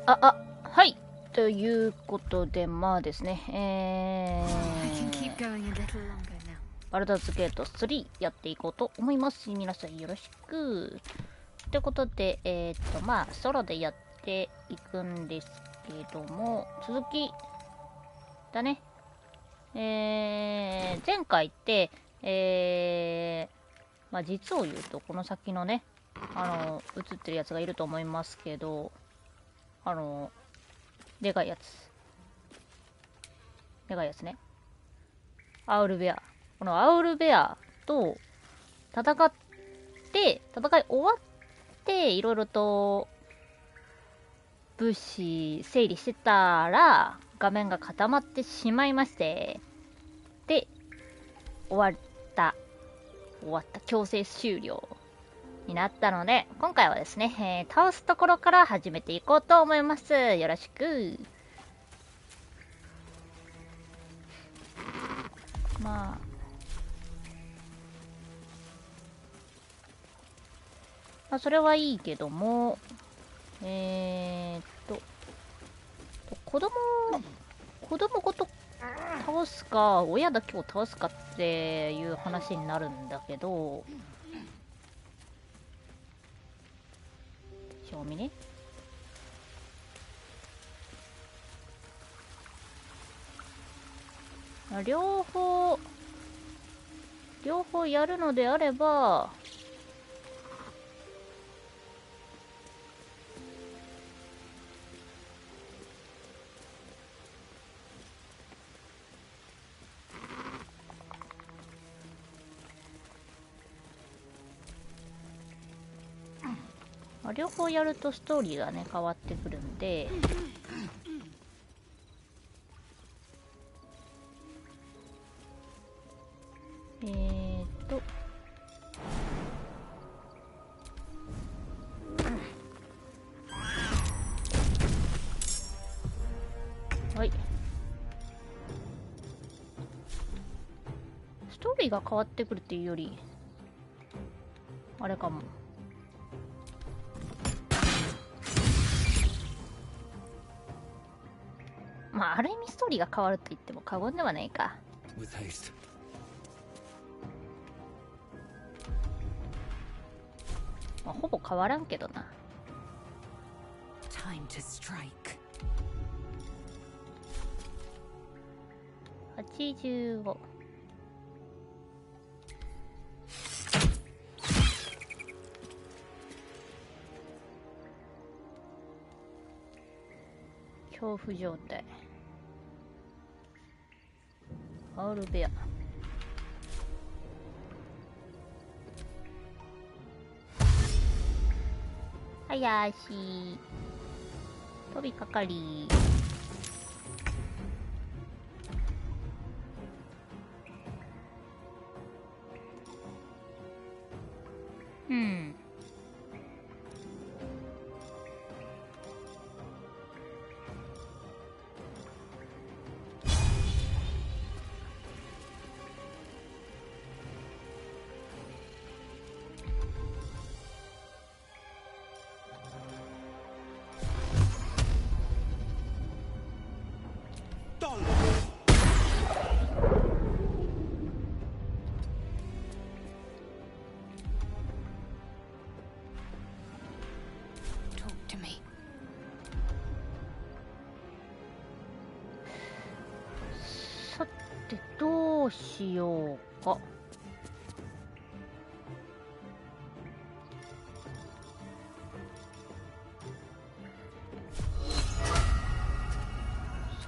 はい。ということで、まあですね、バルダーズゲート3やっていこうと思います。皆さんよろしく。ということで、まあ、ソロでやっていくんですけども、続きだね。前回って、まあ、実を言うと、この先のね、映ってるやつがいると思いますけど、でかいやつ。でかいやつね。アウルベア。このアウルベアと戦い終わって、いろいろと物資整理してたら、画面が固まってしまいまして、で、終わった。強制終了になったので、今回はですね、倒すところから始めていこうと思います。よろしく。まあ、それはいいけども、子供ごと倒すか、親だけを倒すかっていう話になるんだけど、賞味ね。両方やるのであれば、両方やるとストーリーがね変わってくるんで、はい。ストーリーが変わってくるっていうより、あれかも。まあ、ある意味ストーリーが変わると言っても過言ではないか。まあ、ほぼ変わらんけどな。85。恐怖状態。アウルベア。はやーし飛びかかり。さて、どうしようか。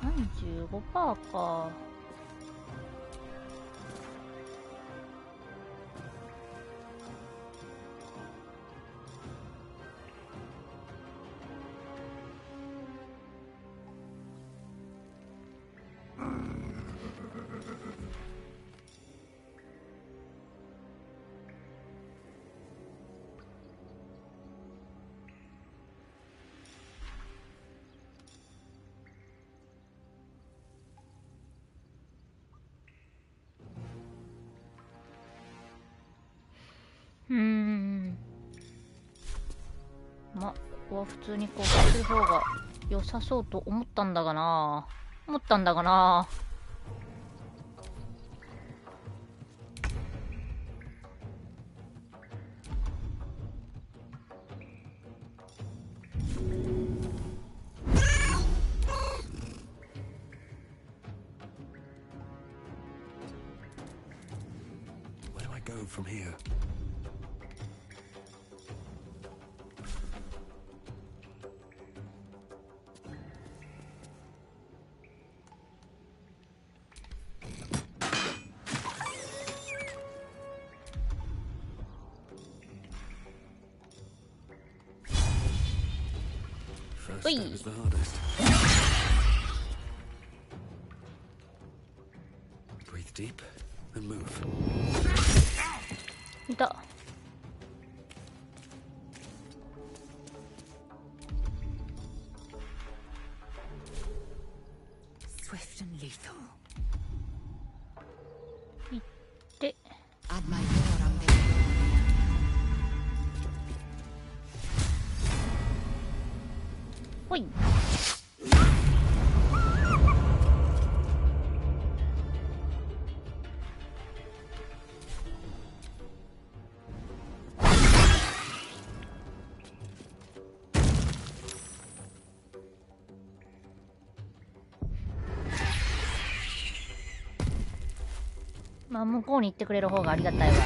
35% か。まあ、ここは普通にこうする方が良さそうと思ったんだがな。思ったんだがな。Where do I go from here? First step is the hardest. Breathe deep and move. いた。Swift and lethal. いって。 Ad majorem Deo. ほい。まあ向こうに行ってくれる方がありがたいわ。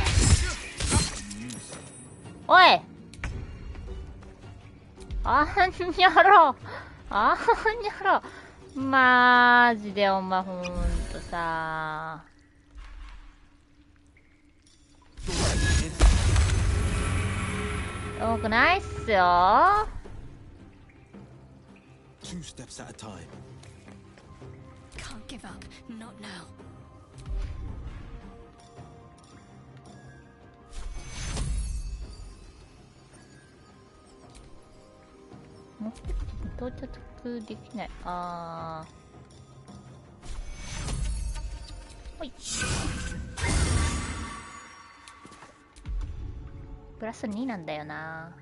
おい、あんにゃろ、あんにゃろ、マジでお前ほんとさ。よくないっすよ。 2 steps at a time. Can't give up. Not now. 目的地に到着できない。ほい。プラス2なんだよな。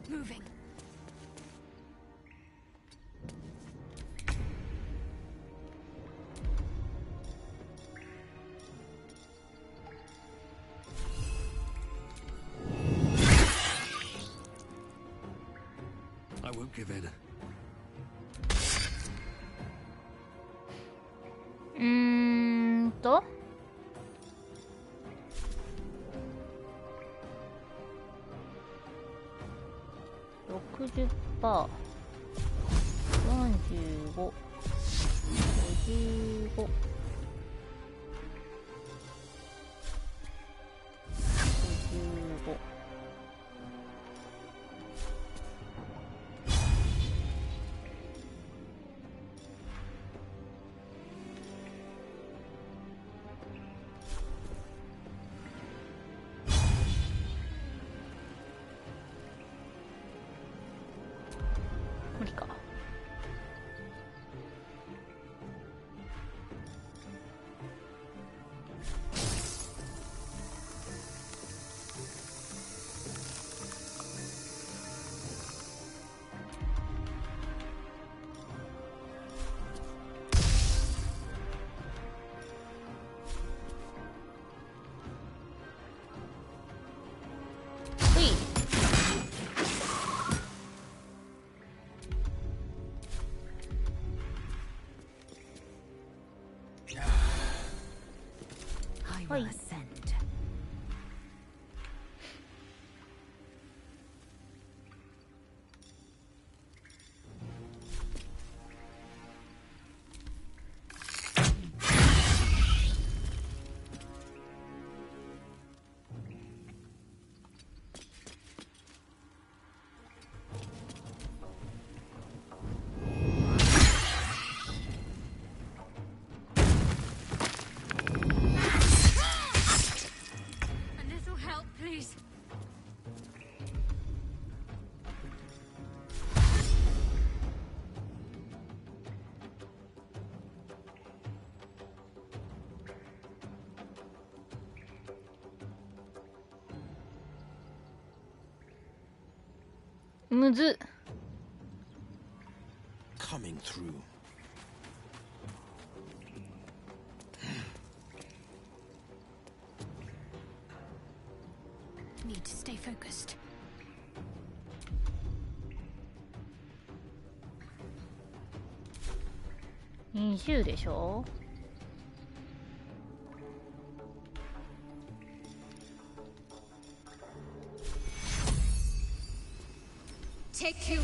Moving. I won't give in. 60%、45、55、55。無理か。むず。 Coming through. Need to stay focused. 20でしょ。Take you.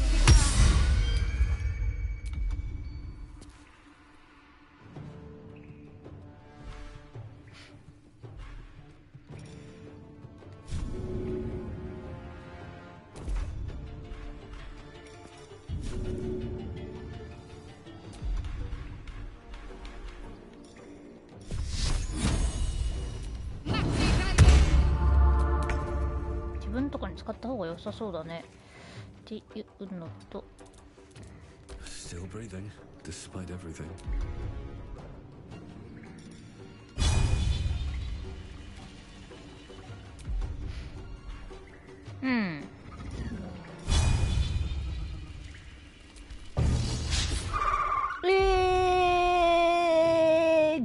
自分とかに使った方が良さそうだねっていうのと。 Still breathing, despite everything. うん。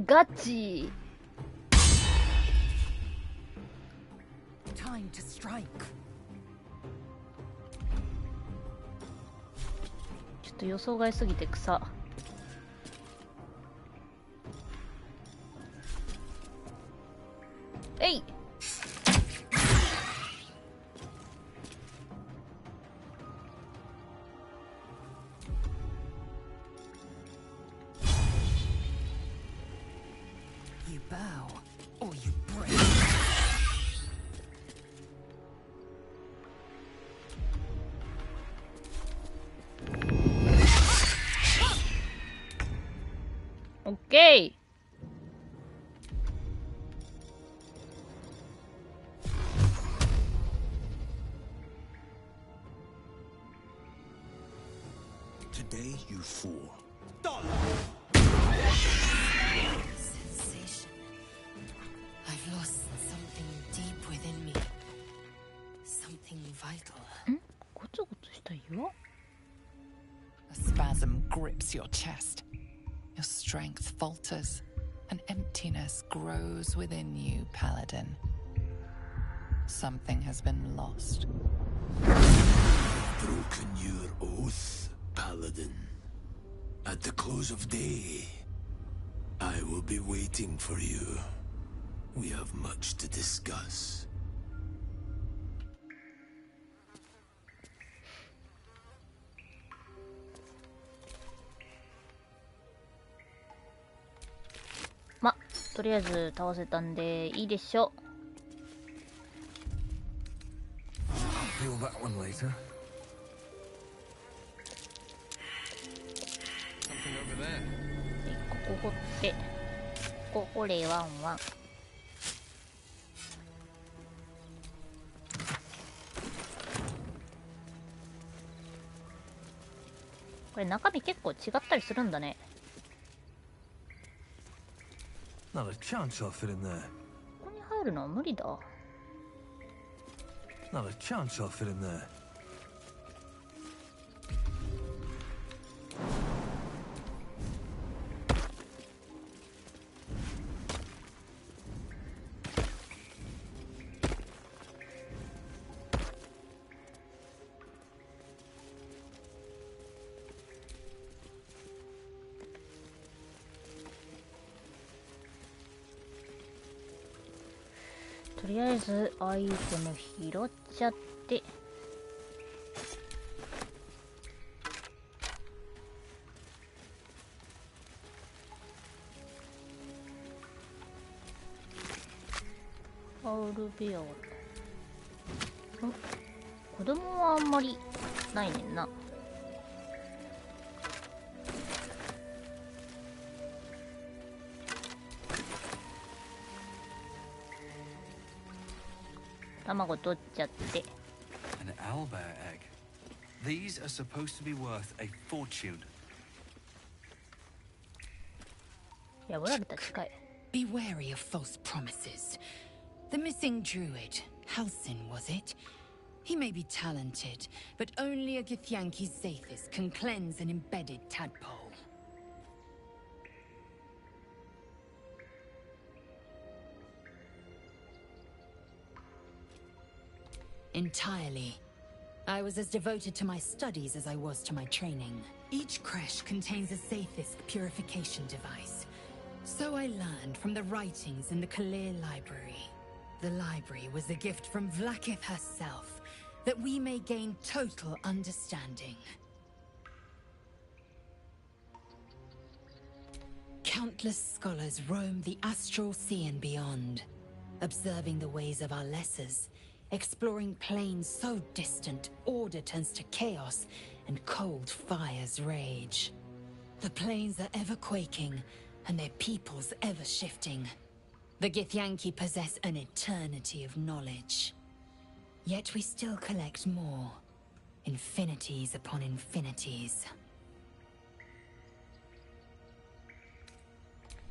ガチ。 Time to strike. ちょっと予想外すぎて草。えい。You bow or you break. オッケー。 Today you fall. Sensation. I've lost something deep within me. Something vital. ゴツゴツした岩。 A spasm grips your chest. Your strength falters. An emptiness grows within you, Paladin. Something has been lost. Broken your oath, Paladin. At the close of day, I will be waiting for you. We have much to discuss. ま、とりあえず倒せたんでいいでしょ。 Feel that one later. Something over there. ここ掘って、ここ掘れワンワン。これ中身結構違ったりするんだね。 Not a chance I'll fit in there. ここに入るのは無理だ。 Not a chance I'll fit in there. とりあえずアイテム拾っちゃって、アウルベアル。子供はあんまりないねんな。卵取っちゃって。 An owlbear egg. These are supposed to be worth a fortune. 破られた近い。 Be wary of false promises. The missing druid, Halsin, was it? He may be talented, but only a Githyanki Zathis can cleanse an embedded tadpole. Entirely. I was as devoted to my studies as I was to my training. Each creche contains a Zathis purification device. So I learned from the writings in the Kalir Library. The library was a gift from Vlakith herself, that we may gain total understanding. Countless scholars roam the astral sea and beyond, observing the ways of our lessers, exploring planes so distant, order turns to chaos, and cold fires rage. The planes are ever quaking, and their peoples ever shifting. The Githyanki possess an eternity of knowledge. Yet we still collect more. Infinities upon infinities.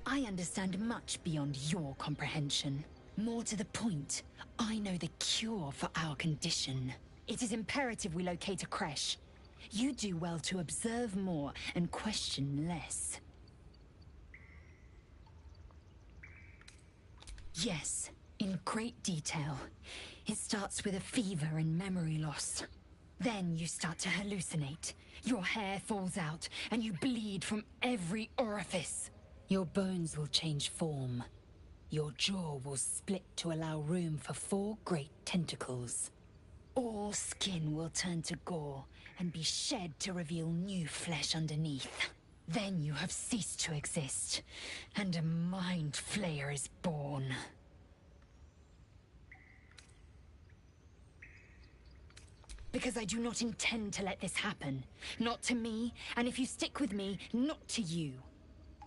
I understand much beyond your comprehension. More to the point, I know the cure for our condition. It is imperative we locate a creche. You do well to observe more and question less. Yes, in great detail. It starts with a fever and memory loss. Then you start to hallucinate. Your hair falls out, and you bleed from every orifice. Your bones will change form. Your jaw will split to allow room for 4 great tentacles. All skin will turn to gore and be shed to reveal new flesh underneath. Then you have ceased to exist, and a mind flayer is born. Because I do not intend to let this happen. Not to me, and if you stick with me, not to you.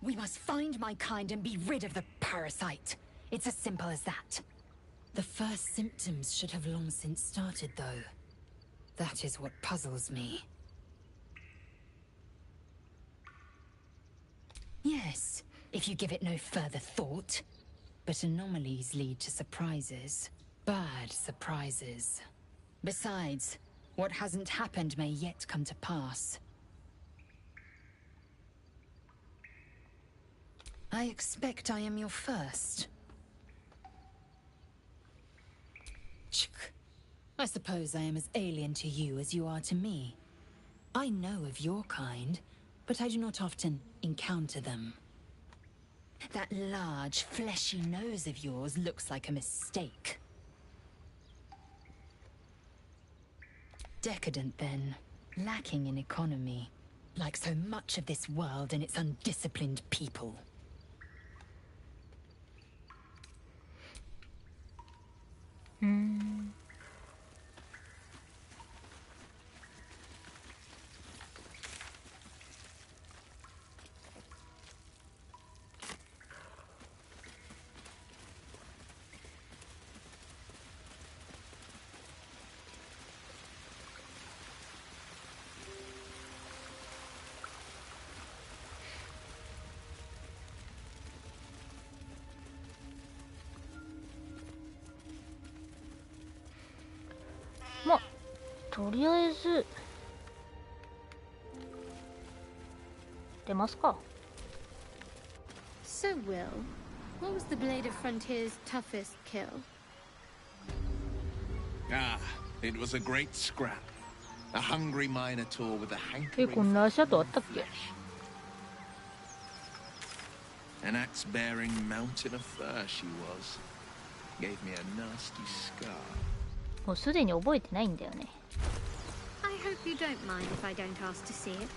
We must find my kind and be rid of the parasite. It's as simple as that. The first symptoms should have long since started, though. That is what puzzles me. Yes, if you give it no further thought. But anomalies lead to surprises. Bad surprises. Besides, what hasn't happened may yet come to pass. I expect I am your first. I suppose I am as alien to you as you are to me. I know of your kind, but I do not often encounter them. That large, fleshy nose of yours looks like a mistake. Decadent, then. Lacking in economy. Like so much of this world and its undisciplined people.まあとりあえず出ますか。 So, Will, what was the Blade of Frontier's toughest kill? Ah, it was a great scrap. A hungry minotaur with a hankering こんな足跡あったっ for け？ flesh. An axe-bearing mountain of fur she was. Gave me a nasty scar. もうすでに覚えてないんだよね。 I hope you don't mind if I don't ask to see it.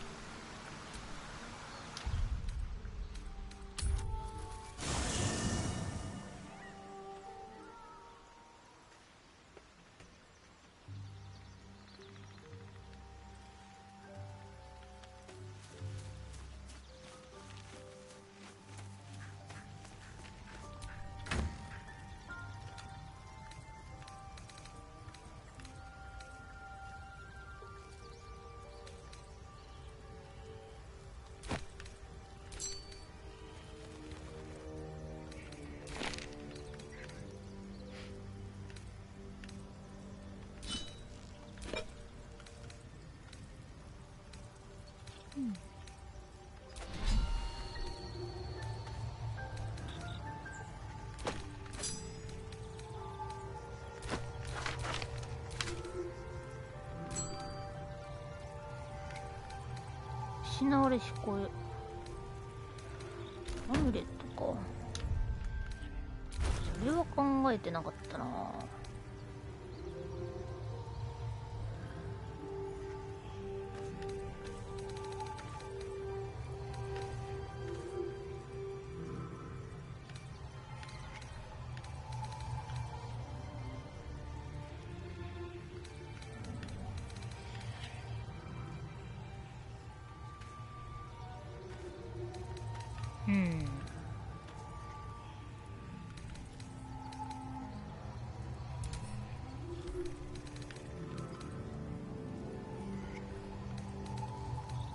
失われし声アムレットか。それは考えてなかったな。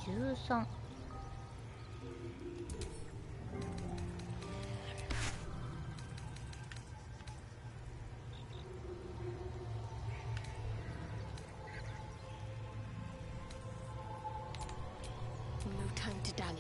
13。No time to dally.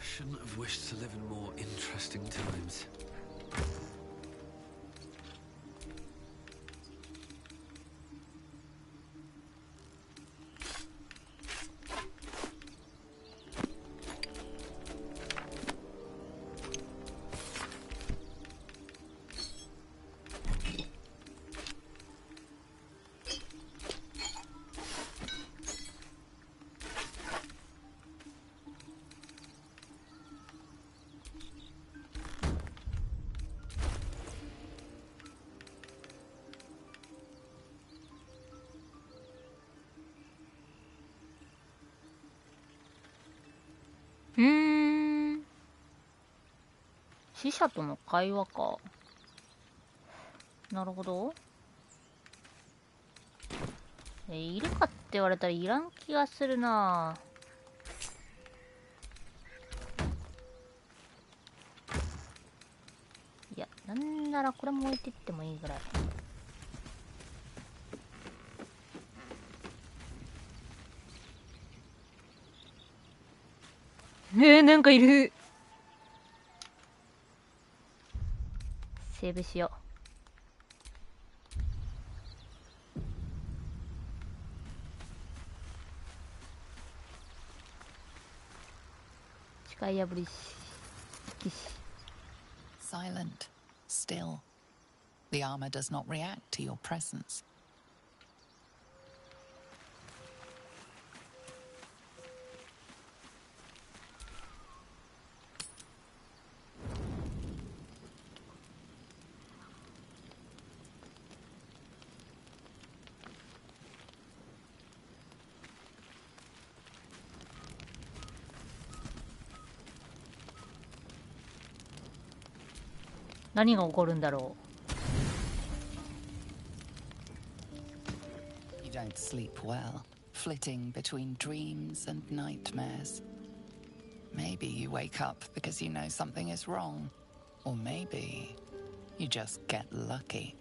Shouldn't have wished to live in more interesting times.死者との会話か。なるほど。いるかって言われたらいらん気がするな。いや、なんならこれも置いてってもいいぐらい。なんかいる。セーブしよう。誓い破り騎士。 Silent, still. The armor does not react to your presence.何が起こるんだろYou don't sleep well, flitting between dreams and nightmares. Maybe you wake up because you know something is wrong. Or maybe you just get lucky.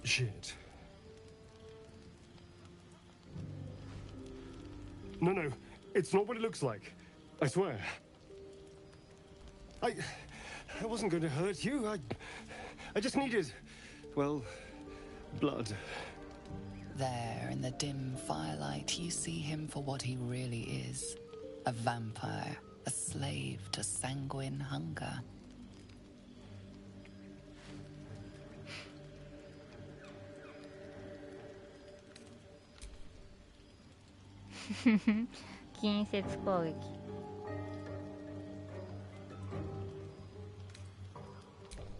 Shit. No, it's not what it looks like. I swear. I wasn't going to hurt you. I just needed, well, blood. There, in the dim firelight, you see him for what he really is. A vampire, a slave to sanguine hunger.う。近接攻撃。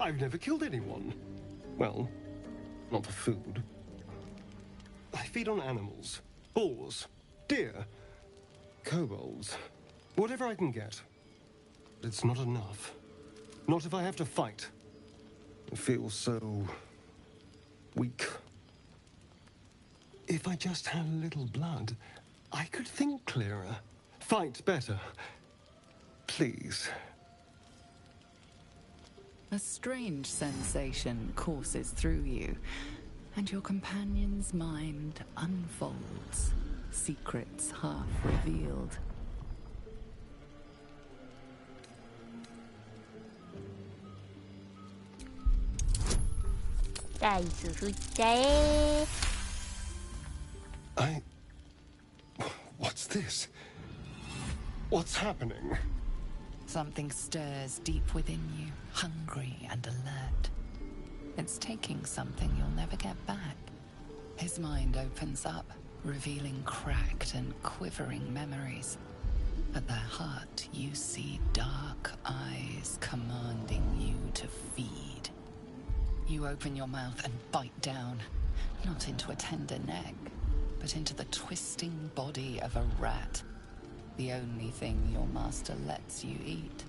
I've never killed anyone. Well, not for food. I feed on animals. Boars. Deer. Kobolds. Whatever I can get. But it's not enough. Not if I have to fight. I feel so... weak. If I just had a little blood, I could think clearer. Fight better. Please. A strange sensation courses through you, and your companion's mind unfolds. secrets half revealed. Dice 振っちゃえ。 What's this? What's happening? Something stirs deep within you, hungry and alert. It's taking something you'll never get back. His mind opens up, revealing cracked and quivering memories. At their heart, you see dark eyes commanding you to feed. You open your mouth and bite down, not into a tender neck, but into the twisting body of a rat. The only thing your master lets you eat.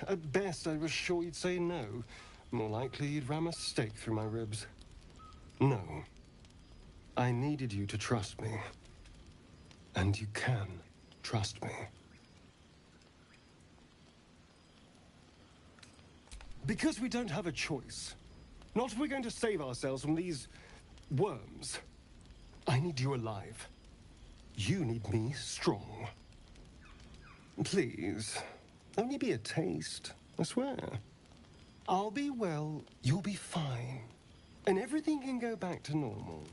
At best, I was sure you'd say no. More likely, you'd ram a stake through my ribs. No. I needed you to trust me. And you can trust me. Because we don't have a choice. Not if we're going to save ourselves from these worms. I need you alive. You need me strong. Please, only be a taste, I swear. I'll be well, you'll be fine. And everything can go back to normal.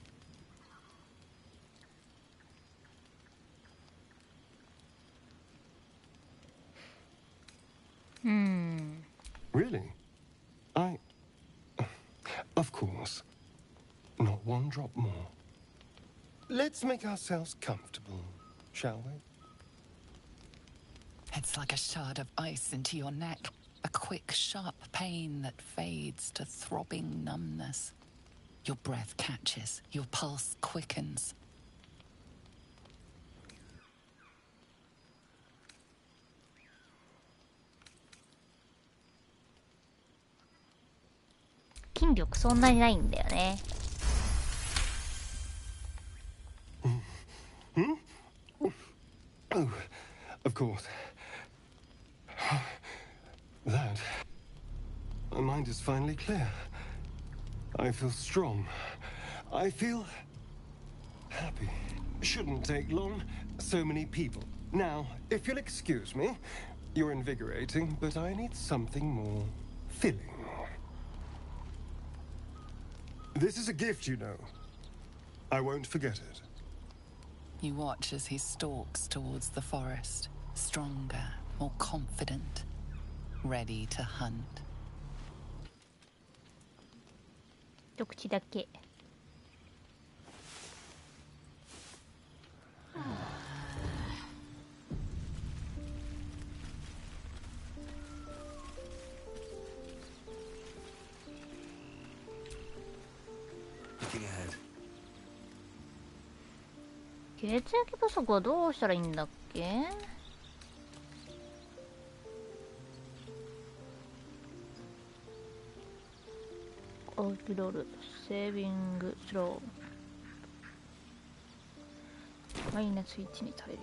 Really? Of course. Not one drop more. Let's make ourselves comfortable, shall we? It's like a shard of ice into your neck. A quick, sharp pain that fades to throbbing numbness. Your breath catches, your pulse quickens.筋力そんなにないんだよね。Oh, of course. That. My mind is finally clear. I feel strong. I feel happy. Shouldn't take long. So many people. Now, if you'll excuse me, you're invigorating, but I need something more filling. This is a gift, you know. I won't forget it. You watch as he stalks towards the forest, stronger, more confident, ready to hunt. 一口だけ。Looking ahead. 血液不足はどうしたらいいんだっけ？オーキロール、セービングスロー。マイナス1にされる。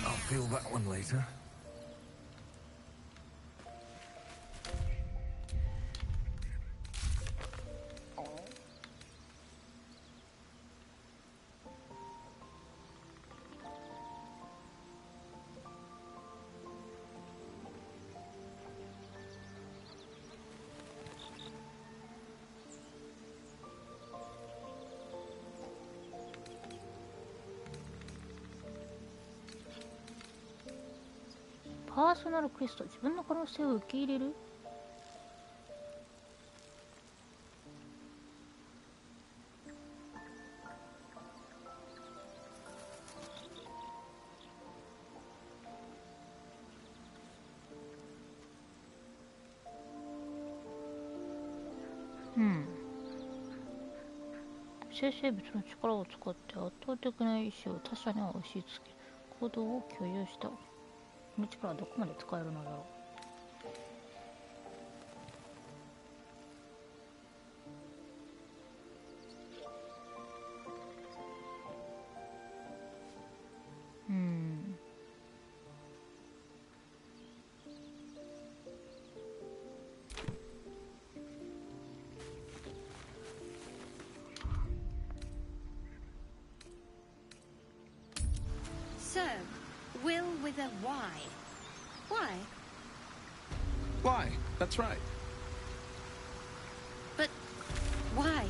I'll feel that one later.「パーソナルクエスト、自分の可能性を受け入れる」。生成物の力を使って圧倒的な意志を他者に押し付け、行動を共有した。この力はどこまで使えるのだろう。the why. Why? Why? That's right. But why?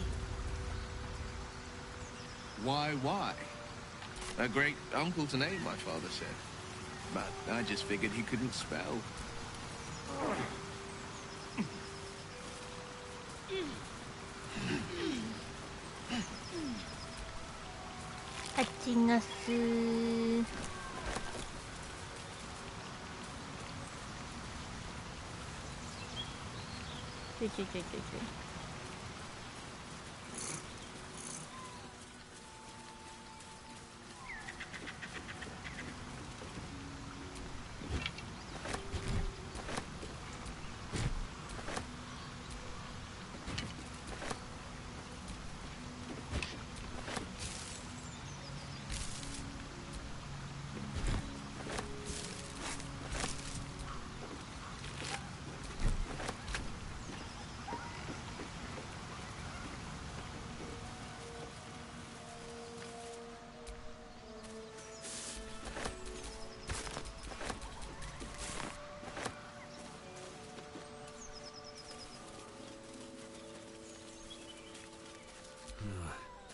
Why? A great uncle to name, my father said. But I just figured he couldn't spell. 立ちなすー。ちょい。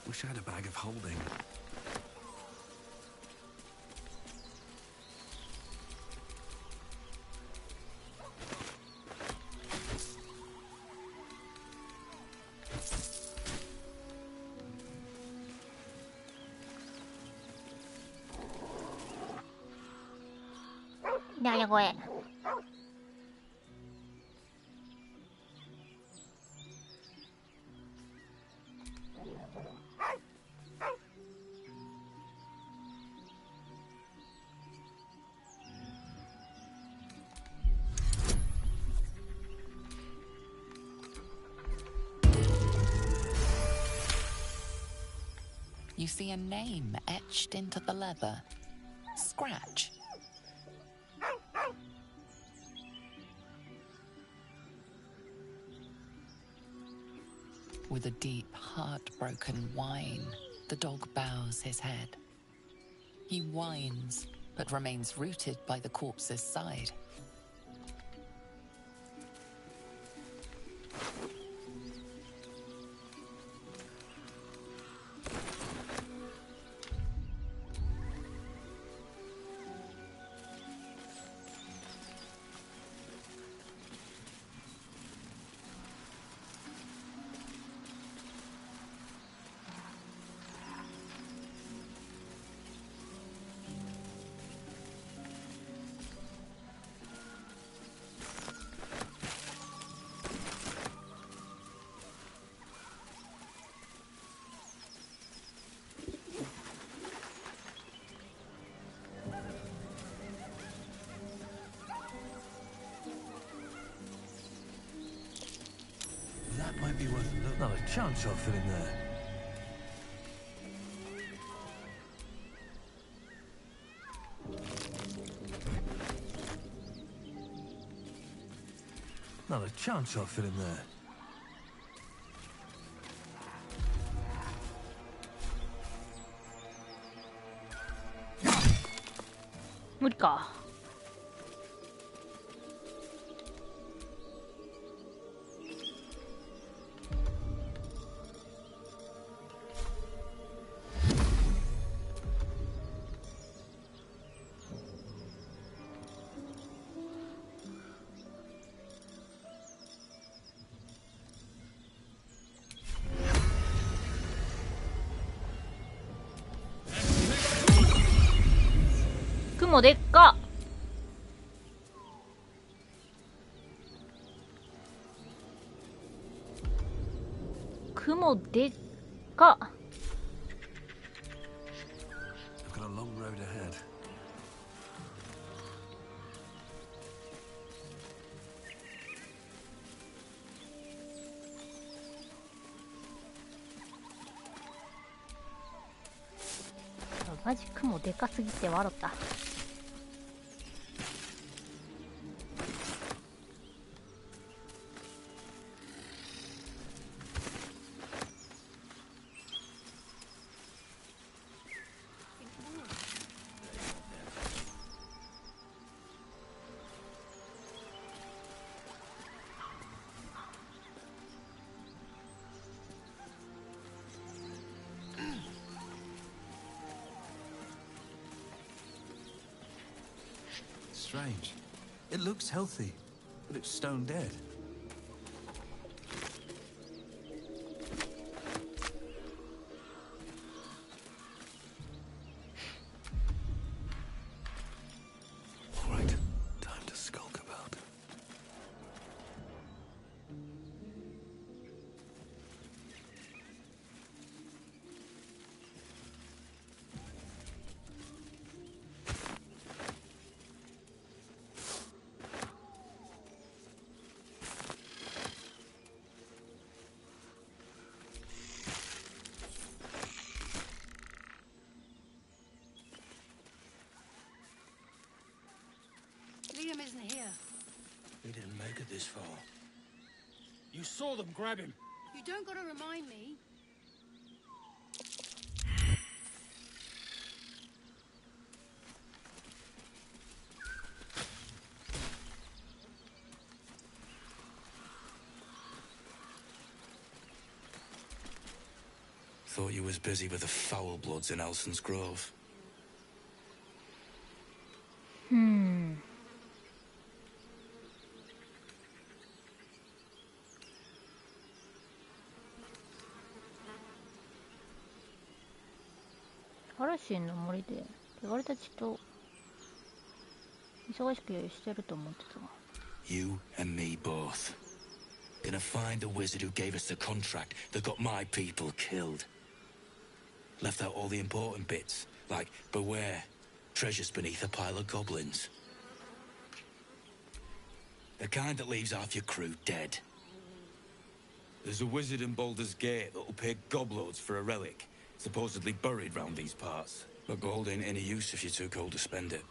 Wish I had a bag of holding. Nada, güey. You see a name etched into the leather. Scratch. With a deep, heartbroken whine, the dog bows his head. He whines, but remains rooted by the corpse's side. That might be worth a look. Not a chance I'll fit in there. Not a chance I'll fit in there. Murid ka. Kumo deっか。雲でっか。I've got a long road ahead.マジ雲でかすぎて笑った。strange. It looks healthy, but it's stone dead. Right, time to skulk about. Liam isn't here. We didn't make it this far. You saw them grab him. You don't gotta remind me. Thought you was busy with the foul bloods in Elson's Grove. アラシンの森で汚れたちと忙しくしてると思ってたが。 You and me both. Gonna find the wizard who gave us the contract that got my people killed. Left out all the important bits, like beware, treasures beneath a pile of goblins. The kind that leaves half your crew dead. There's a wizard in Baldur's Gate that'll pay gobloads for a relic, supposedly buried round these parts. But gold ain't any use if you're too cold to spend it.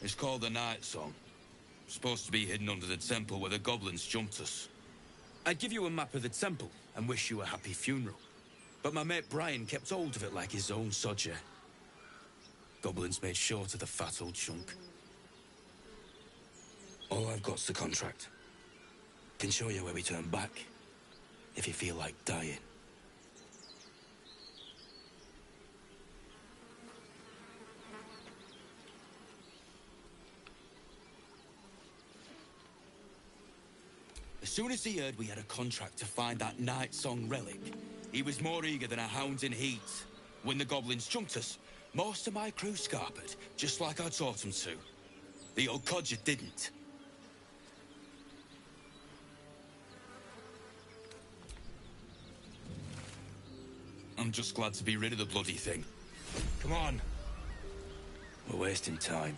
It's called the Night Song. Supposed to be hidden under the temple where the goblins jumped us. I'd give you a map of the temple and wish you a happy funeral. But my mate Brian kept hold of it like his own sodger. Goblins made short of the fat old chunk. All I've got's the contract. Can show you where we turn back, if you feel like dying. As soon as he heard we had a contract to find that Night Song relic, he was more eager than a hound in heat. When the goblins jumped us, most of my crew scarpered, just like I taught them to. The old codger didn't. I'm just glad to be rid of the bloody thing. Come on. We're wasting time.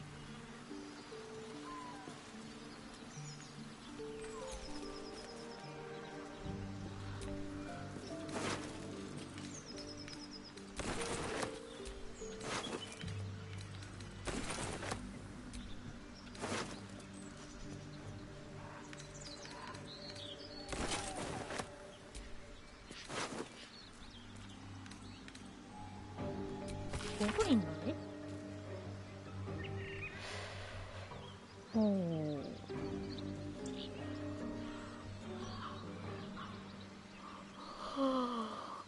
ゴブリンだね。おお。はあ。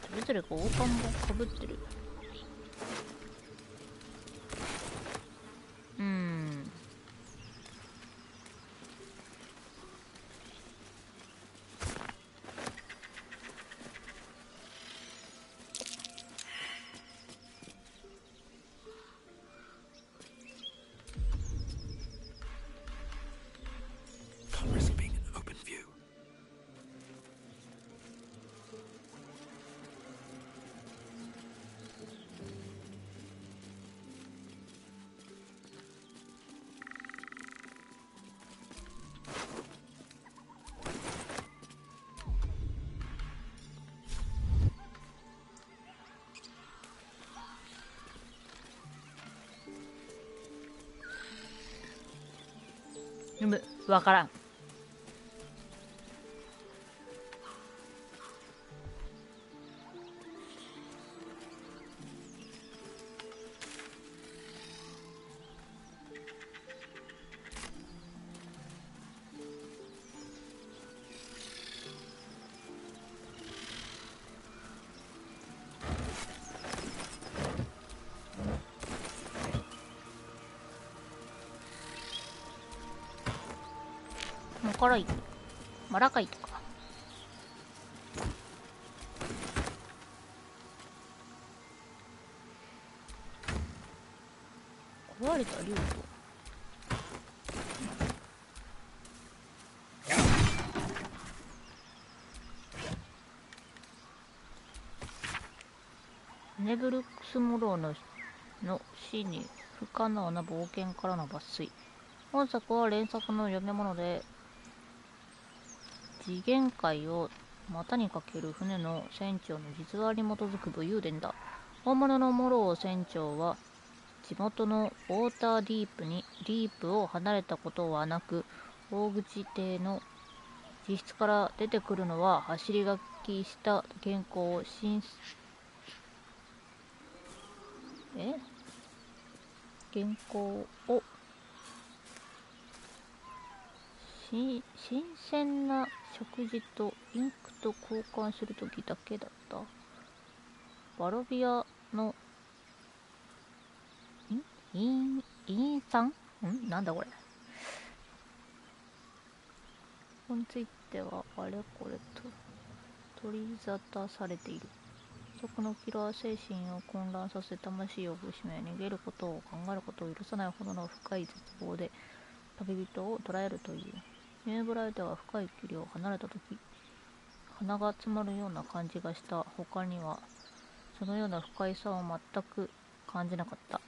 それぞれが王冠もかぶってる。Can't risk being in open view.わからん。カライト、マラカイトか。壊れた竜とネブルックスモローの死に不可能な冒険からの抜粋。本作は連作の読み物で、次元界を股にかける船の船長の実話に基づく武勇伝だ。本物のモロー船長は地元のウォーターディープを離れたことはなく、大口邸の自室から出てくるのは走り書きした原稿を新鮮な食事とインクと交換するときだけだった。バロビアのイン酸なんだこれ。ここについてはあれこれと取り沙汰されている。賊のキラー精神を混乱させ、魂を伏しめ、逃げることを考えることを許さないほどの深い絶望で旅人を捕らえるという。ニューブライトが深い距離を離れたとき、鼻が詰まるような感じがした。他にはそのような不快さを全く感じなかった。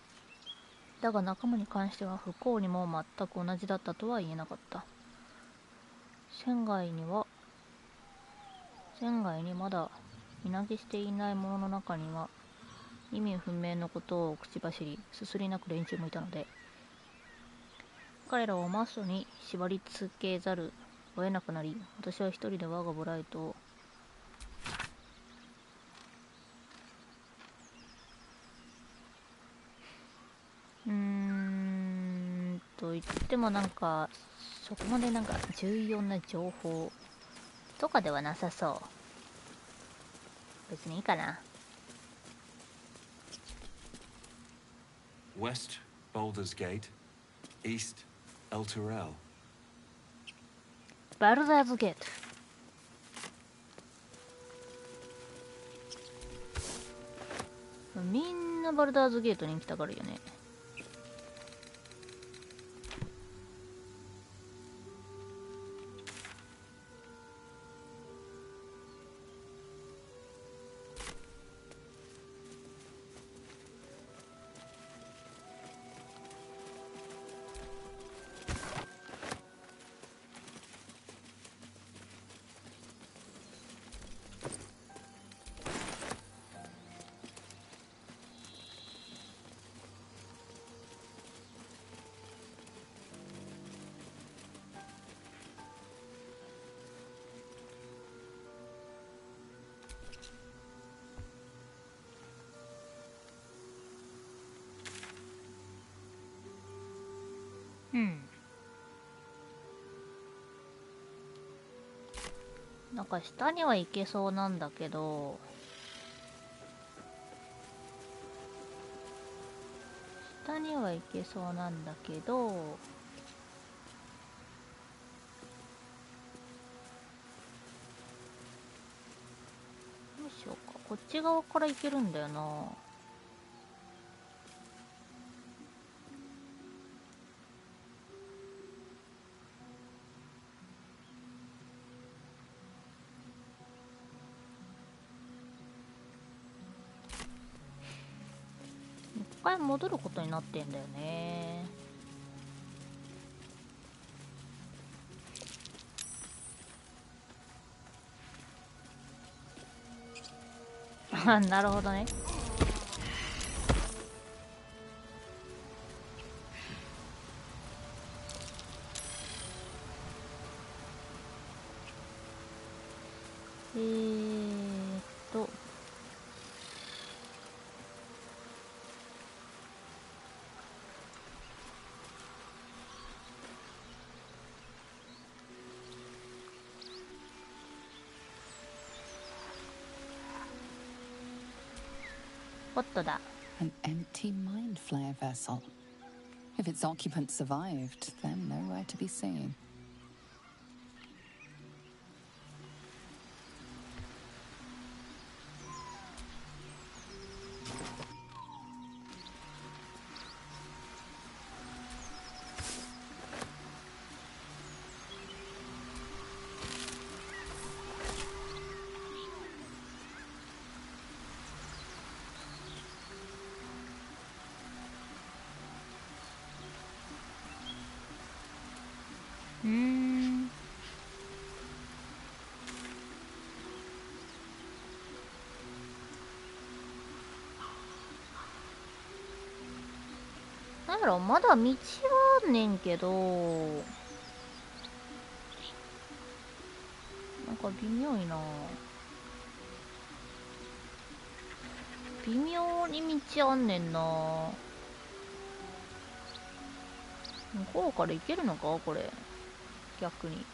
だが仲間に関しては不幸にも全く同じだったとは言えなかった。船外にまだ身投げしていないものの中には、意味不明のことを口走りすすり泣く連中もいたので、彼らをマストに縛り付けざるを得なくなり、私は一人で我がブライトを言ってもなんかそこまでなんか重要な情報とかではなさそう。別にいいかな。West Baldur's Gate, East El Turel. バルダーズゲート。みんなバルダーズゲートに行きたがるよね。なんか下には行けそうなんだけど、下には行けそうなんだけど、どうしようか。こっち側から行けるんだよな。一回戻ることになってんだよね。あ、なるほどね。ホットだ。An empty mind flare vessel. If its occupant survived, they're nowhere to be seen. なんやろ、まだ道はあんねんけど、なんか微妙いな。微妙に道あんねんな。向こうから行けるのかこれ。逆に。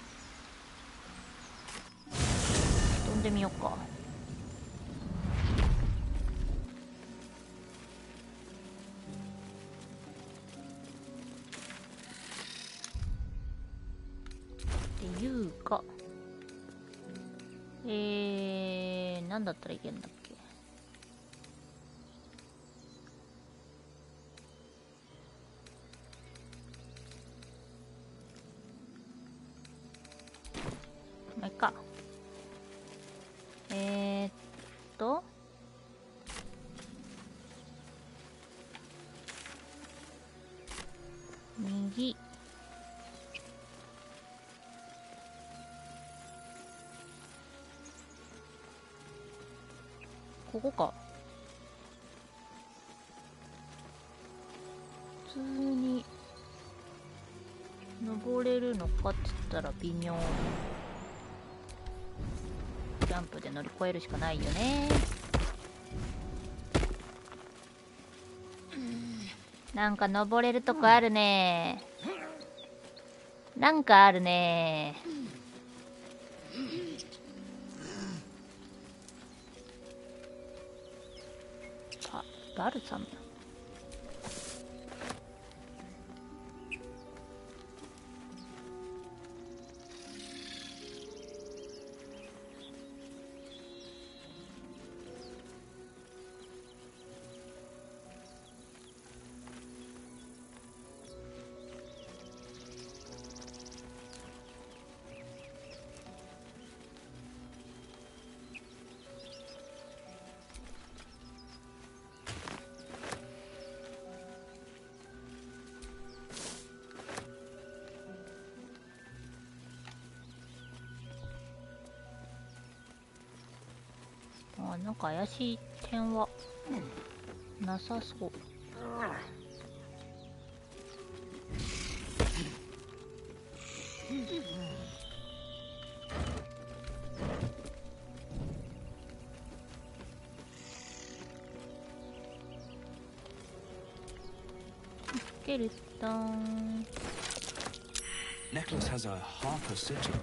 飛んでみようか。っていうか、なんだったらいけんだっけ。まあ、いっか。右。ここか。普通に登れるのかって言ったら微妙。ジャンプで乗り越えるしかないよね。なんか登れるとこあるね。なんかあるね。あ、バルサム。あ、なんか怪しい点はなさそう。スケルトン。 Necklace has a Harper sigil.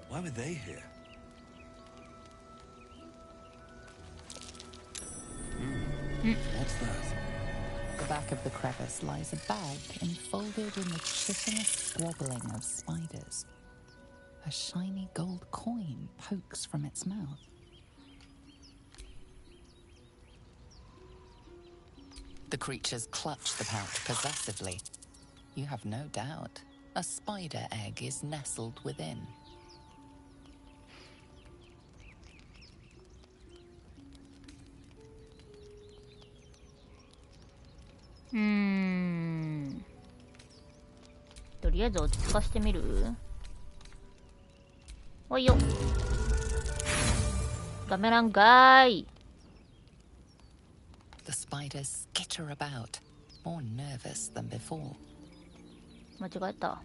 Why were they here? What's that? The back of the crevice lies a bag enfolded in the chitinous squabbling of spiders. A shiny gold coin pokes from its mouth. The creatures clutch the pouch possessively. You have no doubt a spider egg is nestled within. Hmm. とりあえず落ち着かしてみる。おいよ。ダメなんかーい。The spiders skitter about, more nervous than before. 間違えた。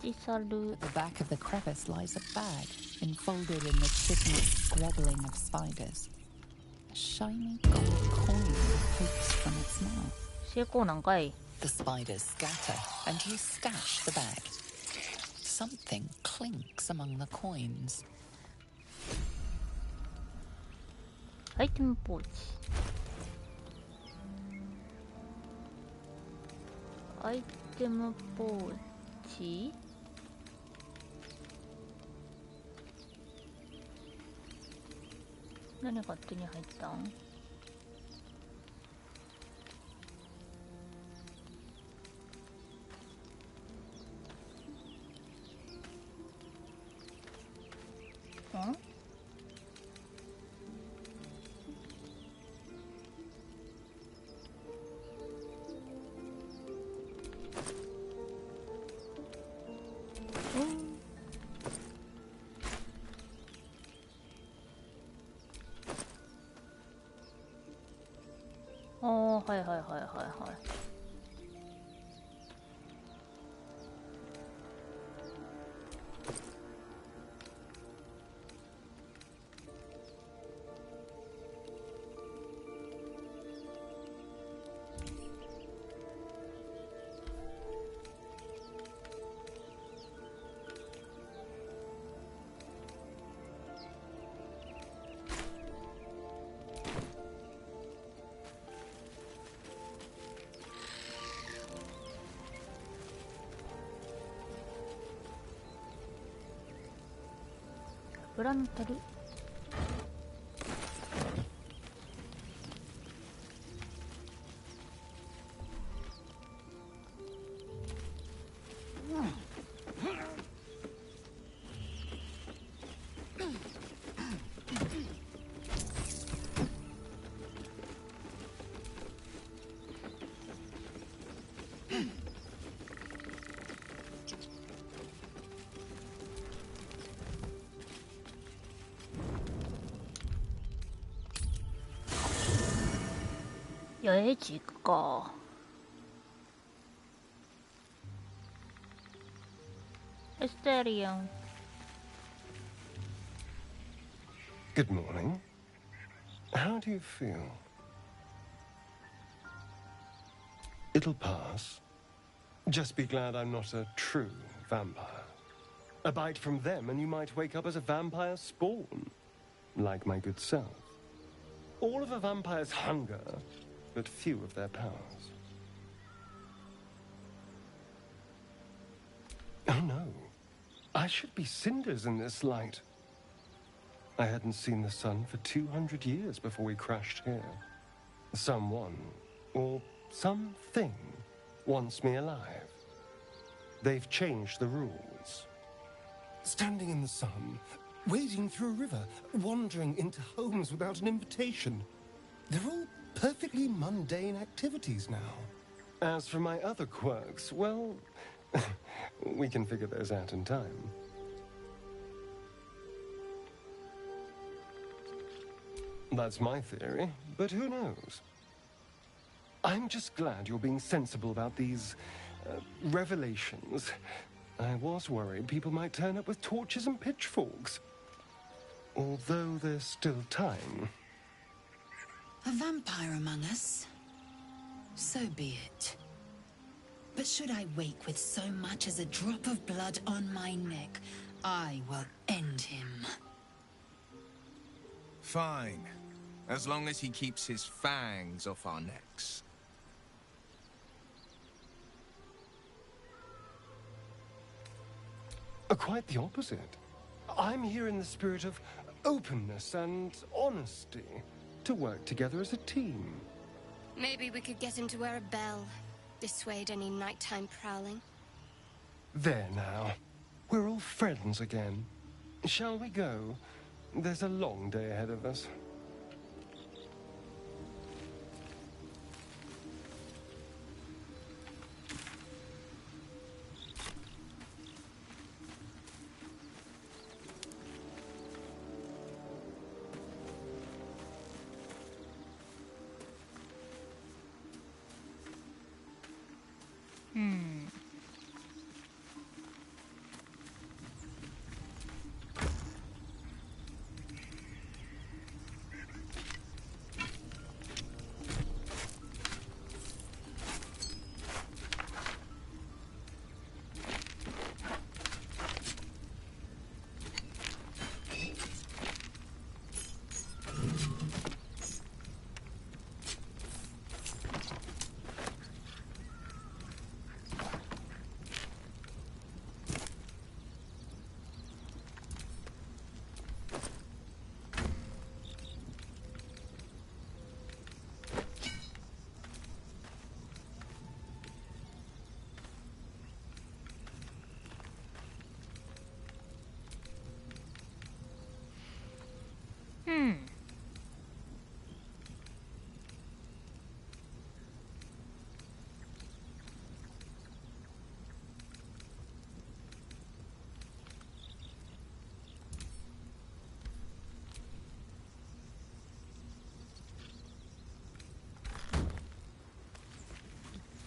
立ち去る。 At the back of the crevice lies a bag enfolded in the chitinous squabbling of spiders. A shiny gold coin pokes from its mouth. 成功なんかい。 The spiders scatter, and you stash the bag. Something clinks among the coins. アイテムポーチ。アイテムポーチ。何が手に入ったん？ん？はいはいはいはいはい。油の足り八重地行くか。エステリアン。Good morning. How do you feel? It'll pass. Just be glad I'm not a true vampire. A bite from them and you might wake up as a vampire spawn, like my good self. All of a vampire's hunger, but few of their powers. Oh no. I should be cinders in this light. I hadn't seen the sun for 200 years before we crashed here. Someone, or something, wants me alive. They've changed the rules. Standing in the sun, wading through a river, wandering into homes without an invitation. They're all perfectly mundane activities now. As for my other quirks, well, we can figure those out in time. That's my theory, but who knows? I'm just glad you're being sensible about these revelations. I was worried people might turn up with torches and pitchforks. Although there's still time. A vampire among us? So be it. But should I wake with so much as a drop of blood on my neck, I will end him. Fine. As long as he keeps his fangs off our necks. Quite the opposite. I'm here in the spirit of openness and honesty, to work together as a team. Maybe we could get him to wear a bell. Dissuade any nighttime prowling. There now. We're all friends again. Shall we go? There's a long day ahead of us.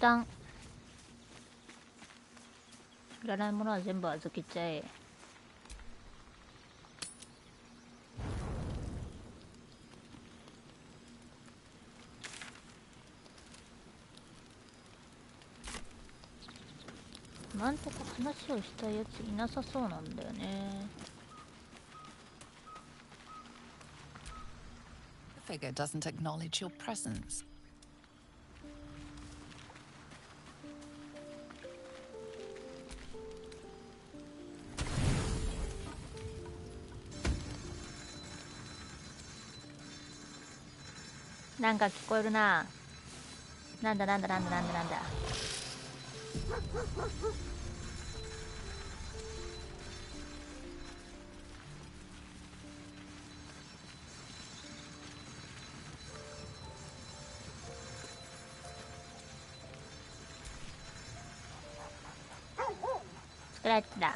旦いらないものは全部預けちゃえ。なんとか話をしたいやついなさそうなんだよね。The figure doesn't acknowledge your presence. .なんか聞こえるな。なんだ。スクラッチだ。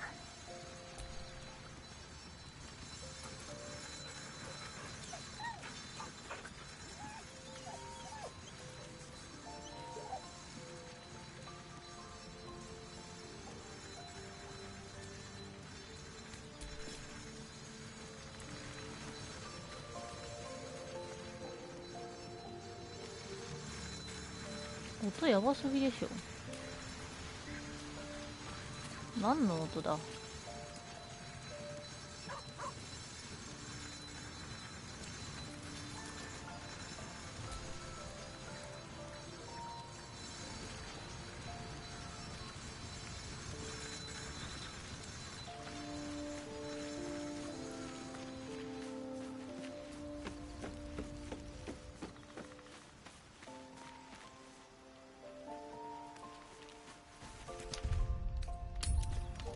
音やばすぎでしょ。何の音だ。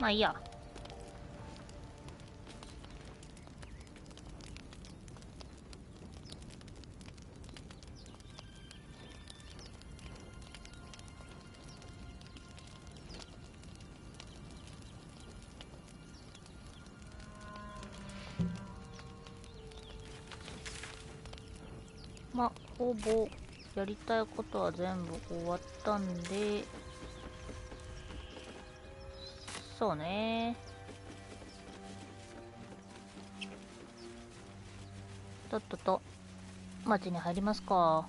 まあいいや。まあほぼやりたいことは全部終わったんで、そうね。とっとと町に入りますか。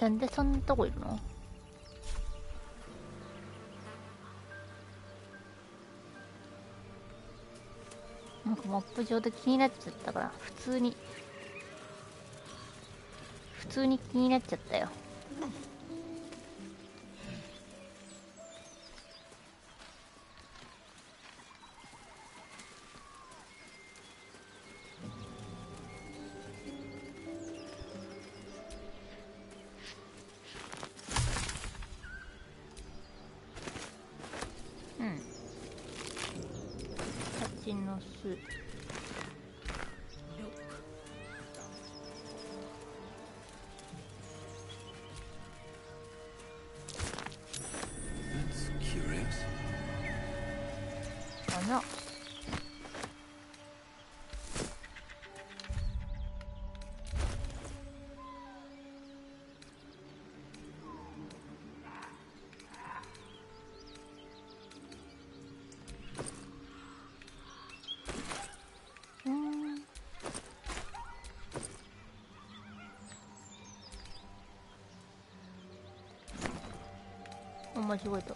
なんでそんなとこいるの？なんかマップ上で気になっちゃったから、普通に気になっちゃったよ。うん。蜂の巣。That's curious. 穴。間違えた。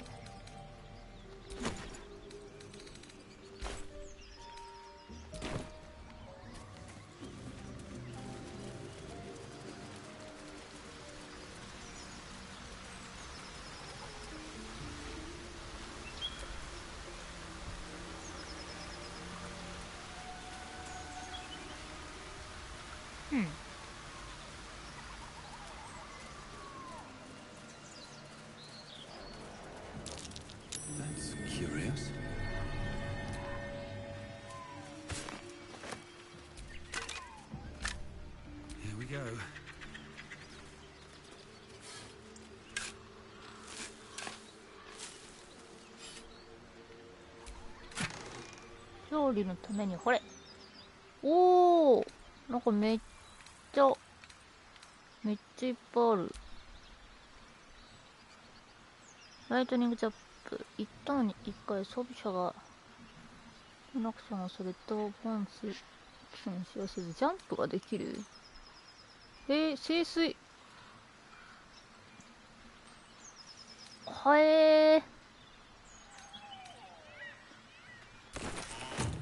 That's curious. Here we go. 料理のためにこれ。おー、なんかめっちゃいっぱいある。ライトニングジャンプ。一旦に一回装備者がアクションをするとパンツアクションしやすいジャンプができる。清水。はえ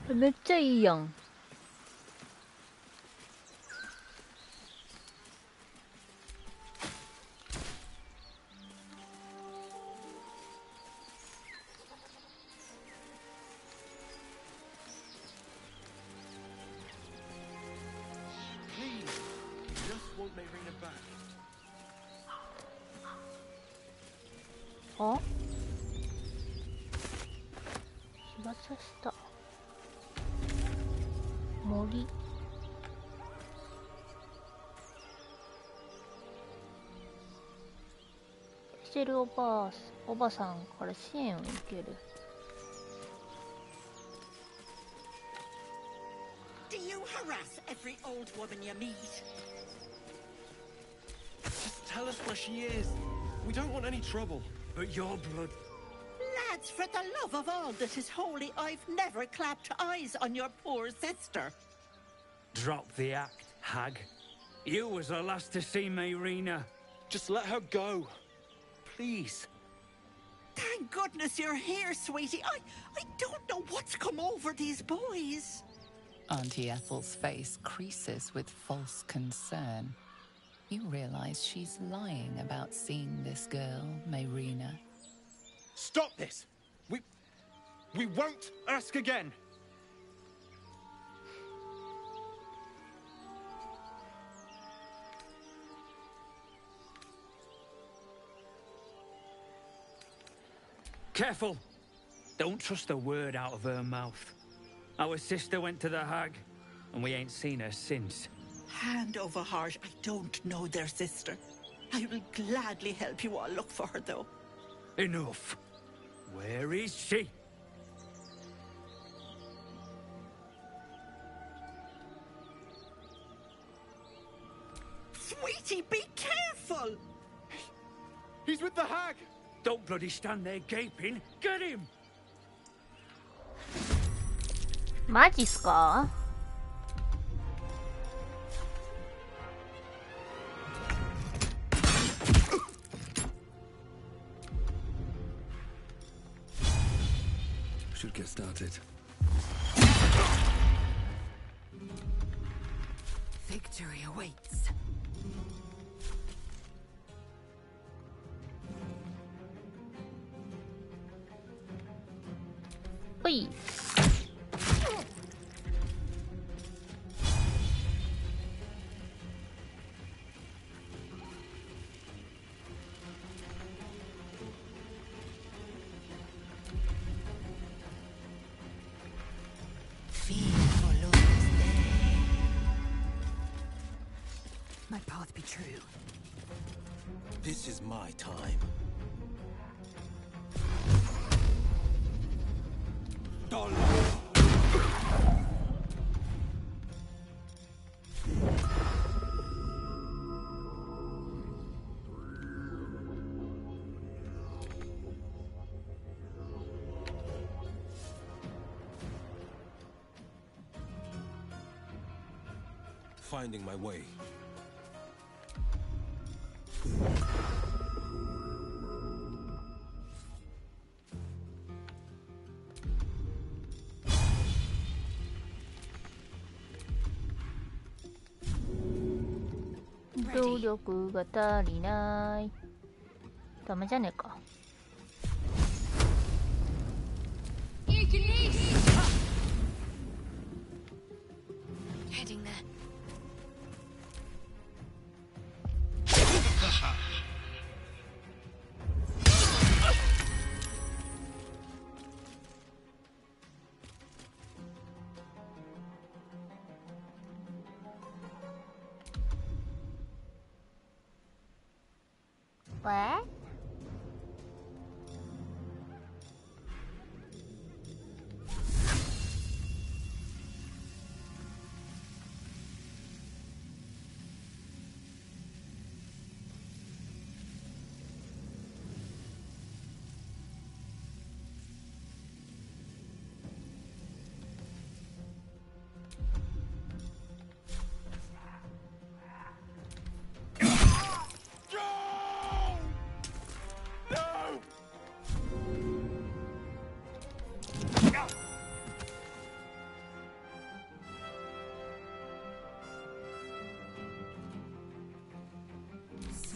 ー。めっちゃいいやん。あ？日が差した。森。してるおばさんから支援を受ける。Do you harass every old woman you meet? Just tell us where she is. We don't want any trouble. But your blood. Lads, for the love of all that is holy, I've never clapped eyes on your poor sister. Drop the act, hag. You was the last to see Mayrina. Just let her go. Please. Thank goodness you're here, sweetie. I don't know what's come over these boys. Auntie Ethel's face creases with false concern. You realize she's lying about seeing this girl, Mayrina. Stop this! We won't ask again! Careful! Don't trust a word out of her mouth. Our sister went to the hag, and we ain't seen her since. Hand over heart, I don't know their sister. I will gladly help you all look for her, though. Enough. Where is she? Sweetie, be careful! He's with the hag! Don't bloody stand there gaping. Get him! マジっすか？Should get started. Victory awaits. Oi. My path be true. This is my time. Finding my way. 動力が足りない。ダメじゃねえか。Heading there. What?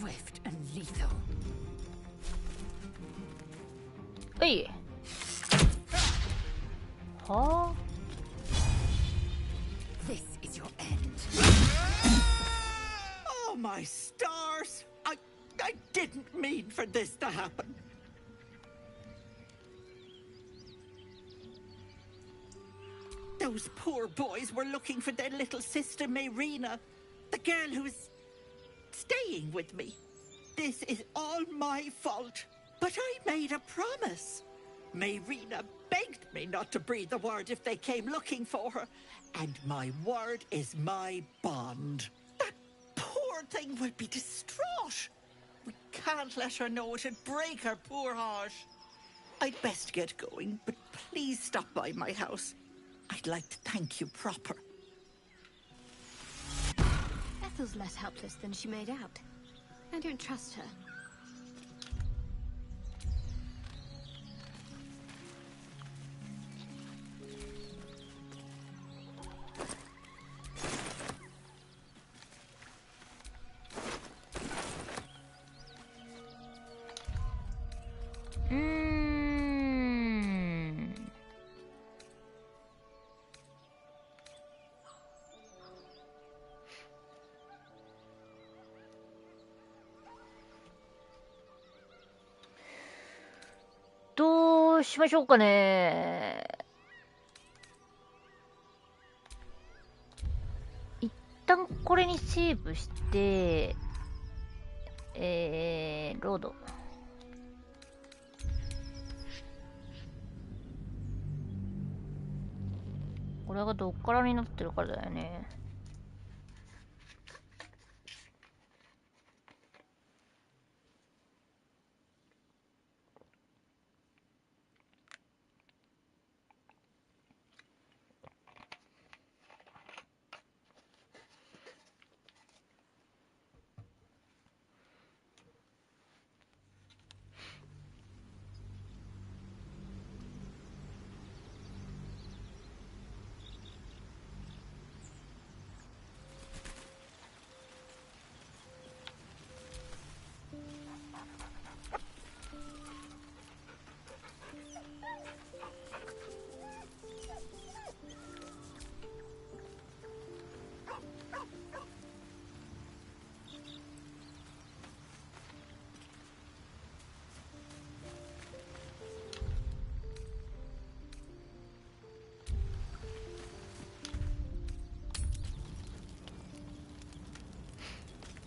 Swift and lethal. うい。はあ。This is your end. Oh, my stars! I didn't mean for this to happen. Those poor boys were looking for their little sister, Mayrina, the girl who's staying with me. This is all my fault. But I made a promise. Mayrina begged me not to breathe a word if they came looking for her. And my word is my bond. That poor thing will be distraught. We can't let her know. It'd break her poor heart. I'd best get going, but please stop by my house. I'd like to thank you proper. Ethel's less helpless than she made out. I don't trust her. Mm. どうしましょうかね。一旦これにセーブして、ロード。これがどっからになってるからだよね。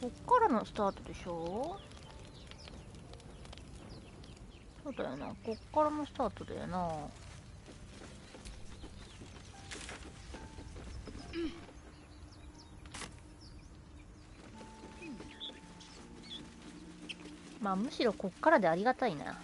こっからのスタートでしょ。そうだよな、こっからのスタートだよな。まあむしろこっからでありがたいな。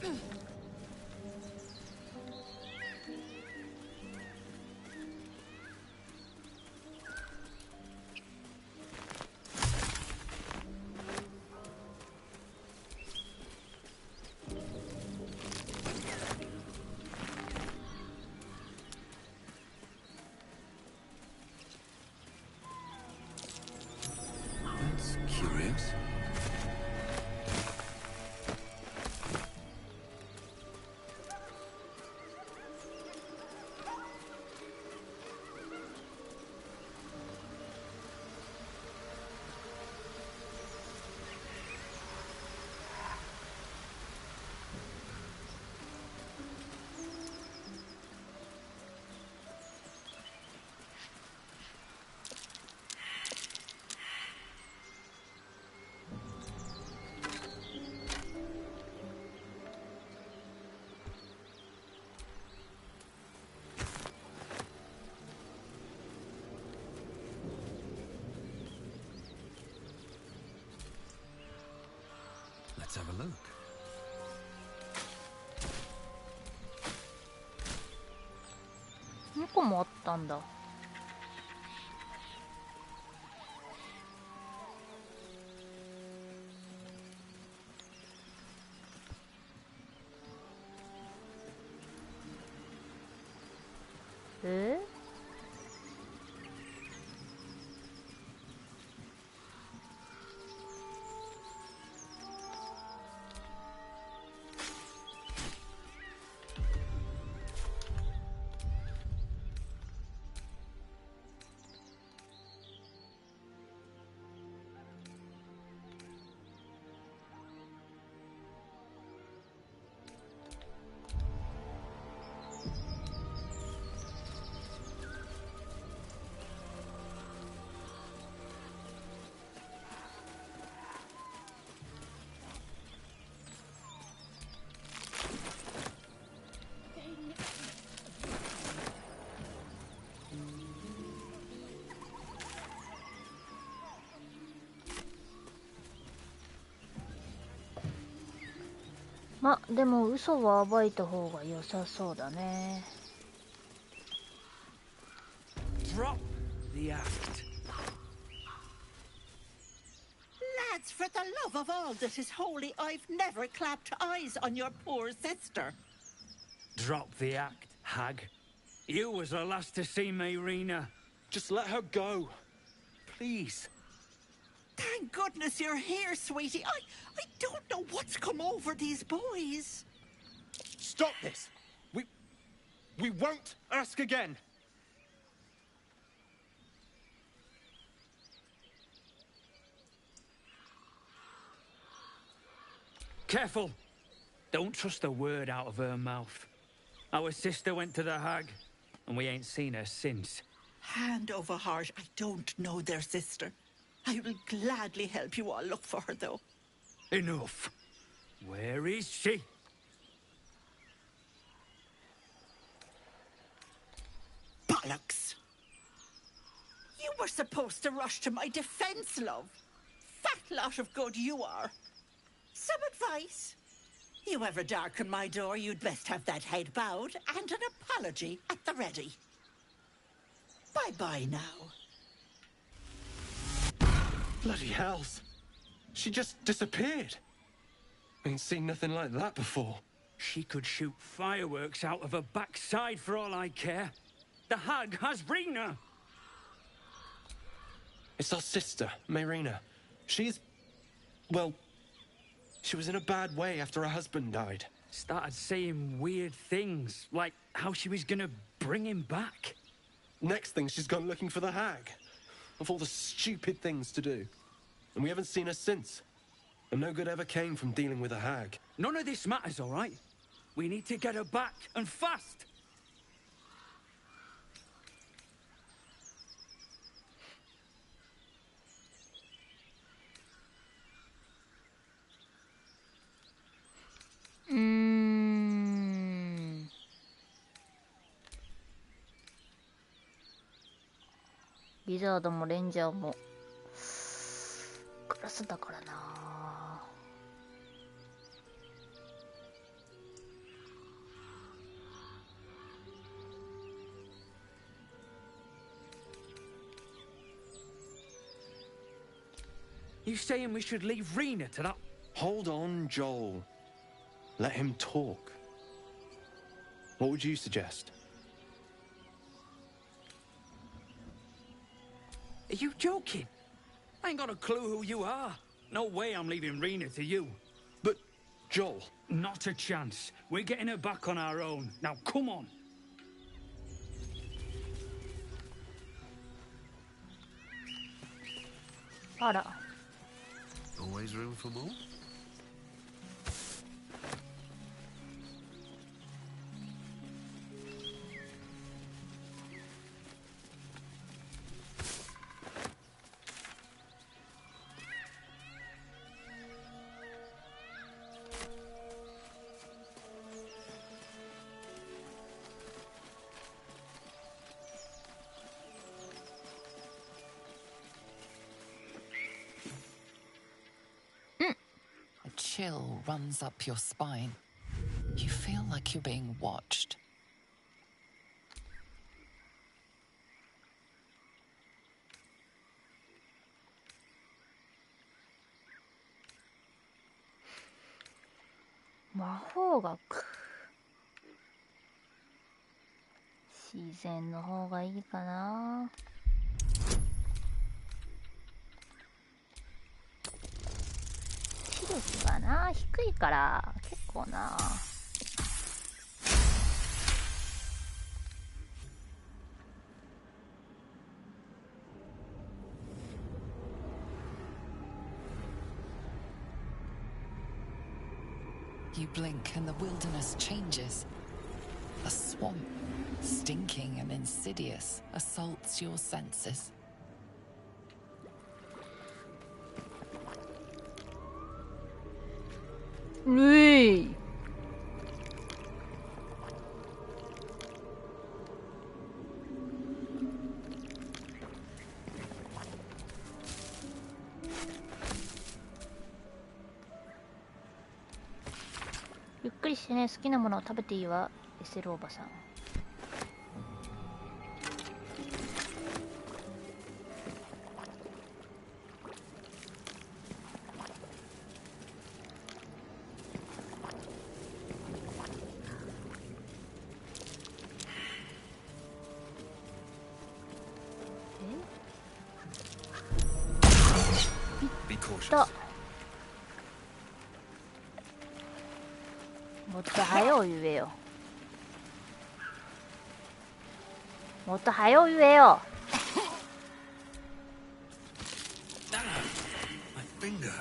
That's curious. Let's have a look. 2個もあったんだ。ま、でも嘘は暴いた方が良さそうだね。Drop the act. Lads, for the love of all that is holy, I've never clapped eyes on your poor sister. Drop the act, hag. You was the last to see Mayrina. Just let her go. Please. Thank goodness you're here, sweetie. I don't know what's come over these boys. Stop this. We won't ask again. Careful. Don't trust a word out of her mouth. Our sister went to the hag, and we ain't seen her since. Hand over heart, I don't know their sister. I will gladly help you all look for her, though. Enough. Where is she? Bollocks! You were supposed to rush to my defense, love. Fat lot of good you are. Some advice? You ever darken my door, you'd best have that head bowed and an apology at the ready. Bye-bye now. Bloody hells. She just disappeared. Ain't seen nothing like that before. She could shoot fireworks out of her backside for all I care. The hag has Rena. It's our sister, Mayrina. She's... well... she was in a bad way after her husband died. Started saying weird things, like how she was gonna bring him back. Next thing, she's gone looking for the hag. Of all the stupid things to do. And we haven't seen her since. And no good ever came from dealing with a hag. None of this matters, all right? We need to get her back, and fast!リザードもレンジャーもクラスだからな。You saying we should leave Rena to that? Hold on, Joel. Let him talk. What would you suggest? Are you joking? I ain't got a clue who you are. No way I'm leaving Rena to you. But, Joel... Not a chance. We're getting her back on our own. Now, come on. Ara. Always room for more? A chill runs up your spine. You feel like you're being watched. Mahogaku. 自然の方がいいかな。視力がな低いから結構な。You blink and the wilderness changes. A swamp, stinking and insidious, assaults your senses. Hey.ゆっくりしてね、好きなものを食べていいわ、SL おばさん。もっと早う言えよ。もっと早う言えよ。My finger.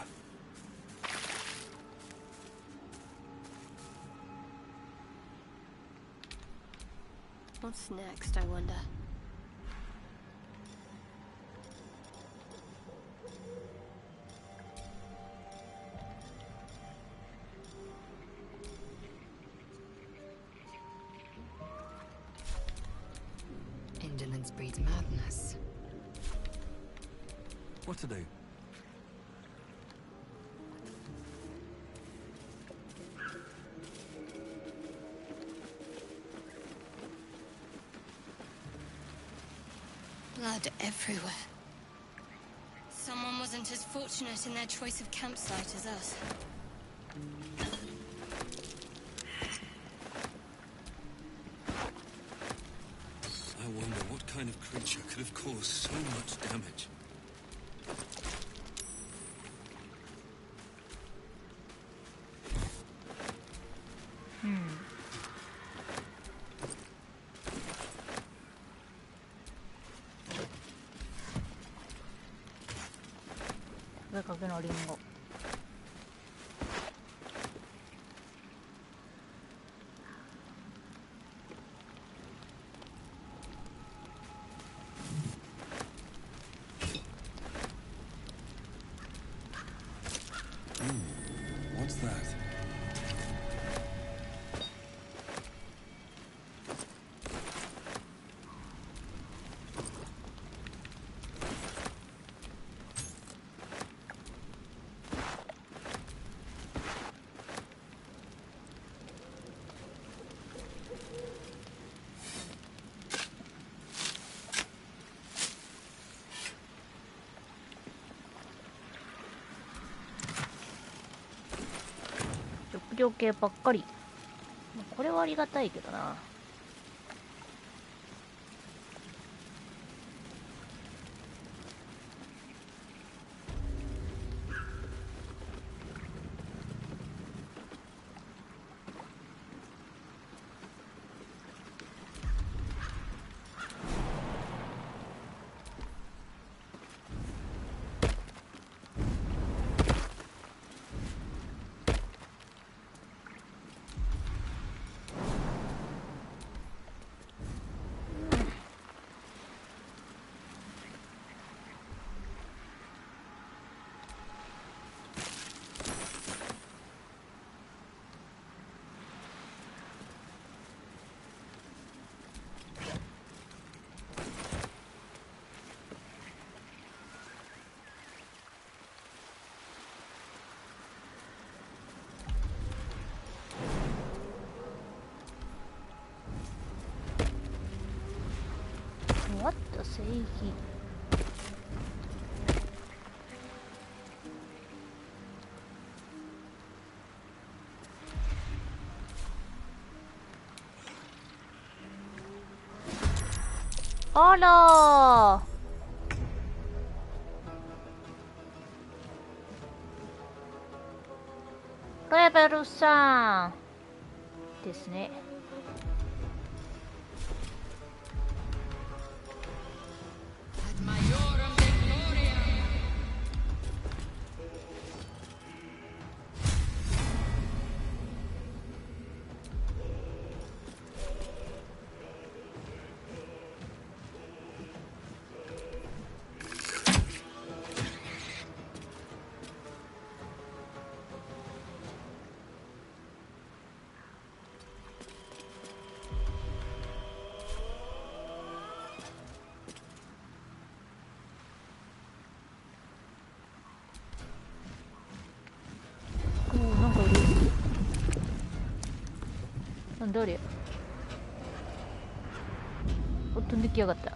What's next, I wonder? Indolence breeds madness. What to do? Blood everywhere. Someone wasn't as fortunate in their choice of campsite as us. I wonder what kind of creature could have caused so much damage. Hmm. 食べかけのリンゴ。What's that? 業系ばっかり。これはありがたいけどな。What the 正義。あらー、レベル3ですね。なんかいる。なんだあれ。お、飛んできやがった。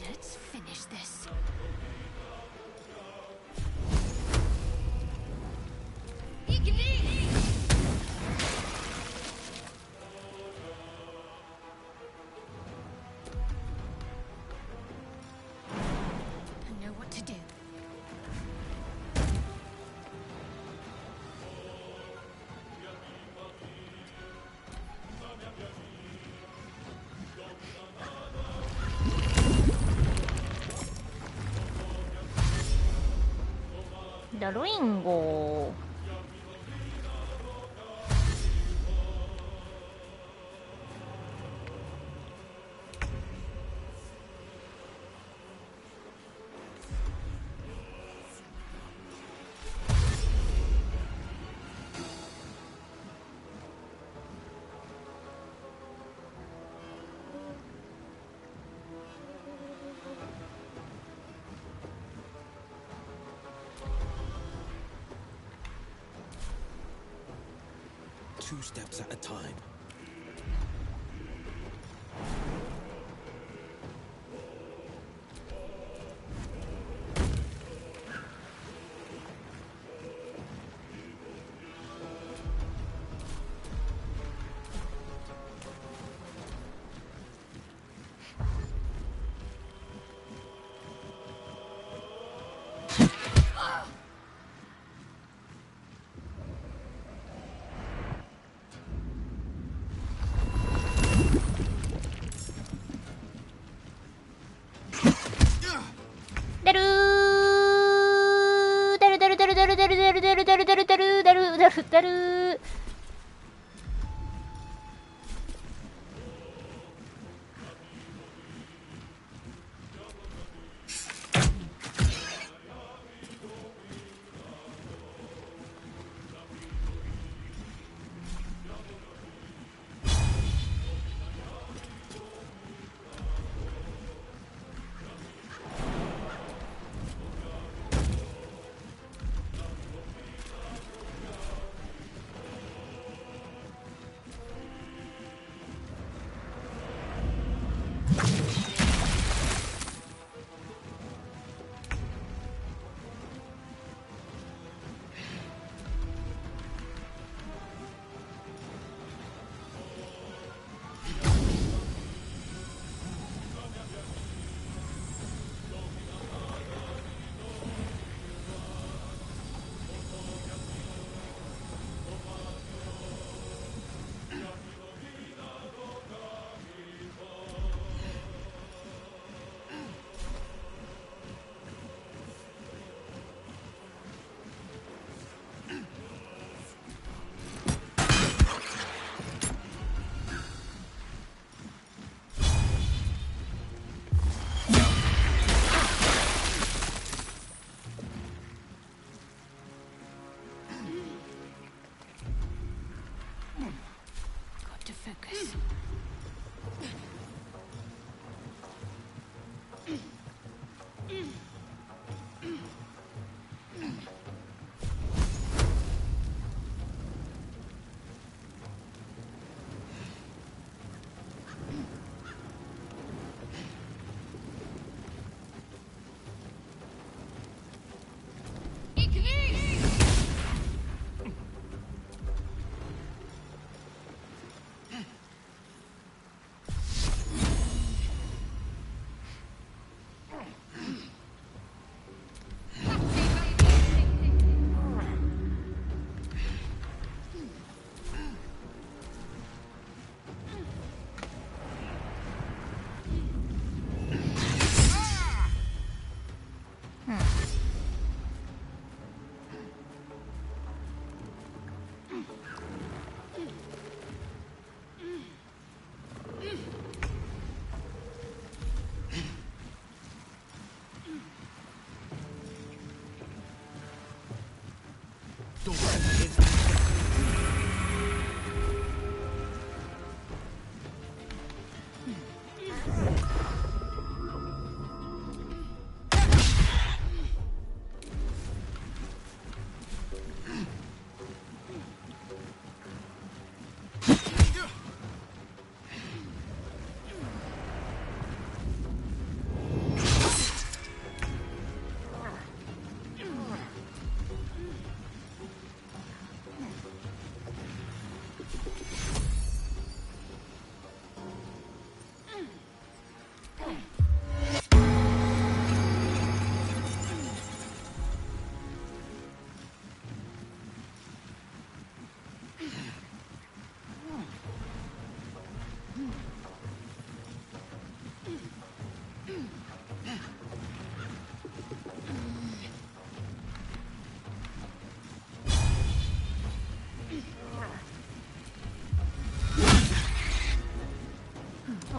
Let's finish this. I know what to do. The Ringo。2 steps at a time.出るー、出る出る出る出る出る出る出る出る出る出る出る出る出る。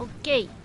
オッケー。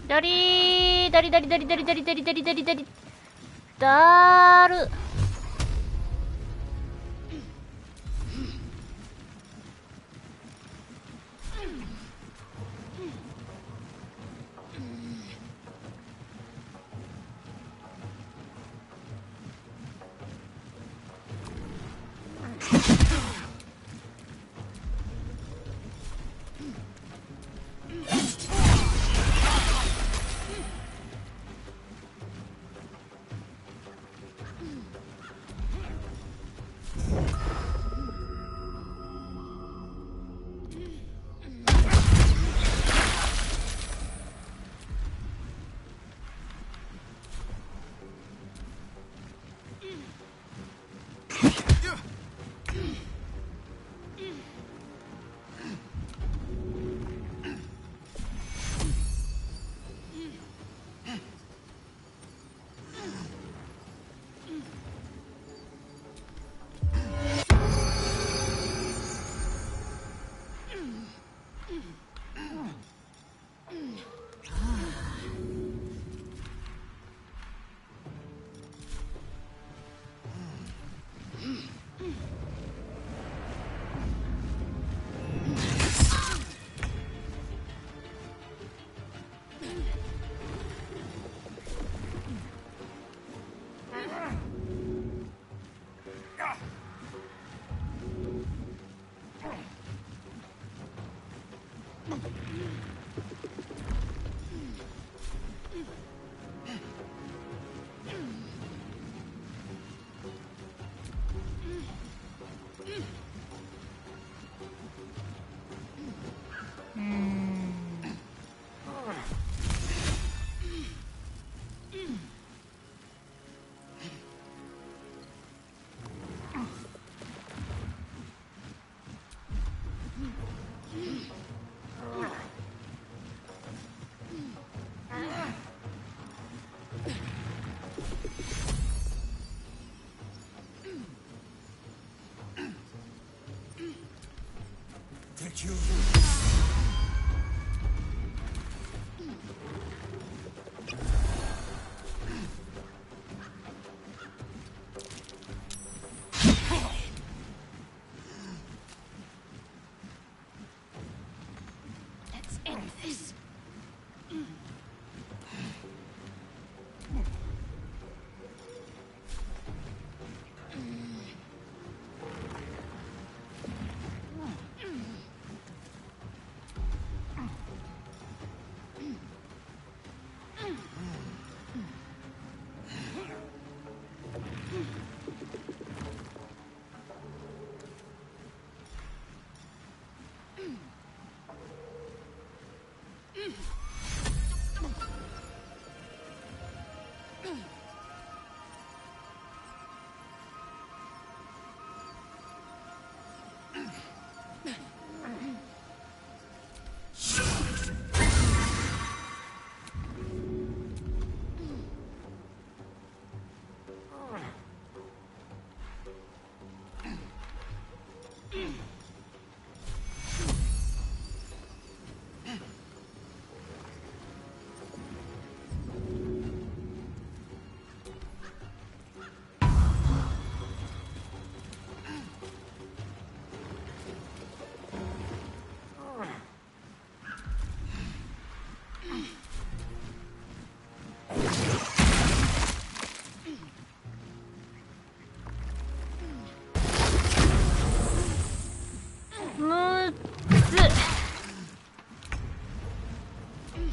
ダリーダリダリダリダリダリダリダリダリダリだーる。Let's end this.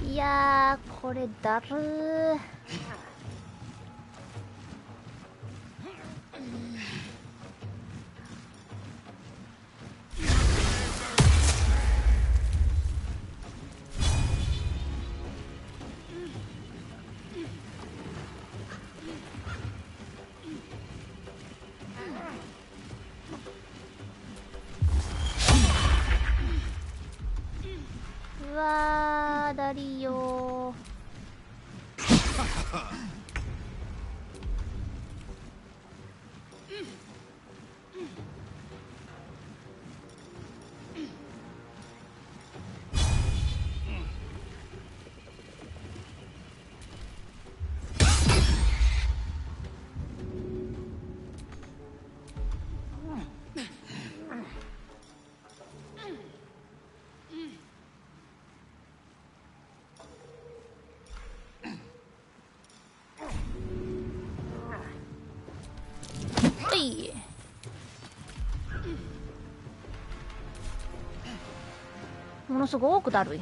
いやー、これだるー。うわー、だりよー。ものすごくだるい。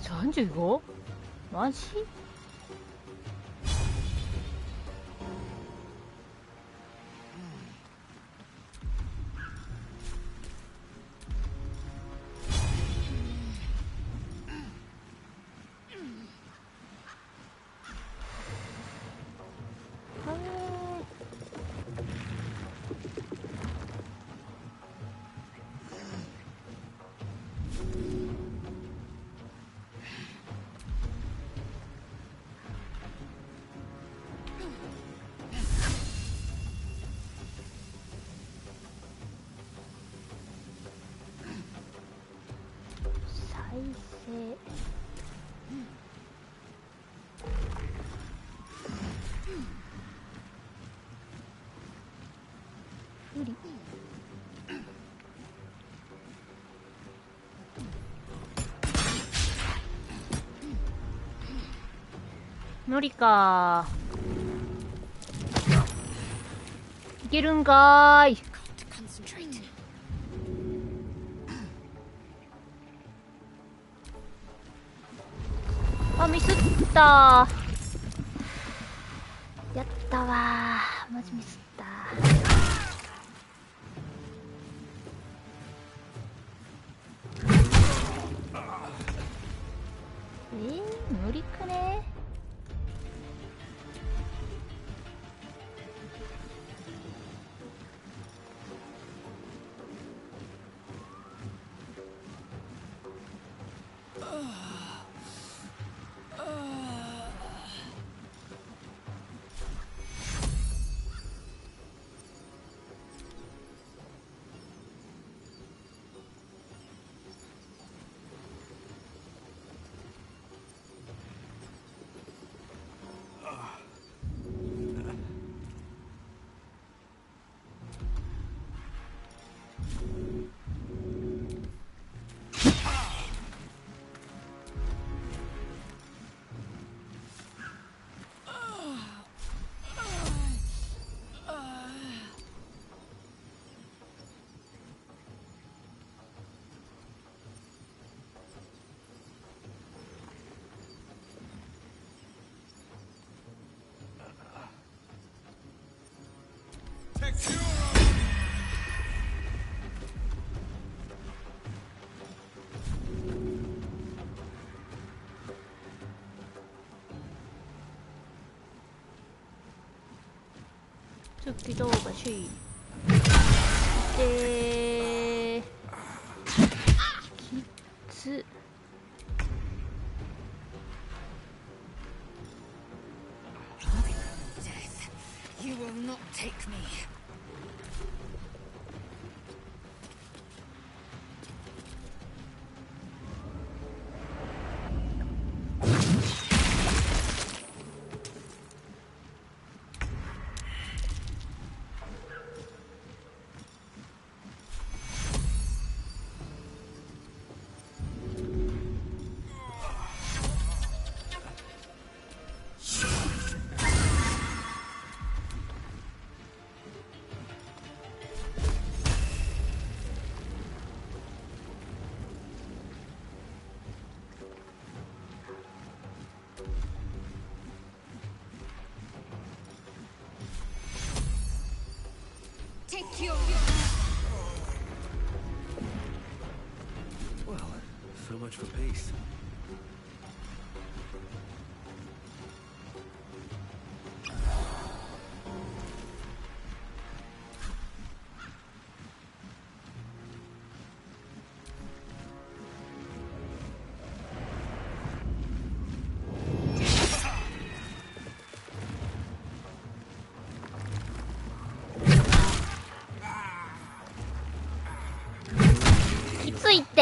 35？ マジ？無理かー。いけるんかーい。あ、ミスったー。やったわー。マジミスったー。無理くねー。突き飛ばしできつ。Death, you will not take me. Take your... Well, so much for peace.ついて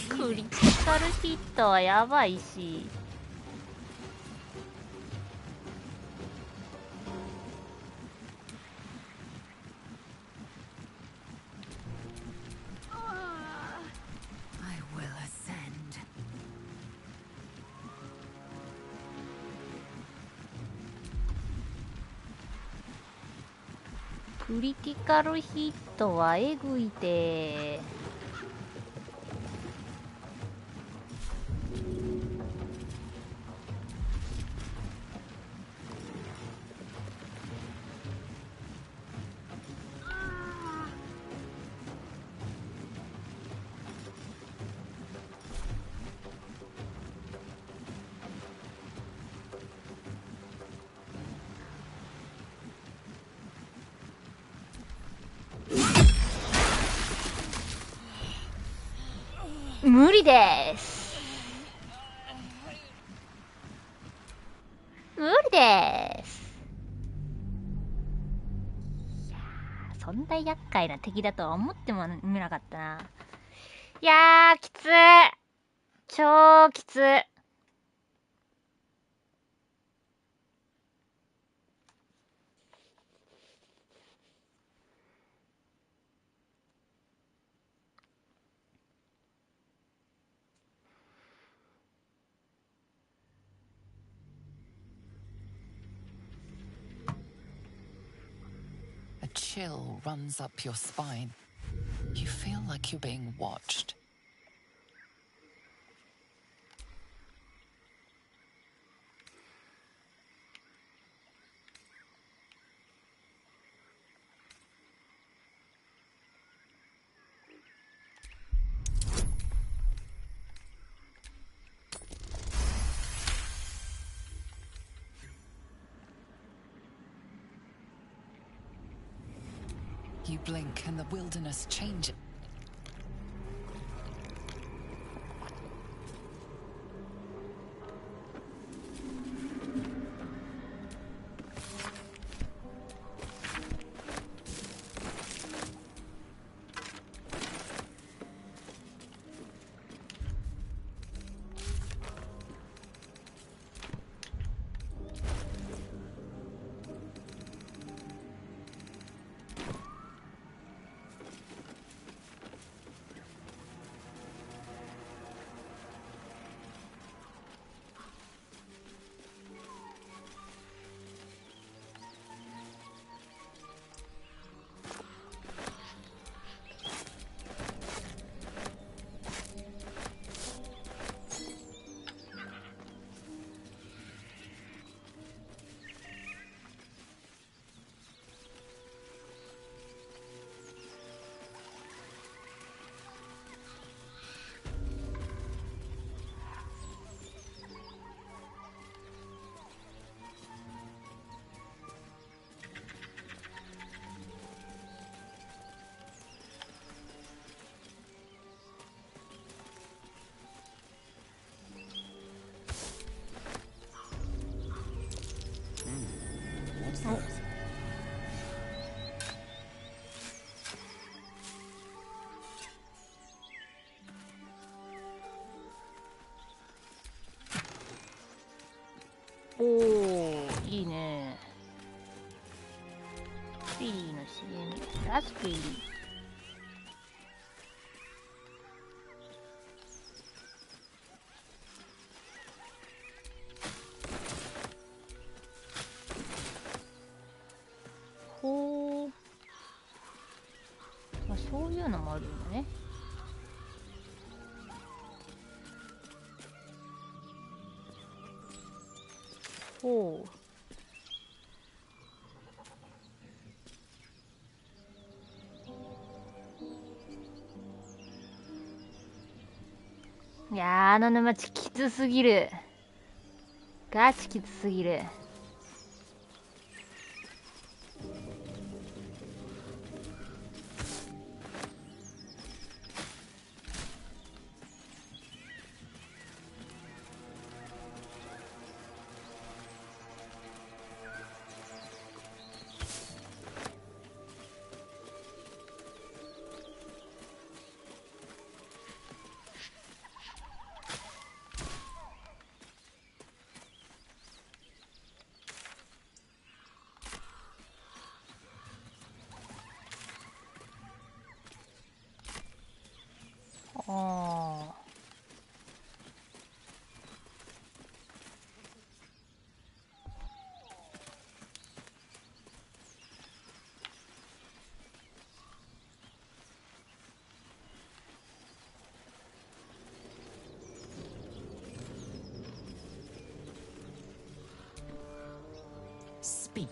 クリティカルヒットはやばいし、クリティカルヒットはえぐいて。無理です。無理です。いやー、そんな厄介な敵だとは思ってもみなかったな。いやー、きつー。超きつー。A chill runs up your spine. You feel like you're being watched. you blink and the wilderness changes. What's that? おー、いいね。スピーディーの CM。ラスピーディー。ほー。あ、そういうのもあるんだね。ほう。いやー、あの沼地きつすぎる。ガチきつすぎる。ああ。Speak.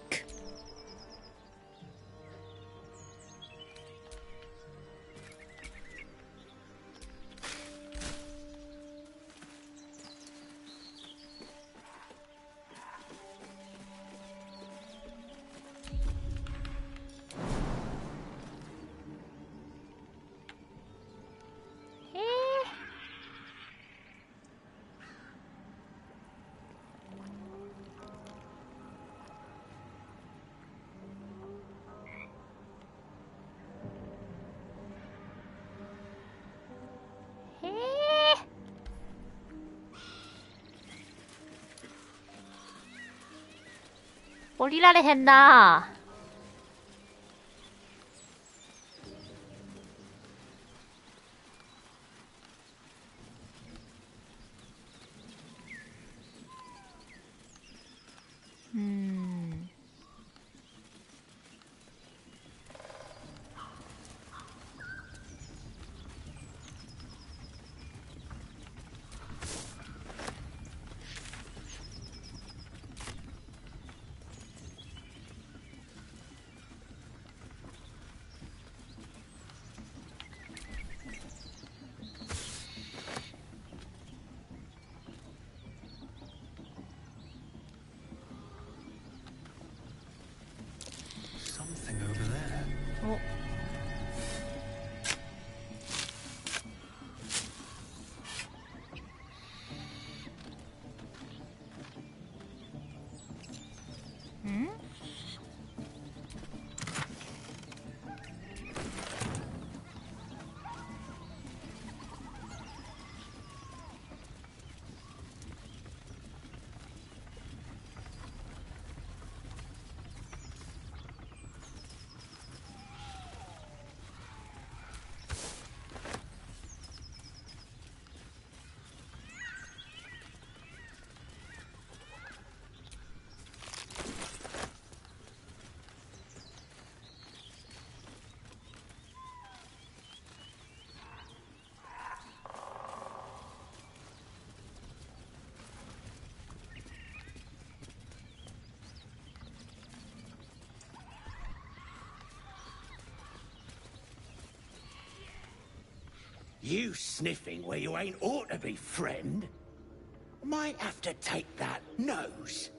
降りられへんなぁ。You sniffing where you ain't ought to be, friend. Might have to take that nose.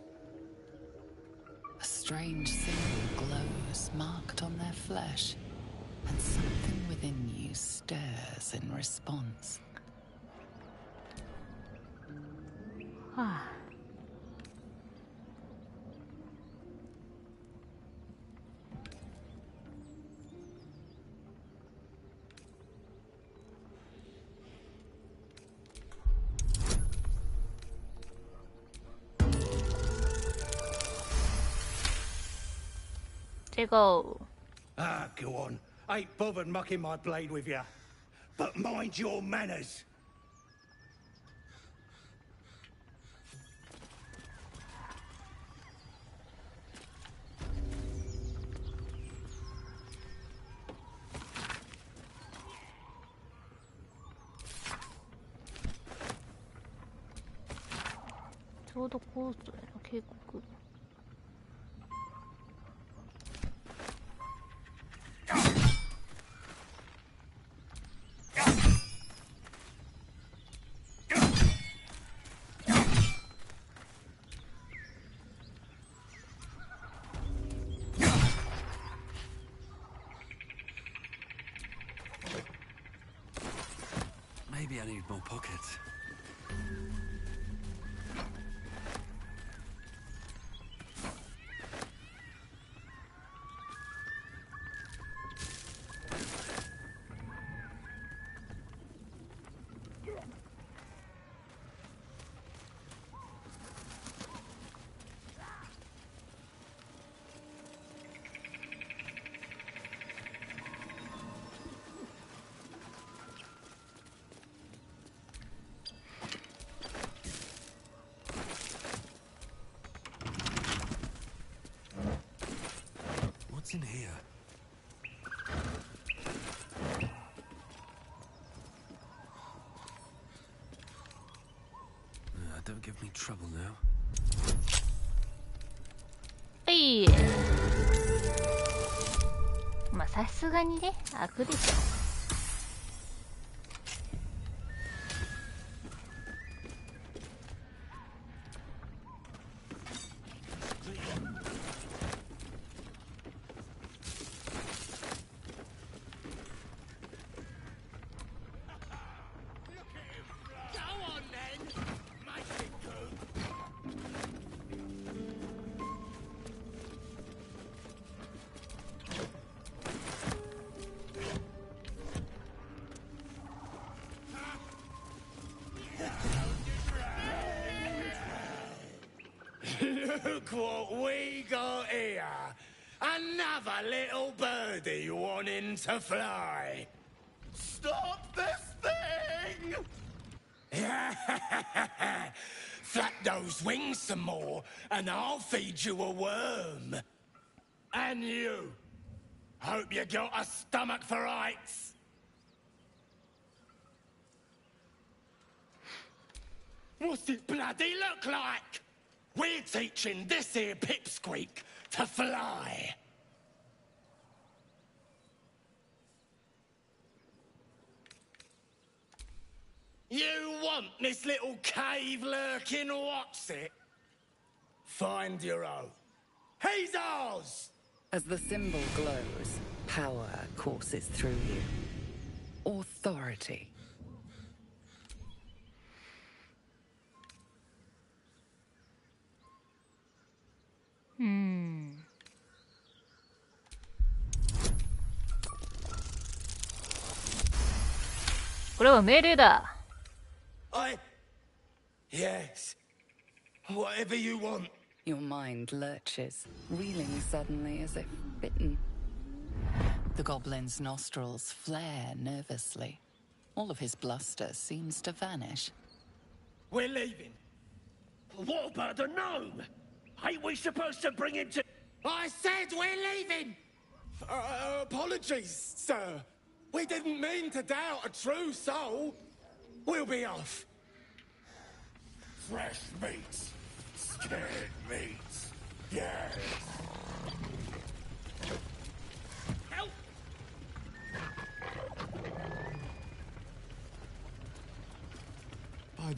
A strange symbol glows, marked on their flesh, and something within you stirs in response. Ah. Go. Ah, go on. Ain't bothered mucking my blade with you. But mind your manners. Maybe I need more pockets. What's in here? Don't give me trouble now.はい。まあさすがにね、開くでしょ。Look what we got here. Another little birdie wanting to fly. Stop this thing! Flap those wings some more, and I'll feed you a worm. And you. Hope you got a stomach for heights. What's it bloody look like? We're teaching this here pipsqueak to fly. You want this little cave lurking what's it? Find your own. He's ours! As the symbol glows, power courses through you. Authority.これは命令だ。Yes. Whatever you want. Your mind lurches, reeling suddenly as if bitten. The goblin's nostrils flare nervously. All of his bluster seems to vanish. We're leaving. What about the gnome? Ain't we supposed to bring him to... I said we're leaving! Apologies, sir. We didn't mean to doubt a true soul. We'll be off. Fresh meats. Scared meats. Yes. Help!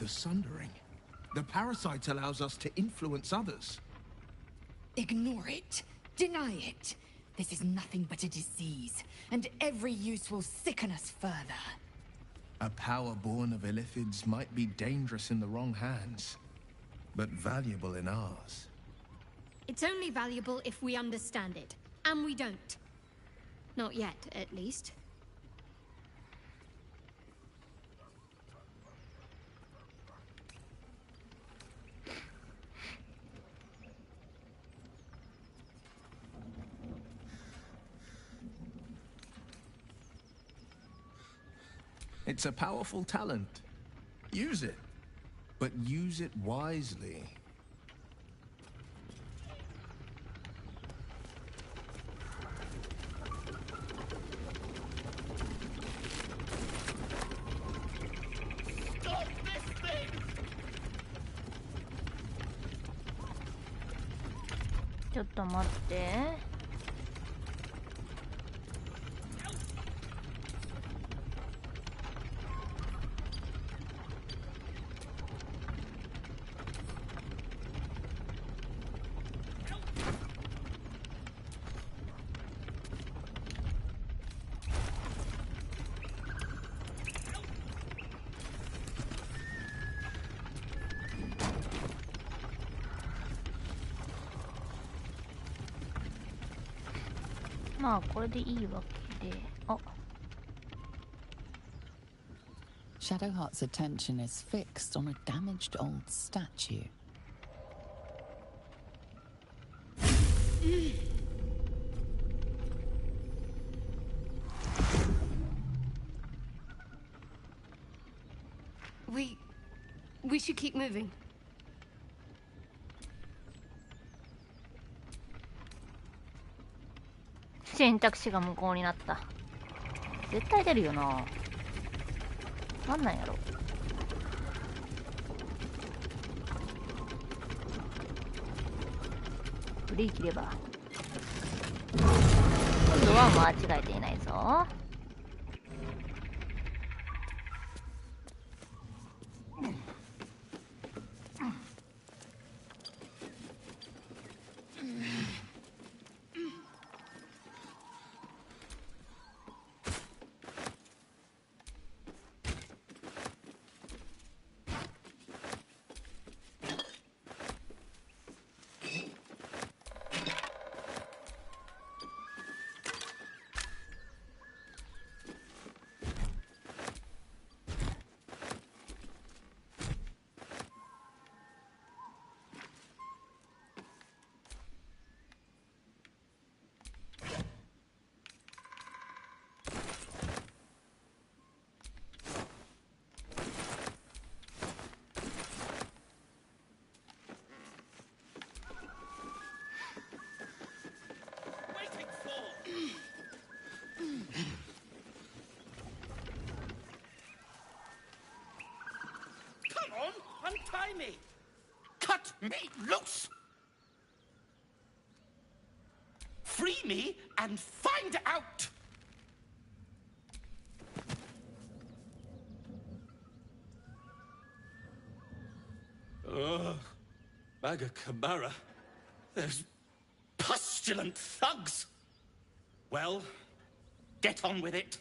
the Sundering. The parasite allows us to influence others. Ignore it. Deny it. This is nothing but a disease, and every use will sicken us further. A power born of Illithids might be dangerous in the wrong hands, but valuable in ours. It's only valuable if we understand it, and we don't. Not yet, at least. It's a powerful talent. Use it, but use it wisely. Stop this thing!ちょっと待って。まあこれでいいわけで、あ。Shadowheart's attention is fixed on a damaged old statue. We should keep moving. 選択肢が無効になった。絶対出るよな。なんなんやろ。ブレーキレバー。今度は間違えていないぞ。Untie me! Cut me loose! Free me and find out! Ugh. Baga Kamara. Those pustulant thugs! Well, get on with it.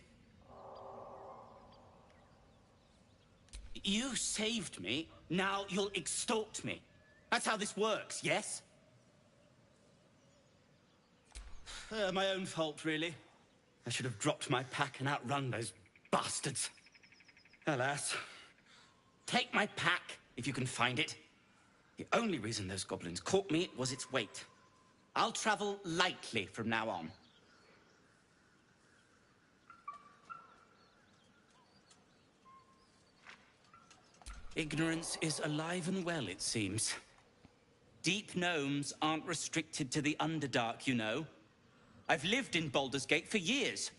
You saved me, now you'll extort me. That's how this works, yes? My own fault, really. I should have dropped my pack and outrun those bastards. Alas. Take my pack, if you can find it. The only reason those goblins caught me was its weight. I'll travel lightly from now on. Ignorance is alive and well, it seems. Deep gnomes aren't restricted to the Underdark, you know. I've lived in Baldur's Gate for years.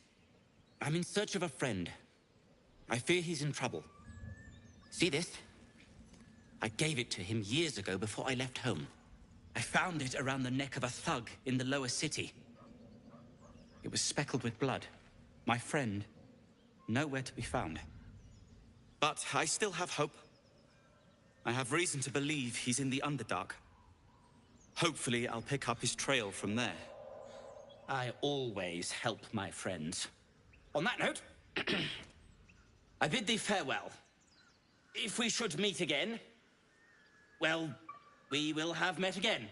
I'm in search of a friend. I fear he's in trouble. See this? I gave it to him years ago before I left home. I found it around the neck of a thug in the lower city. It was speckled with blood. My friend, nowhere to be found. But I still have hope. I have reason to believe he's in the Underdark. Hopefully, I'll pick up his trail from there. I always help my friends. On that note, I bid thee farewell. If we should meet again, well, we will have met again.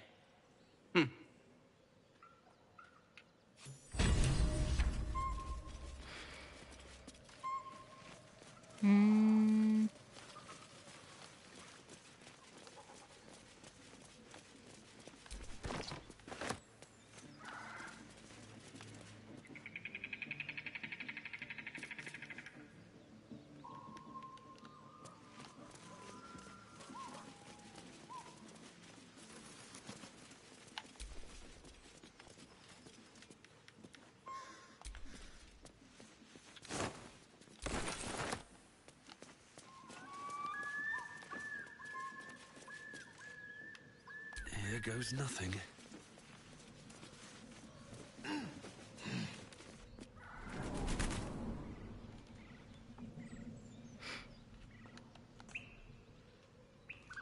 Here goes nothing.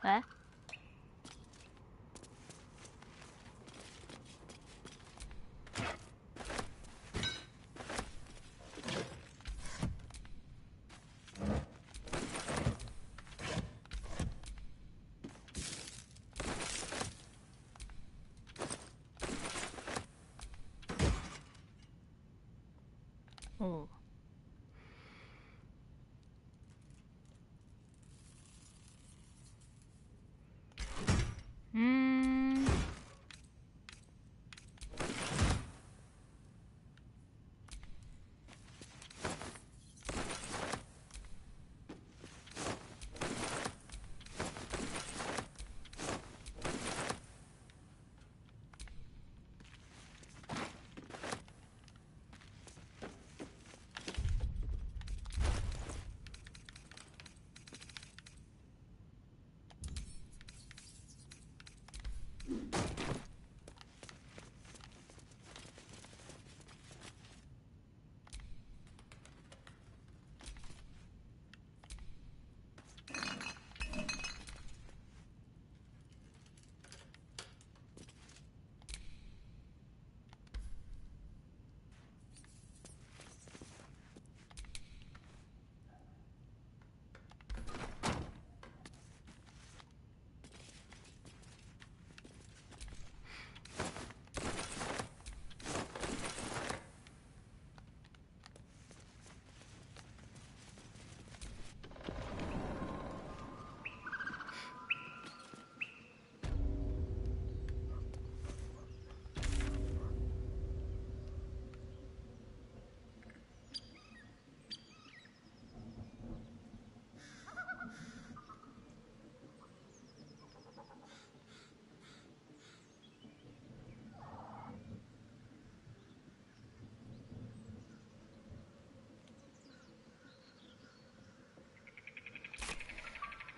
Eh? Oh.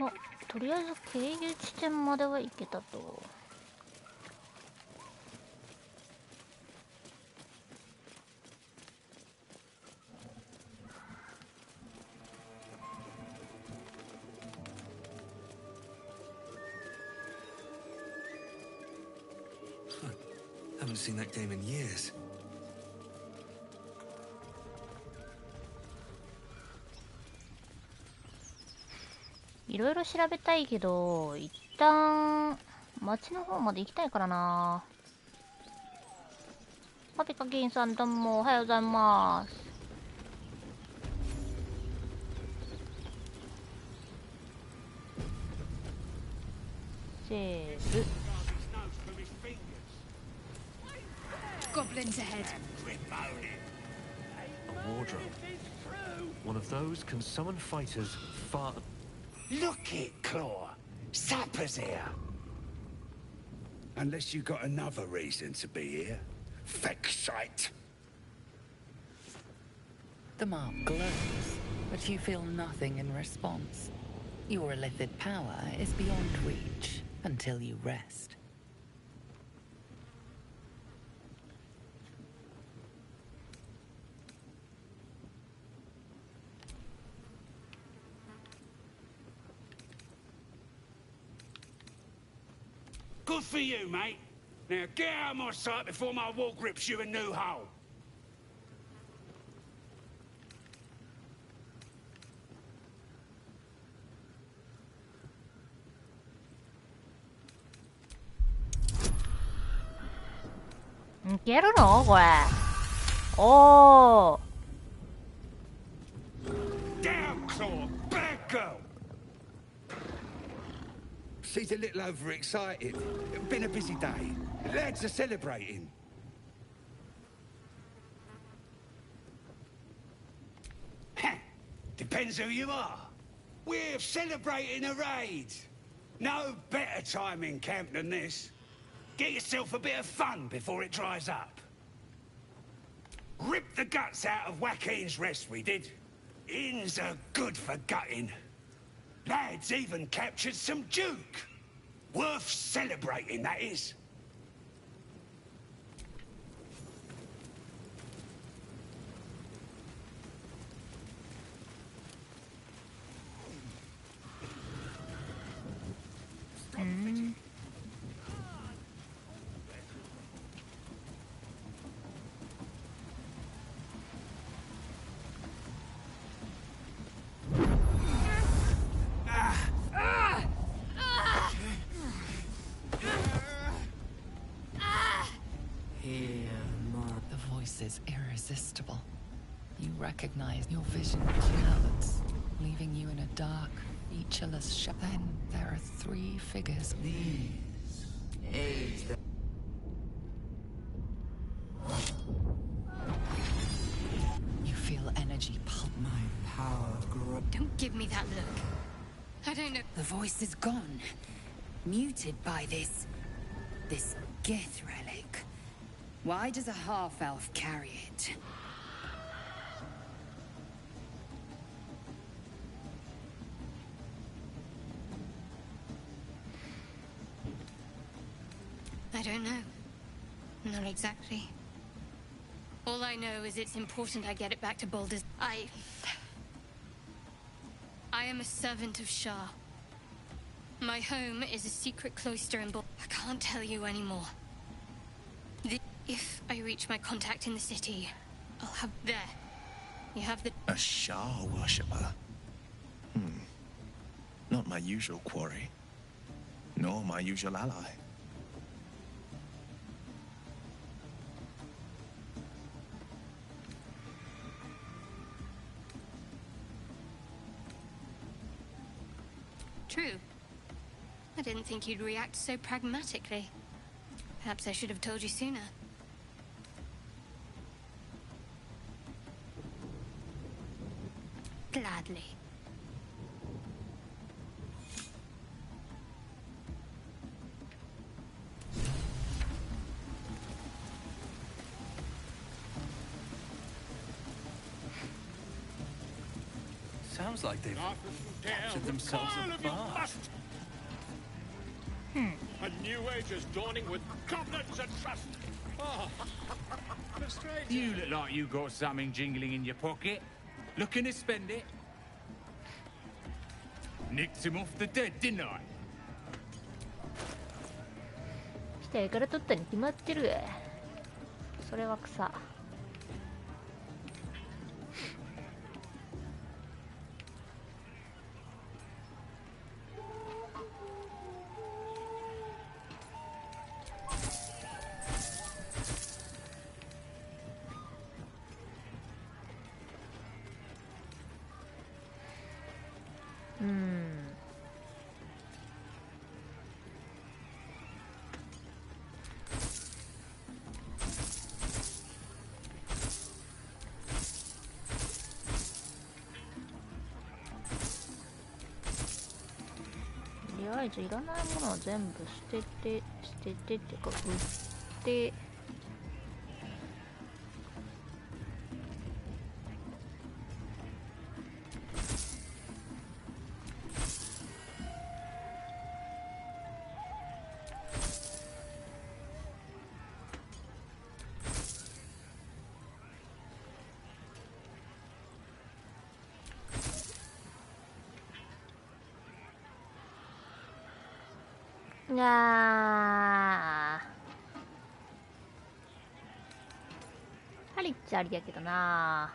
まあ、とりあえず経由地点までは行けたと。Haven't seen that game in years. いろいろ調べたいけど、一旦町の方まで行きたいからな。パピカキンさんどうもおはようございます。セーブ。Goblins ahead. A wardrobe. One of those can summon fighters far. Look it, Claw. Sapper's here. Unless you got another reason to be here. Feck sight. The mark glows, but you feel nothing in response. Your illithid power is beyond reach until you rest. Good for you, mate. Now get out of my sight before my wall grips you a new hole.いけるのこれ。おー。Down, Claw. Bad girl. She's a little overexcited. Been a busy day. Lads are celebrating. Depends who you are. We're celebrating a raid. No better time in camp than this. Get yourself a bit of fun before it dries up. Ripped the guts out of Joaquin's rest, we did. Inns are good for gutting. Lads even captured some Duke. Worth celebrating, that is. The voice is irresistible. You recognize your vision clouds, leaving you in a dark, featureless shadow. Then there are three figures. These aids that you feel energy pulp. my power grow. Don't give me that look. I don't know. The voice is gone. Muted by this Gith relic. Why does a half-elf carry it? I don't know. Not exactly. All I know is it's important I get it back to Baldur's. I am a servant of Shah. My home is a secret cloister in I can't tell you anymore. If I reach my contact in the city, I'll have... There. You have the... A Shah worshipper? Not my usual quarry. Nor my usual ally. True. I didn't think you'd react so pragmatically. Perhaps I should have told you sooner. Gladly. Sounds like they've captured themselves a bar. A new age is dawning with goblins and trust. Oh, You look like you got something jingling in your pocket. Looking to spend it? Nicked him off the dead, didn't I? 下から取ったに決まってる。それは草。とりあえずいらないものは全部捨ててってか売って。ちゃありやけどな。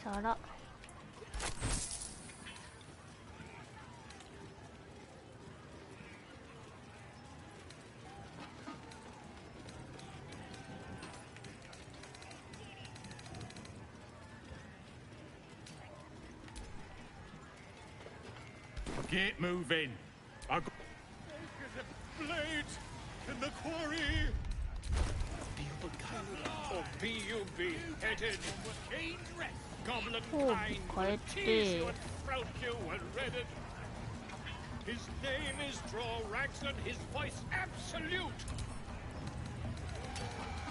皿。Get moving. I got blades in the quarry. Or be you beheaded. Goblin kind will tease you and throat you and redded. His name is Drorax and his voice absolute.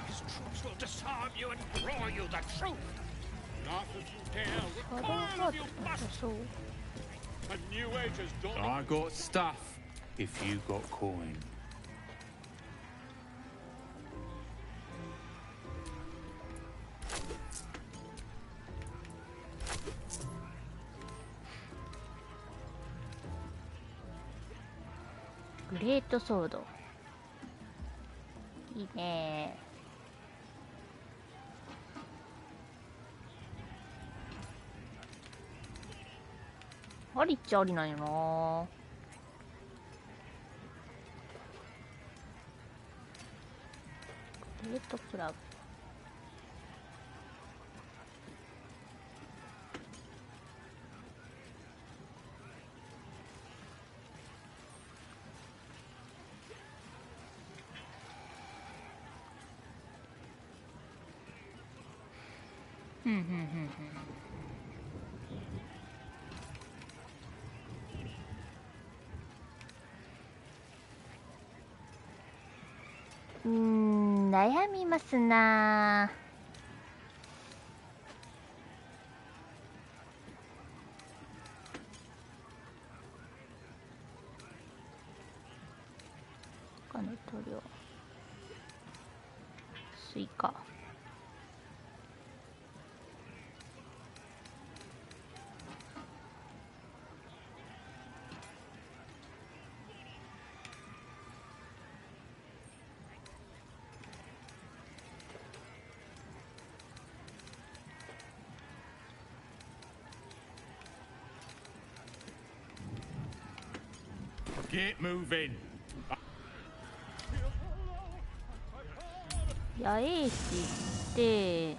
His troops will disarm you and roar you the truth. Not if you dare recoil, you must. A new age is dawning. I got stuff if you got coin.グレートソード。いいね。ありっちゃありなんよな。グレートクラブ。悩みますな。他の塗料。スイカ。Get moving. 八重市って一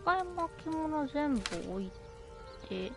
回巻物全部置いて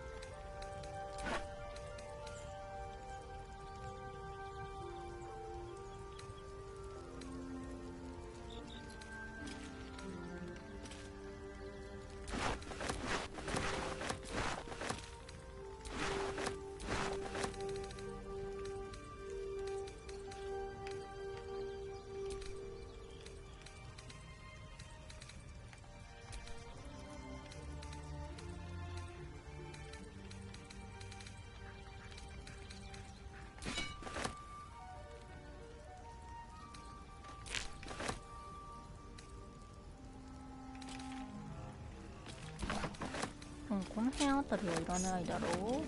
この辺あたりはいらないだろう。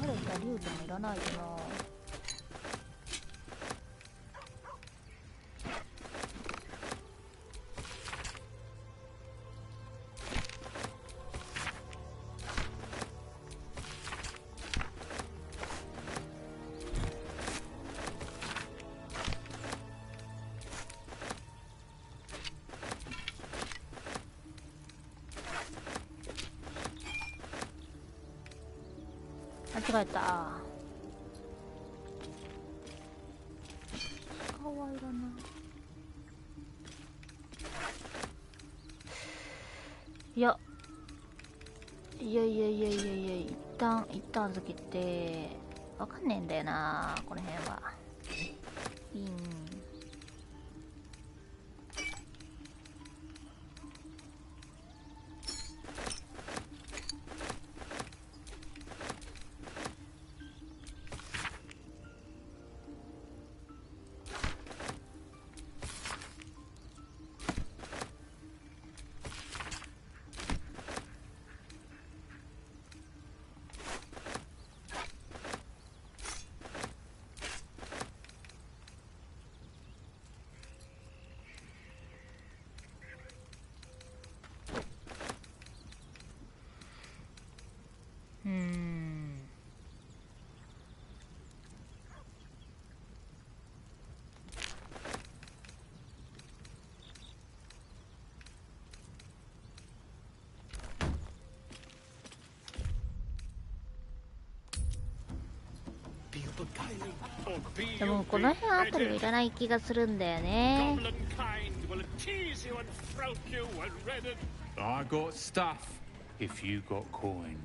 慣れた竜でもいらないよな。間違えた。顔はいらない。いや一旦預けて、わかんねえんだよなこの辺は。でもこの辺あたりはいらない気がするんだよね。I got stuff if you got coin.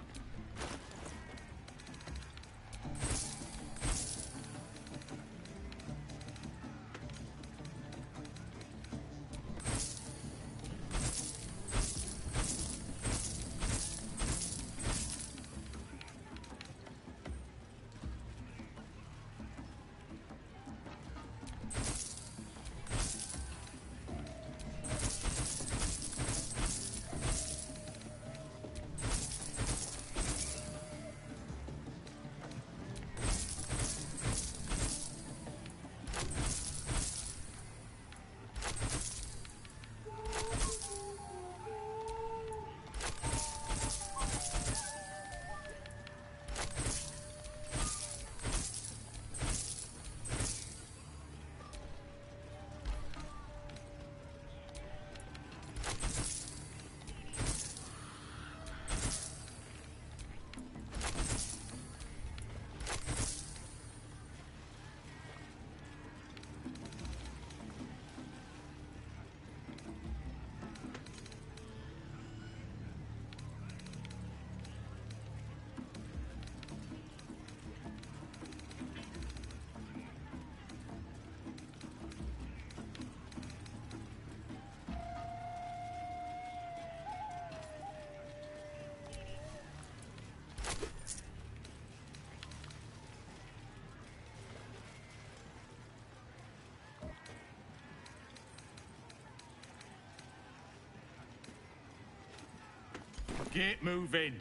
Get moving.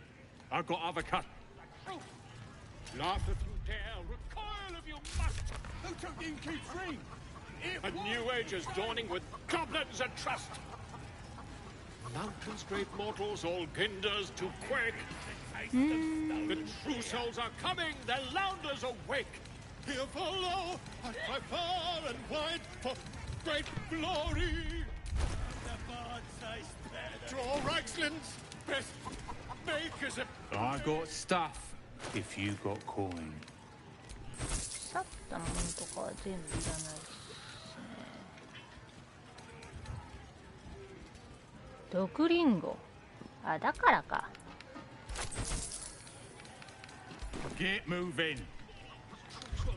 I've got other cut. Laugh if you dare, recoil if you must. Who took the innkeep's ring? A new age is dawning with goblins and trust. Mountain's great mortals, all ginders to quake. The true souls are coming, their lounders awake. Here follow, I fly far and wide for great glory. Draw Reichsland's best makers of... I got stuff if you got coin. 腐ったものとかは全部いらないですね。毒リンゴ。あ、だからか。Get moving.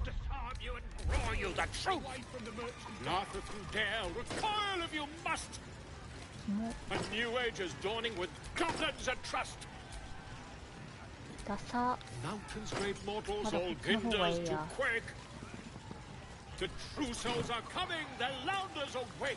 Disarm you and roar you the truth. Laugh if you dare, recoil if you must. A new age is dawning with goblins and trust. ダサ。 Mountain's great mortals, all ginders to quake. The true souls are coming, their lounders awake.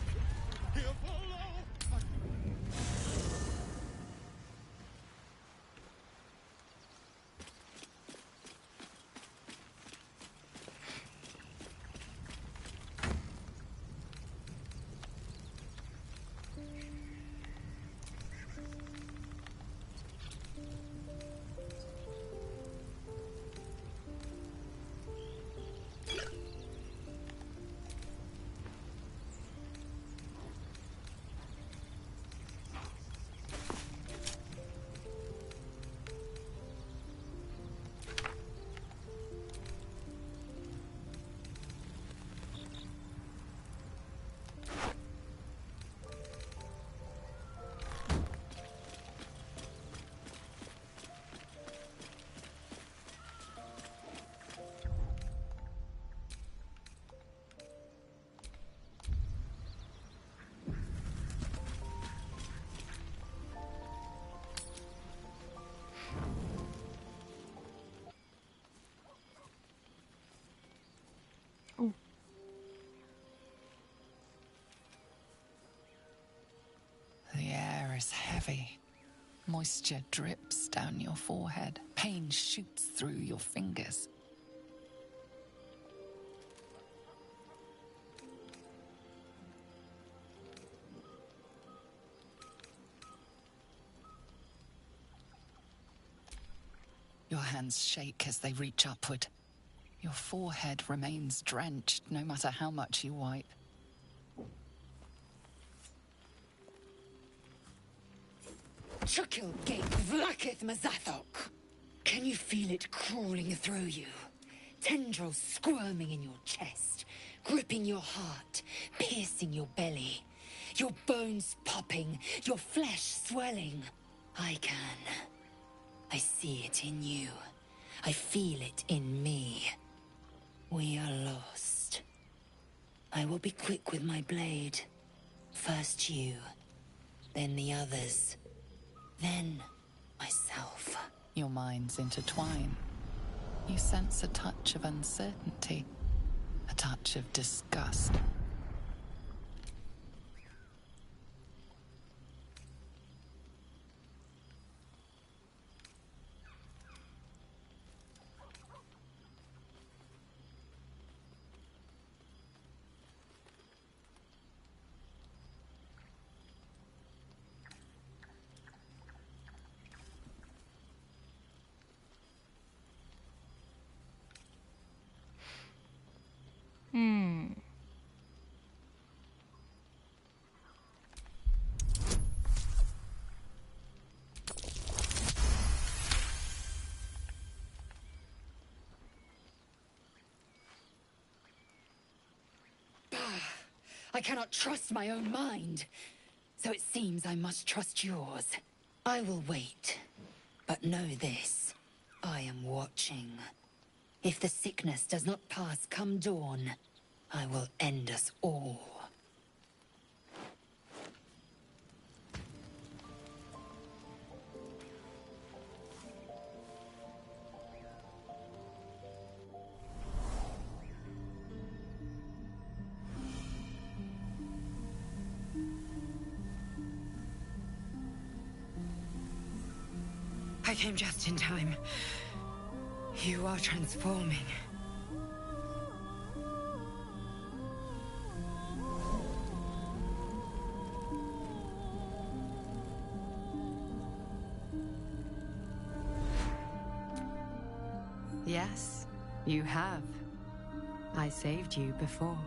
The air is heavy. Moisture drips down your forehead. Pain shoots through your fingers. Your hands shake as they reach upward. Your forehead remains drenched no matter how much you wipe. Chukil gate vlakith mazathok. Can you feel it crawling through you? Tendrils squirming in your chest, gripping your heart, piercing your belly. Your bones popping, your flesh swelling. I can. I see it in you. I feel it in me. We are lost. I will be quick with my blade. First you, then the others. Then, myself. Your minds intertwine. You sense a touch of uncertainty, a touch of disgust. I cannot trust my own mind. So it seems I must trust yours. I will wait. But know this. I am watching. If the sickness does not pass come dawn, I will end us all. I came just in time. You are transforming. Yes, you have. I saved you before.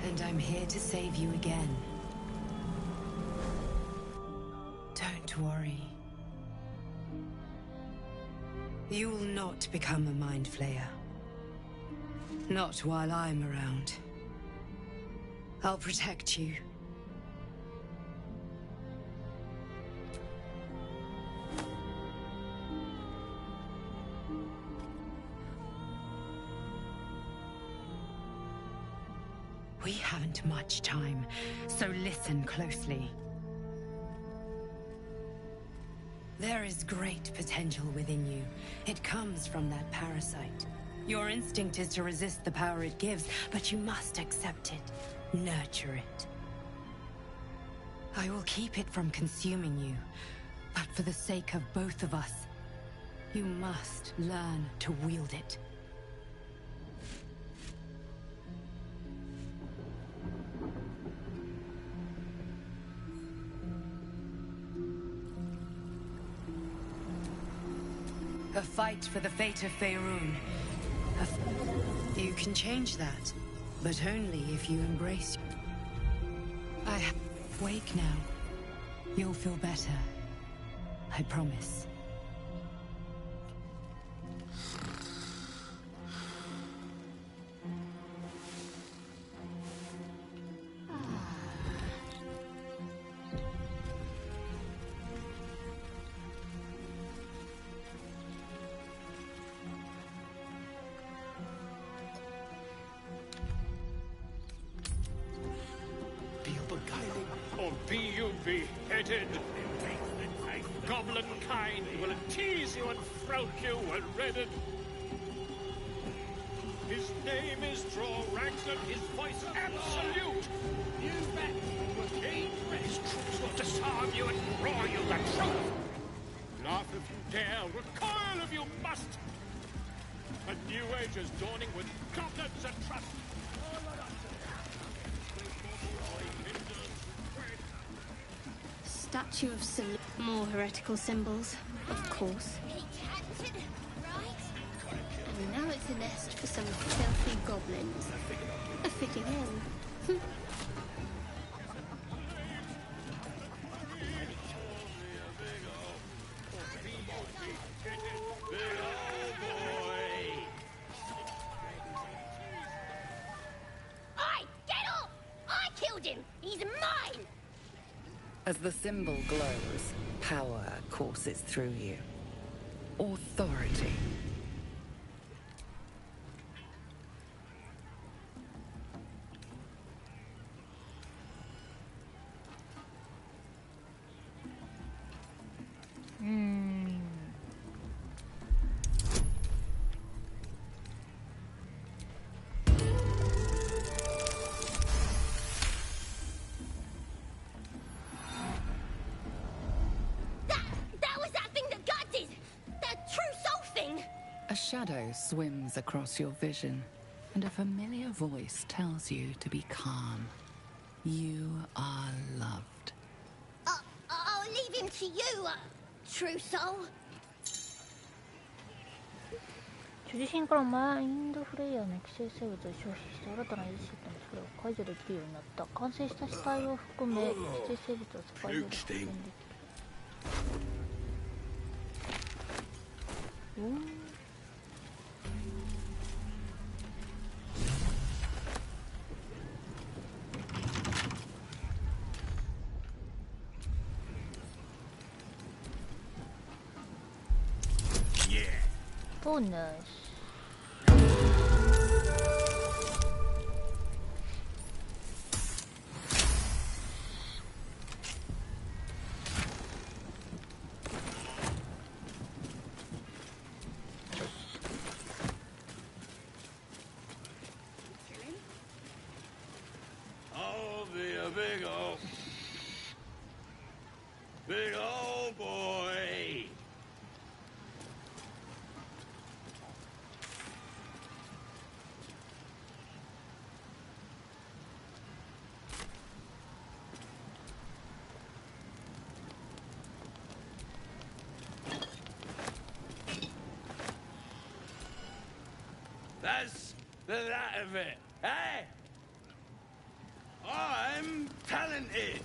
And I'm here to save you again. Don't worry. You will not become a mind flayer. Not while I'm around. I'll protect you. We haven't much time, so listen closely. There is great potential within you. It comes from that parasite. Your instinct is to resist the power it gives, but you must accept it, nurture it. I will keep it from consuming you, but for the sake of both of us, you must learn to wield it. A fight for the fate of Faerun. You can change that, but only if you embrace. Wake now. You'll feel better. I promise. Or be you beheaded. Goblin kind will tease you and throat you and redden. His name is Drorax and his voice absolute. You bet his troops will disarm you and roar you the truth. Laugh if you dare, recoil if you must. A new age is dawning with goblins and trust. Statue of Sol. More heretical symbols, of course. And now it's a nest for some filthy goblins. A fitting end. As the symbol glows, power courses through you. Authority. A shadow swims across your vision, and a familiar voice tells you to be calm. You are loved. I'll leave him to you, true soul. 所持品からマインドフレイヤーの寄生生物を消費して新たな意思システムそれを解除できるようになった。完成した死体を含め寄生生物はスパイで発見できる。Bonus. I'll be a big old boy. That's that of it. Hey! I'm talented.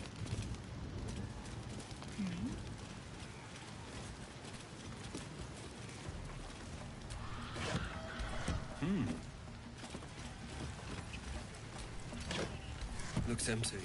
Looks empty.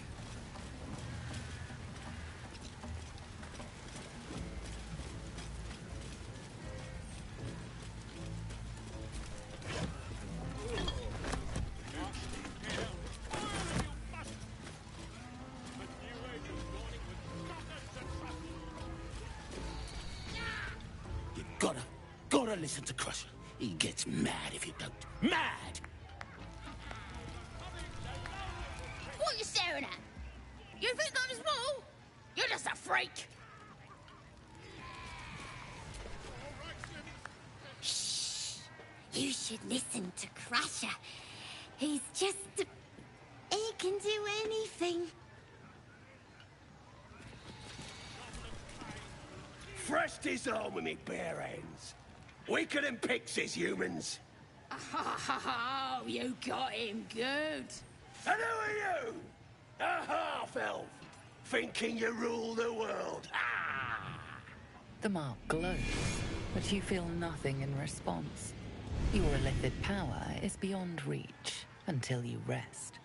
gotta listen to Crusher. He gets mad if you don't. Mad! What are you staring at? You think I'm small? You're just a freak. Shh. You should listen to Crusher. He's just... He can do anything. Thrust his arm with me bare hands. Weaker than pixies, humans. Oh, you got him good. And who are you? A half-elf, thinking you rule the world. The mark glows, but you feel nothing in response. Your illithid power is beyond reach until you rest.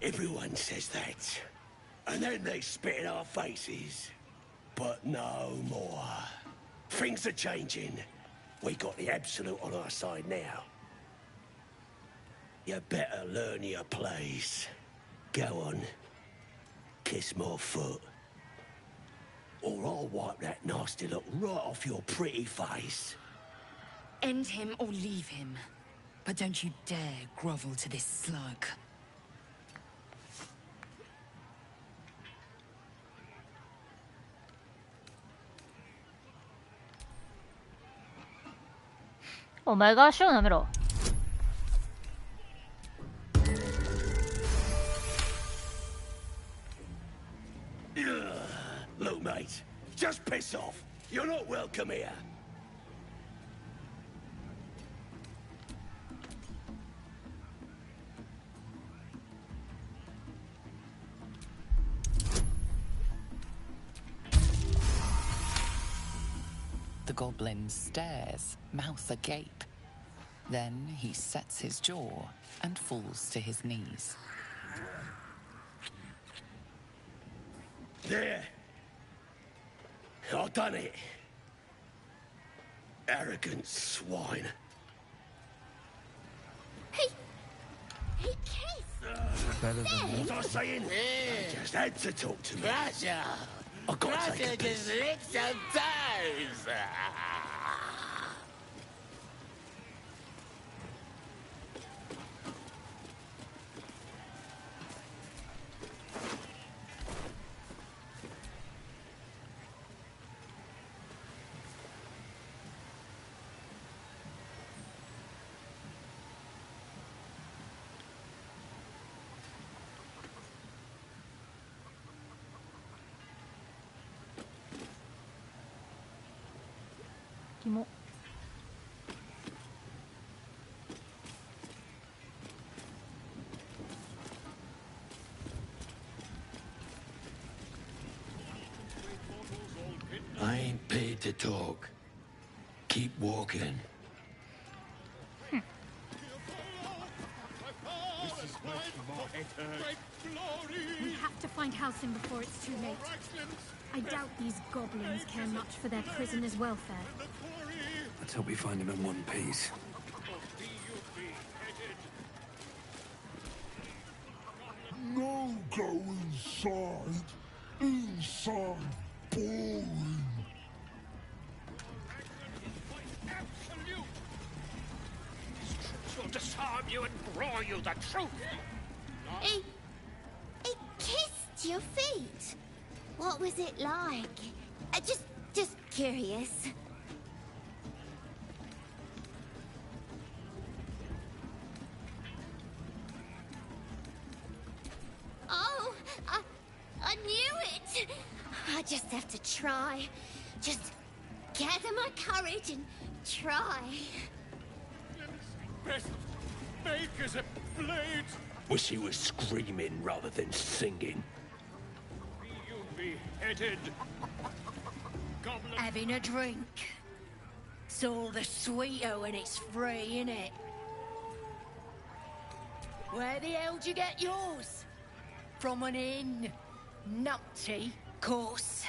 Everyone says that, and then they spit in our faces. But no more. Things are changing. We got the Absolute on our side now. You better learn your place. Go on. Kiss my foot. Or I'll wipe that nasty look right off your pretty face. End him or leave him. But don't you dare grovel to this slug. Oh my gosh, 足を舐めろ。Look, mate, just piss off. You're not welcome here. The goblin stares, mouth agape. Then he sets his jaw and falls to his knees. There. I've done it. Arrogant swine. He kissed. Better than What was I saying? I just had to talk to me. Crusher! I've got to Crusher take a just piss. licked some toes!キモ。I ain't paid to talk. Keep walking. We have to find Halcyon before it's too late. I doubt these goblins care much for their prisoner's welfare. Let's hope we find him in one piece. No, go inside. Inside. Boring. Will disarm you and brawl you the truth. He kissed your feet. What was it like? Just curious. Oh, I knew it. I just have to try. Just gather my courage and try. Best make as a blade. Wish he was screaming rather than singing. Be you beheaded. Goblin. Having a drink. It's all the sweeter when it's free, innit? Where the hell did you get yours? From an inn. Nutty, course.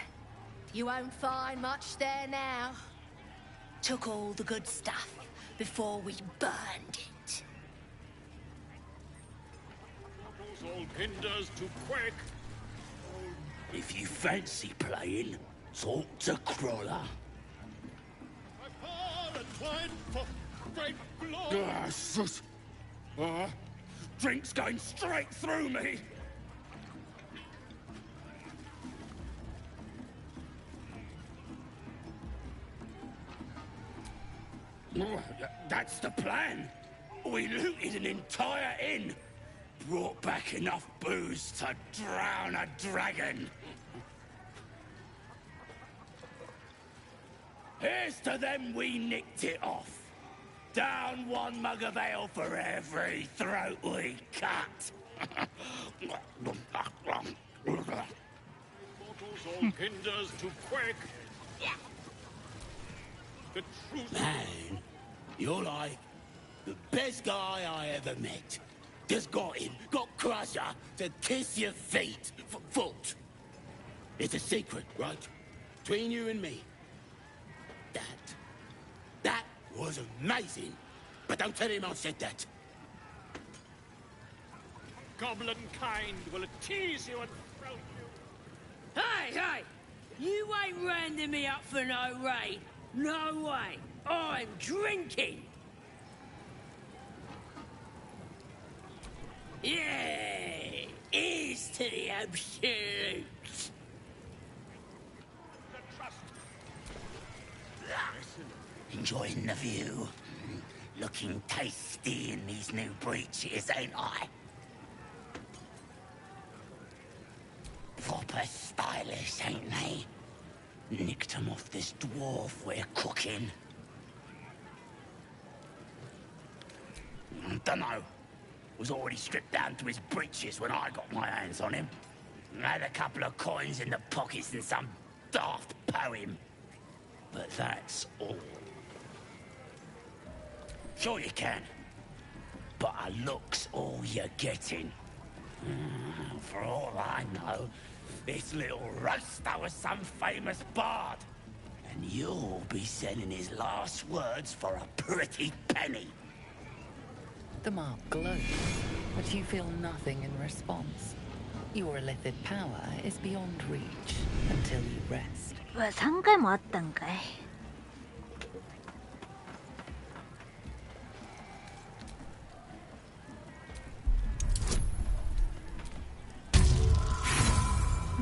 You won't find much there now. Took all the good stuff before we burned it. Old hinders to quick. If you fancy playing, talk to Crawler. I fall and wine for great glory. Drink's going straight through me. That's the plan. We looted an entire inn. Brought back enough booze to drown a dragon. Here's to them we nicked it off. Down one mug of ale for every throat we cut. Mortals old hinders to quick. The truth. Man, you're like the best guy I ever met. Just got Crusher to kiss your feet for foot. It's a secret, right? Between you and me. That was amazing. But don't tell him I said that. Goblin kind will tease you and throw you. Hey! You ain't rounding me up for no raid. No way. I'm drinking. Yeah! Here's to the absolute. Enjoying the view. Looking tasty in these new breeches, ain't I? Proper stylish, ain't they? Nicked 'em off this dwarf we're cooking. Dunno. Was already stripped down to his breeches when I got my hands on him. Had a couple of coins in the pockets and some daft poem. But that's all. Sure you can. But a look's all you're getting. For all I know, this little roaster was some famous bard. And you'll be sending his last words for a pretty penny. The mark glows, but you feel nothing in response. Your illithid power is beyond reach until you rest. 3回もあったんかい。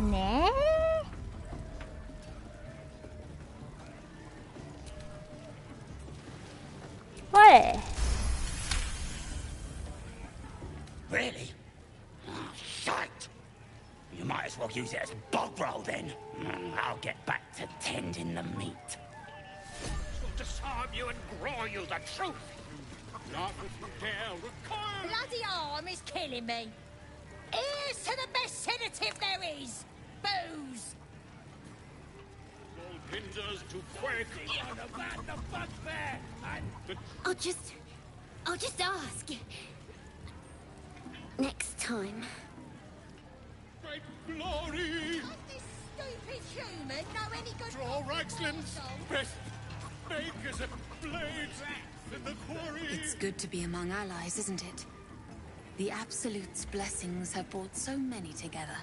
ねえ。おい。Really? Oh, shite! You might as well use it as bog roll then. I'll get back to tending the meat. We'll disarm you and grow you the truth. Not if you dare recoil. Bloody arm is killing me. Here's to the best sedative there is. Booze. Old hinders to quick. The bugbear and I'll just ask. Next time. Great glory. Does this stupid human know any good? Draw Raxlin's best makers of blades in the quarry. It's good to be among allies, isn't it? The Absolute's blessings have brought so many together.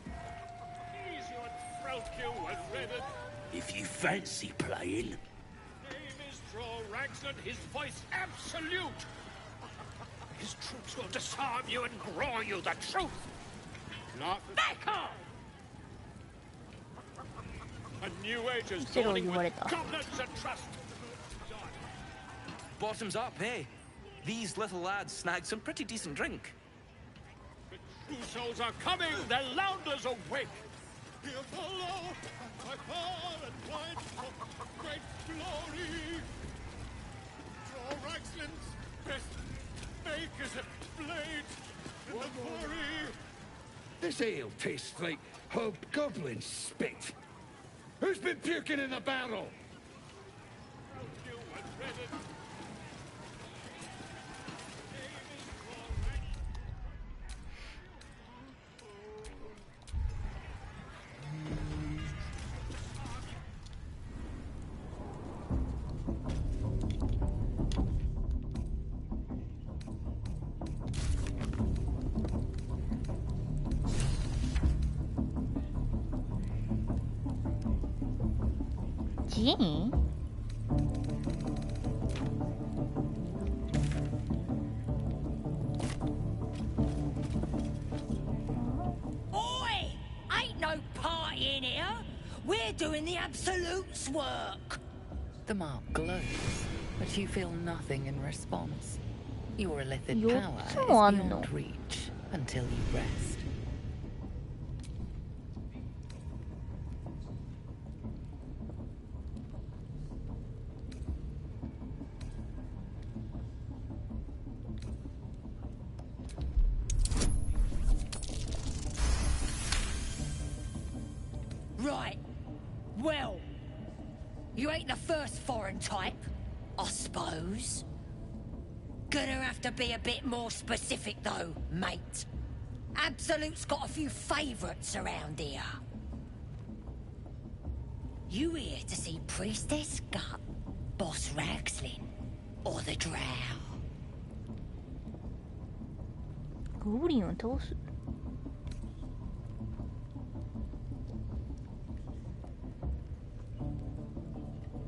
Tease you and throat you and redded. if you fancy playing. Name is Draw Raxlin, his voice absolute. His troops will disarm you and grow you the truth. Not back off! A new age is dawning with goblins and trust. Bottoms up, eh? These little lads snagged some pretty decent drink. The true souls are coming, their lounders awake. Here follow, I fall and fight for great glory. Draw Raxlin's best makers of blades in the quarry. This ale tastes like hobgoblin spit. Who's been puking in the barrel? ジーン？Oi! Ain't no party in here. We're doing the Absolute's work. The mark glows, but you feel nothing in response. Your illithid 4 power つ is もあんの？ beyond reach until you rest. Right. Well, you ain't the first foreign type, I suppose. Gonna have to be a bit more specific, though, mate. Absolute's got a few favourites around here. You here to see Priestess Gut, Boss Raxlin, or the Drow? ゴブリンを倒す。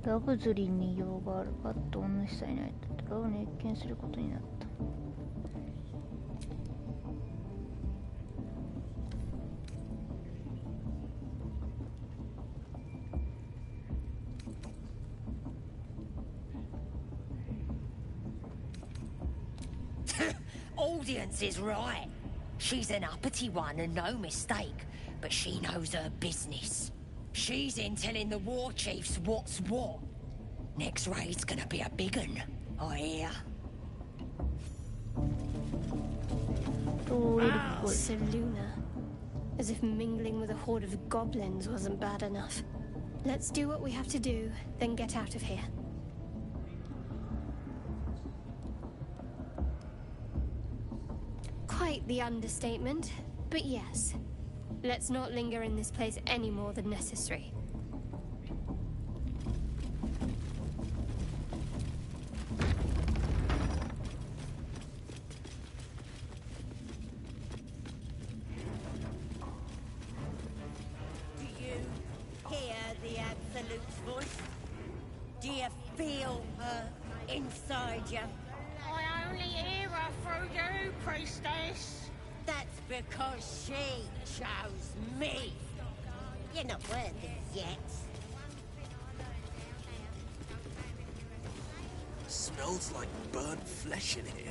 ラグズリンに用がある。ガッと女主さんいないと虎を熱見することになった。Audience is right. She's an uppity one and no mistake, but she knows her business. She's in telling the war chiefs what's what. Next raid's gonna be a big un, I hear. Ah, Seluna. As if mingling with a horde of goblins wasn't bad enough. Let's do what we have to do, then get out of here. Quite the understatement, but yes. Let's not linger in this place any more than necessary. Do you hear the Absolute's voice? Do you feel her inside you? I only hear her through you, priestess. That's because she chose me. You're not worthy yet. Smells like burnt flesh in here.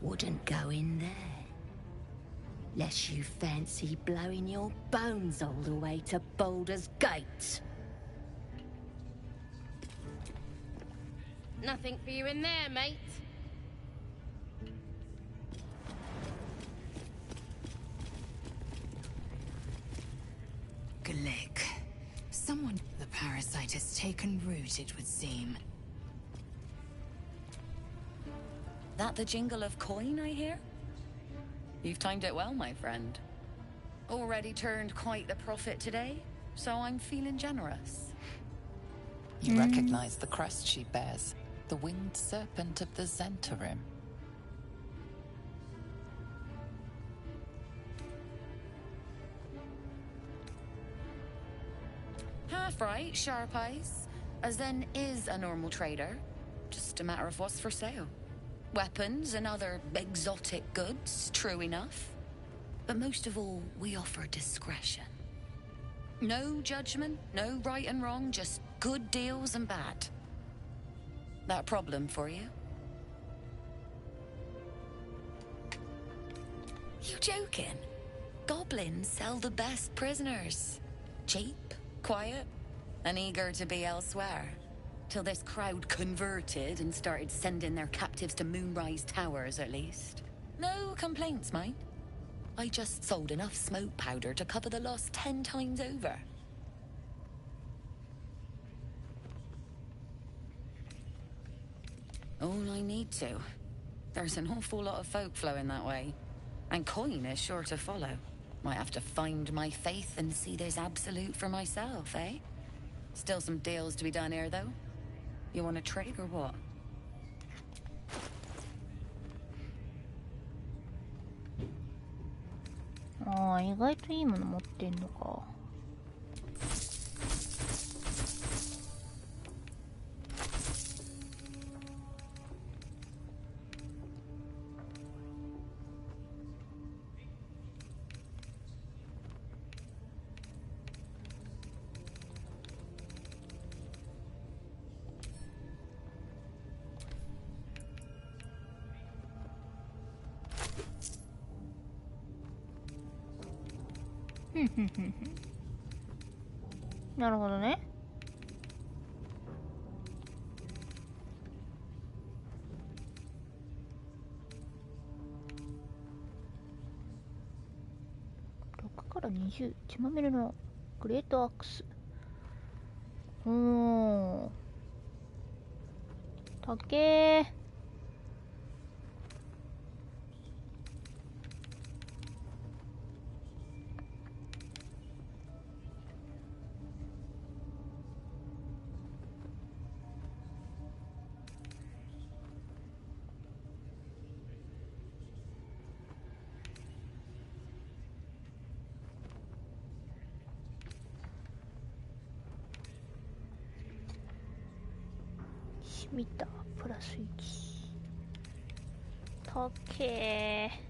Wouldn't go in there. Lest you fancy blowing your bones all the way to Baldur's Gate. Nothing for you in there, mate. Glick. Someone... The parasite has taken root, it would seem. That the jingle of coin I hear? You've timed it well, my friend. Already turned quite the profit today, so I'm feeling generous. You recognize the crest she bears, the winged serpent of the Zentarim. Half right, sharp eyes. Zen is a normal trader. Just a matter of what's for sale. Weapons and other exotic goods, true enough. But most of all, we offer discretion. No judgment, no right and wrong, just good deals and bad. That a problem for you? You joking? Goblins sell the best prisoners. Cheap, quiet, and eager to be elsewhere. Till this crowd converted and started sending their captives to Moonrise Towers, at least. No complaints, mind. I just sold enough smoke powder to cover the loss 10 times over. All I need to. There's an awful lot of folk flowing that way. And coin is sure to follow. Might have to find my faith and see this absolute for myself, eh? Still some deals to be done here, though. You want to trade or what? ああ、意外といいもの持ってんのか。なるほどね。6から20、血まみれのグレートアックス。おー。たけー。見たプラス1。たけー。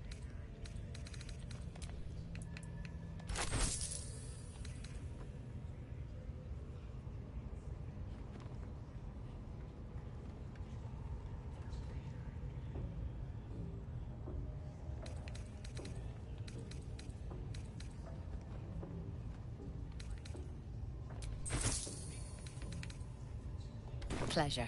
Pleasure.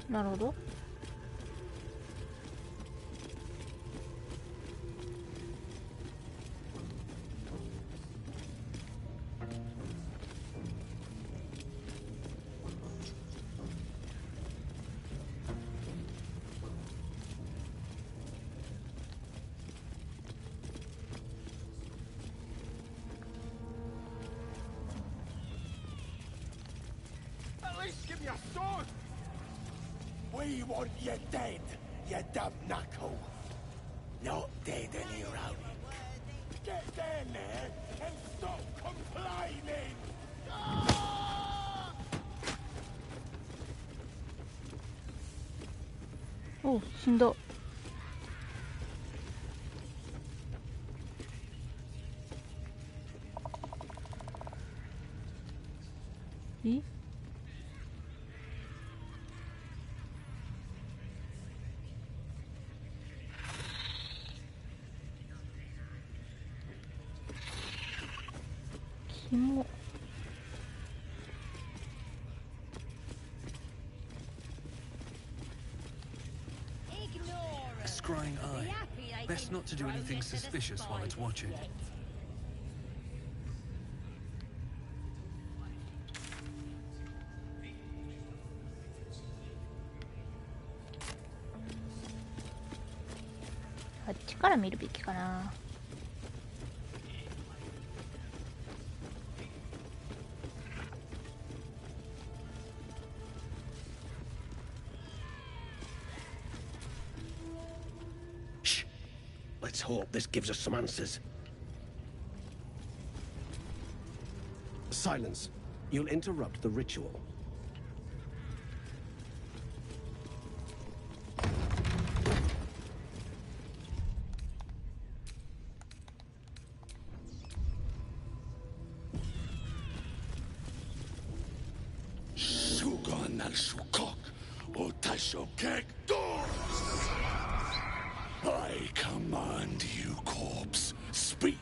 なるほど。At least give me a sword! We want you dead, you dumb knuckle. Not dead and heroic. Get down there and stop complaining! Ah! おう、死んだ。え？キモ。A scrying eye. Best not to do anything suspicious while it's watching. あっちから見るべきかな。Let's hope this gives us some answers. Silence. You'll interrupt the ritual. Sugan al Sukok, Otashokek Doors! I command you, corpse. Speak.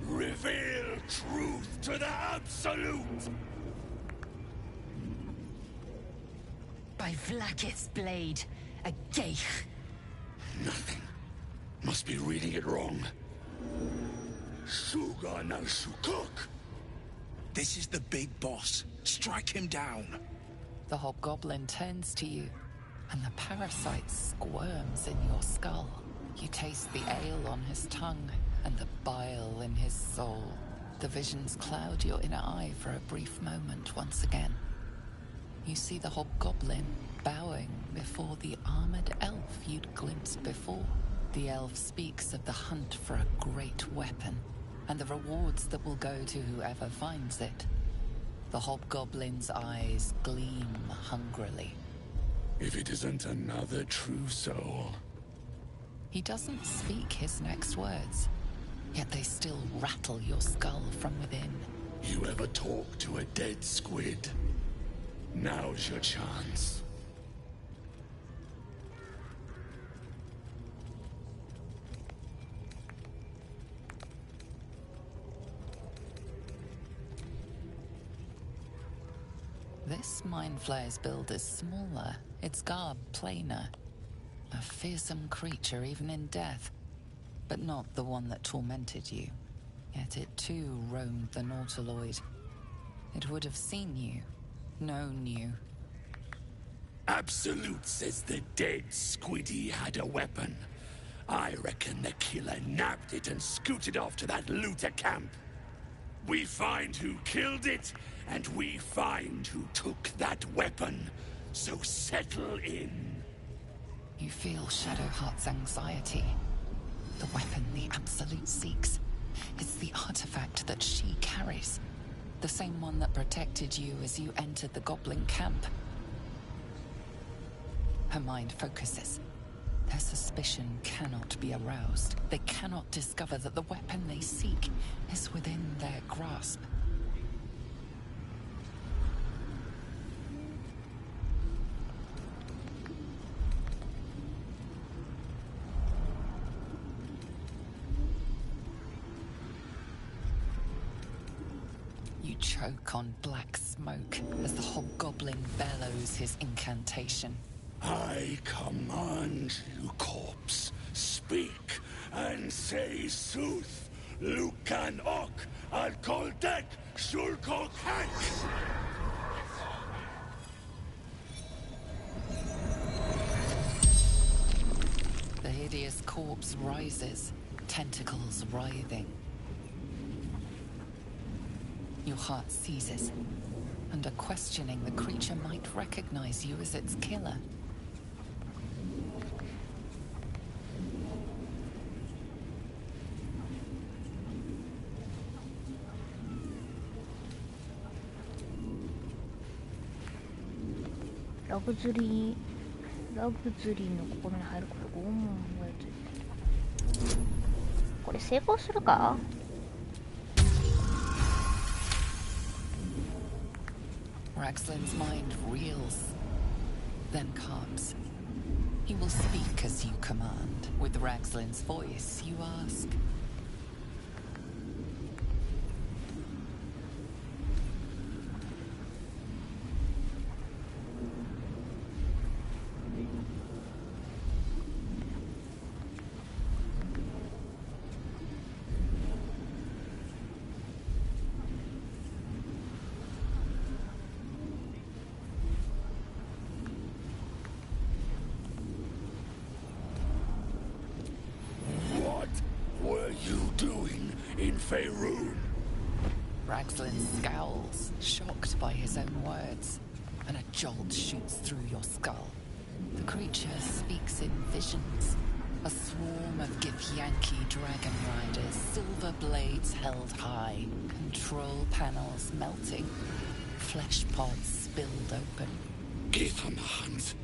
Reveal truth to the Absolute. By Vlaakith's blade, a geich. Nothing. Must be reading it wrong. Sugan al Sukok. This is the big boss. Strike him down. The hobgoblin turns to you, and the parasite squirms in your skull. You taste the ale on his tongue, and the bile in his soul. The visions cloud your inner eye for a brief moment once again. You see the hobgoblin bowing before the armored elf you'd glimpsed before. The elf speaks of the hunt for a great weapon, and the rewards that will go to whoever finds it. The hobgoblin's eyes gleam hungrily. If it isn't another true soul. He doesn't speak his next words, yet they still rattle your skull from within. You ever talk to a dead squid? Now's your chance. This mind flayer's build is smaller, its garb plainer. A fearsome creature even in death, but not the one that tormented you. Yet it too roamed the Nautiloid. It would have seen you, known you. Absolute says the dead squiddy had a weapon. I reckon the killer nabbed it and scooted off to that looter camp. We find who killed it, and we find who took that weapon. So settle in. You feel Shadowheart's anxiety. The weapon the Absolute seeks. It's the artifact that she carries. The same one that protected you as you entered the goblin camp. Her mind focuses. Their suspicion cannot be aroused. They cannot discover that the weapon they seek is within their grasp. You choke on black smoke as the hobgoblin bellows his incantation. I command you, corpse, speak and say sooth. Lucan ok, al koldek, shulkok hank. The hideous corpse rises, tentacles writhing. Your heart seizes. Under questioning, the creature might recognize you as its killer.ラグズリーの心に入ること拷問のやつ。これ成功するか？ Raxlin's mind reels, then calms. He will speak as you command. With Raxlin's voice, you ask. Raxlin scowls, shocked by his own words, and a jolt shoots through your skull. The creature speaks in visions. A swarm of Githyanki dragon riders, silver blades held high, control panels melting, flesh pods spilled open. Githam-hunt.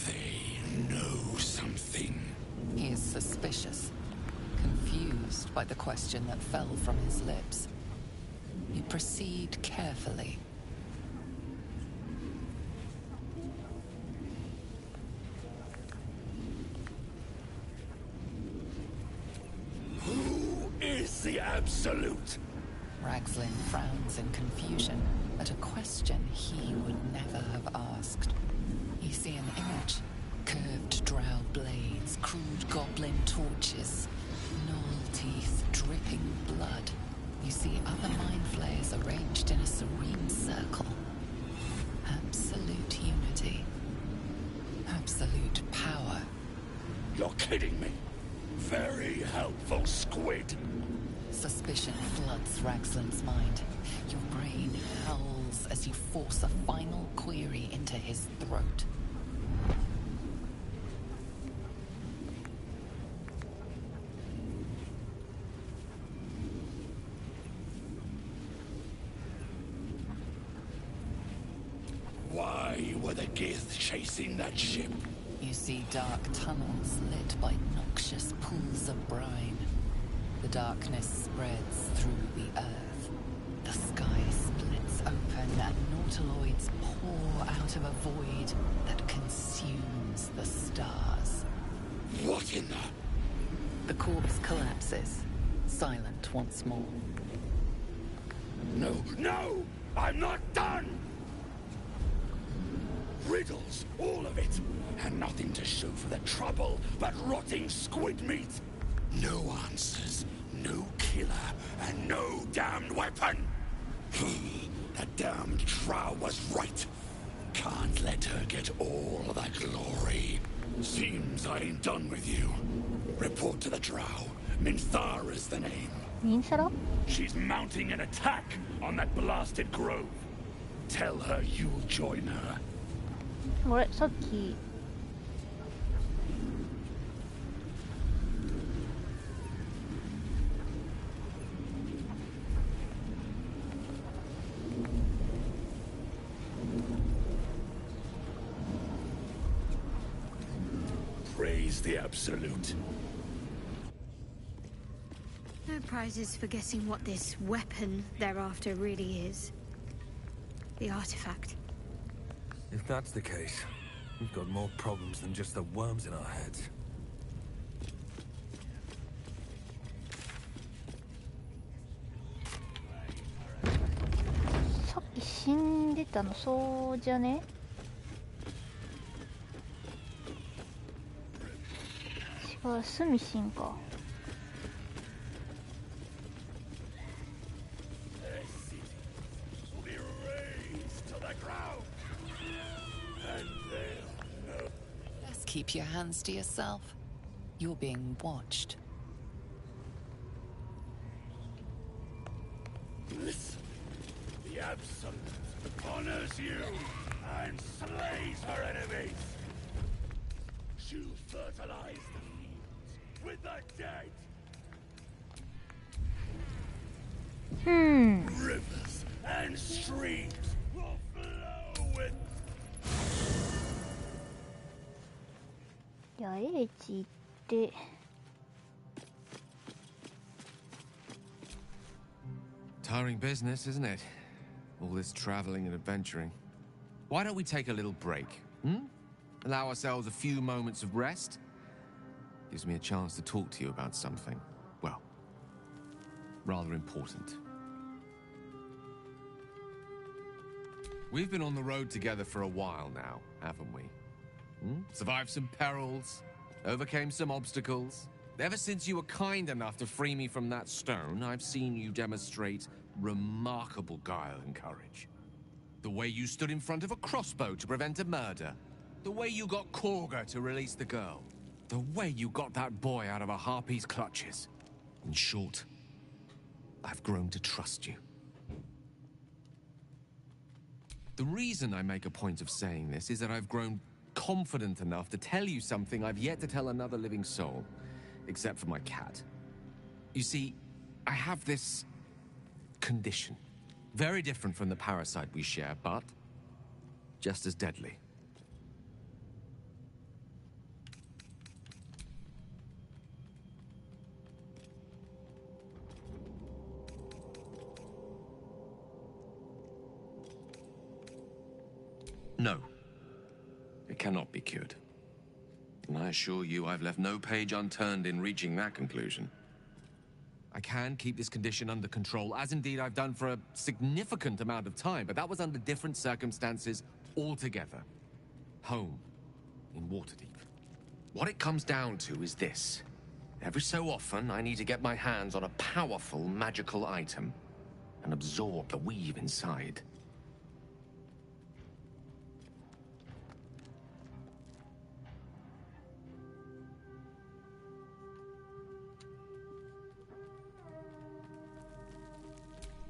They know something. He is suspicious, confused by the question that fell from his lips. You proceed carefully. Who is the Absolute? Raxlin frowns in confusion at a question he would never have asked. You see an image. Curved drow blades, crude goblin torches, gnoll teeth dripping blood. You see other mind flayers arranged in a serene circle. Absolute unity. Absolute power. You're kidding me. Very helpful, squid. Suspicion floods Raxlin's mind. Your brain howls melts as you force a final query into his throat. Why were the Gith chasing that ship? You see dark tunnels lit by noxious pools of brine. The darkness spreads through the earth. The sky splits open and nautiloids pour out of a void that consumes the stars. What in the... The corpse collapses, silent once more. No, no! I'm not done! Riddles, all of it. And nothing to show for the trouble but rotting squid meat. No answers, no killer, and no damned weapon. That damned Drow was right. Can't let her get all the glory. Seems I ain't done with you. Report to the Drow. Minthara's the name. Minthara? She's mounting an attack on that blasted grove. Tell her you'll join her. あれ、さっき Praise the Absolute. No prizes for guessing what this weapon they're after really is. The artifact. If that's the case, we've got more problems than just the worms in our heads.さっき死んでたのそうじゃね？違う、スミシンか。Keep your hands to yourself. You're being watched. Listen. The Absolute honors you and slays her enemies. She'll fertilize the fields with the dead. Rivers and streams will flow with... じゃあ A 地行って Tiring business, isn't it? All this traveling and adventuring. Why don't we take a little break? Allow ourselves a few moments of rest? Gives me a chance to talk to you about something, well, rather important. We've been on the road together for a while now, haven't we? Survived some perils, overcame some obstacles. Ever since you were kind enough to free me from that stone, I've seen you demonstrate remarkable guile and courage. The way you stood in front of a crossbow to prevent a murder. The way you got Korga to release the girl. The way you got that boy out of a harpy's clutches. In short, I've grown to trust you. The reason I make a point of saying this is that I've grown confident enough to tell you something I've yet to tell another living soul, except for my cat. You see, I have this condition. Very different from the parasite we share, but just as deadly. No. It cannot be cured. And I assure you I've left no page unturned in reaching that conclusion. I can keep this condition under control, as indeed I've done for a significant amount of time, but that was under different circumstances altogether. Home, in Waterdeep. What it comes down to is this. Every so often, I need to get my hands on a powerful magical item and absorb the weave inside.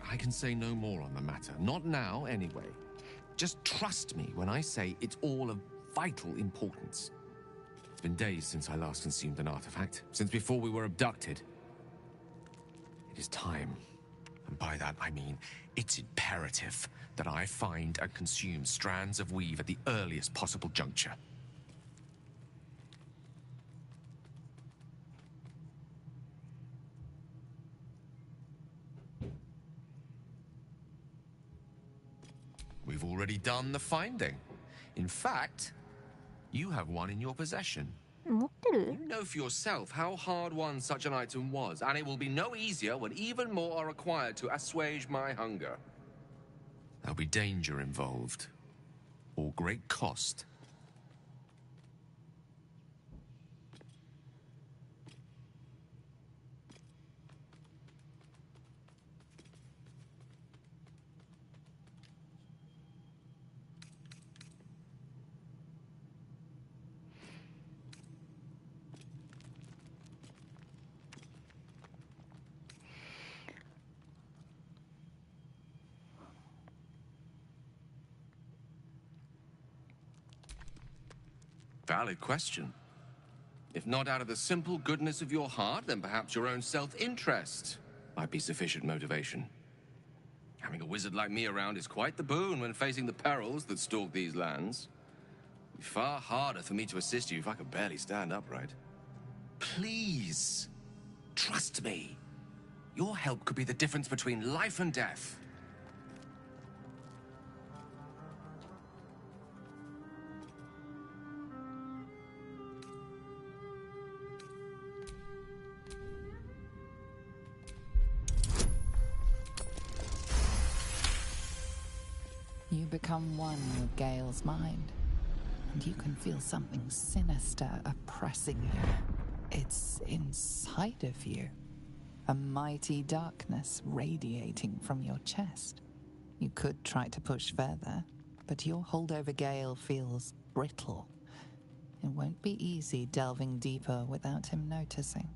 I I can say no more on the matter. Not now, anyway. Just trust me when I say it's all of vital importance. It's been days since I last consumed an artifact, since before we were abducted. It is time. And by that I mean, it's imperative that I find and consume strands of weave at the earliest possible juncture. We've already done the finding. In fact, you have one in your possession. 持ってる? You know for yourself how hard-won such an item was, and it will be no easier when even more are required to assuage my hunger. There'll be danger involved, or great cost. Valid question. If not out of the simple goodness of your heart, then perhaps your own self-interest might be sufficient motivation. Having a wizard like me around is quite the boon when facing the perils that stalk these lands. It'd be far harder for me to assist you if I could barely stand upright. Please, trust me. Your help could be the difference between life and death. You become one with Gale's mind, and you can feel something sinister oppressing you. It's inside of you, a mighty darkness radiating from your chest. You could try to push further, but your hold over Gale feels brittle. It won't be easy delving deeper without him noticing.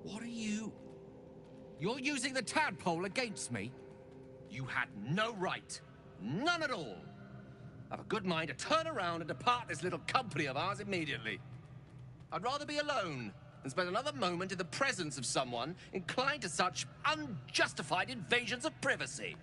What are you... You're using the tadpole against me? You had no right. None at all. I've a good mind to turn around and depart this little company of ours immediately. I'd rather be alone than spend another moment in the presence of someone inclined to such unjustified invasions of privacy.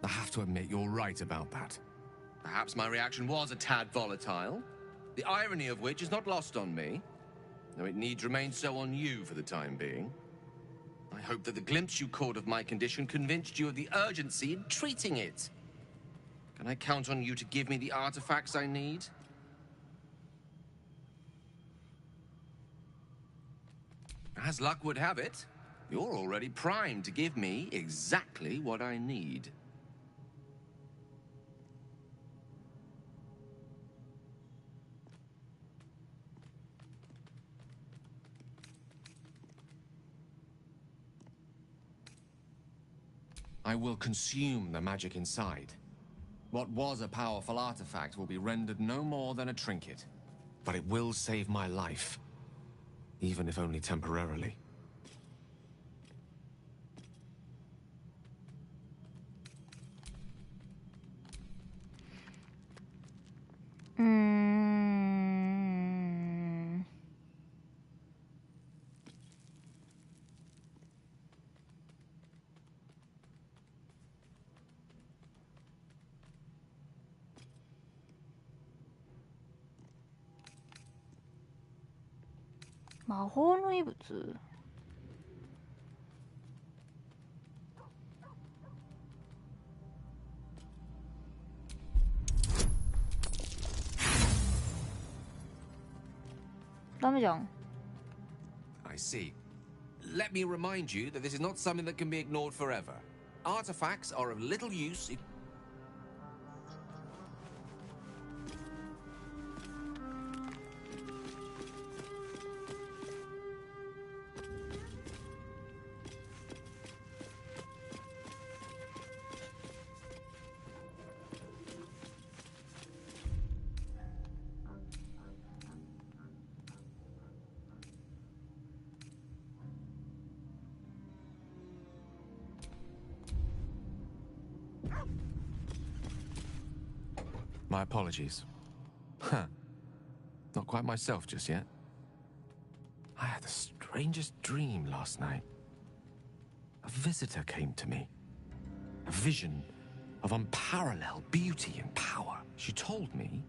I have to admit, you're right about that. Perhaps my reaction was a tad volatile, the irony of which is not lost on me, though it needs remain so on you for the time being. I hope that the glimpse you caught of my condition convinced you of the urgency in treating it. Can I count on you to give me the artifacts I need? As luck would have it, you're already primed to give me exactly what I need. I will consume the magic inside. What was a powerful artifact will be rendered no more than a trinket. But it will save my life, even if only temporarily. 魔法の遺物。ダメじゃん。I see. Let me remind you that this is not something that can be ignored forever. Artifacts are of little use if... My apologies. Huh. Not quite myself just yet. I had the strangest dream last night. A visitor came to me. A vision of unparalleled beauty and power. She told me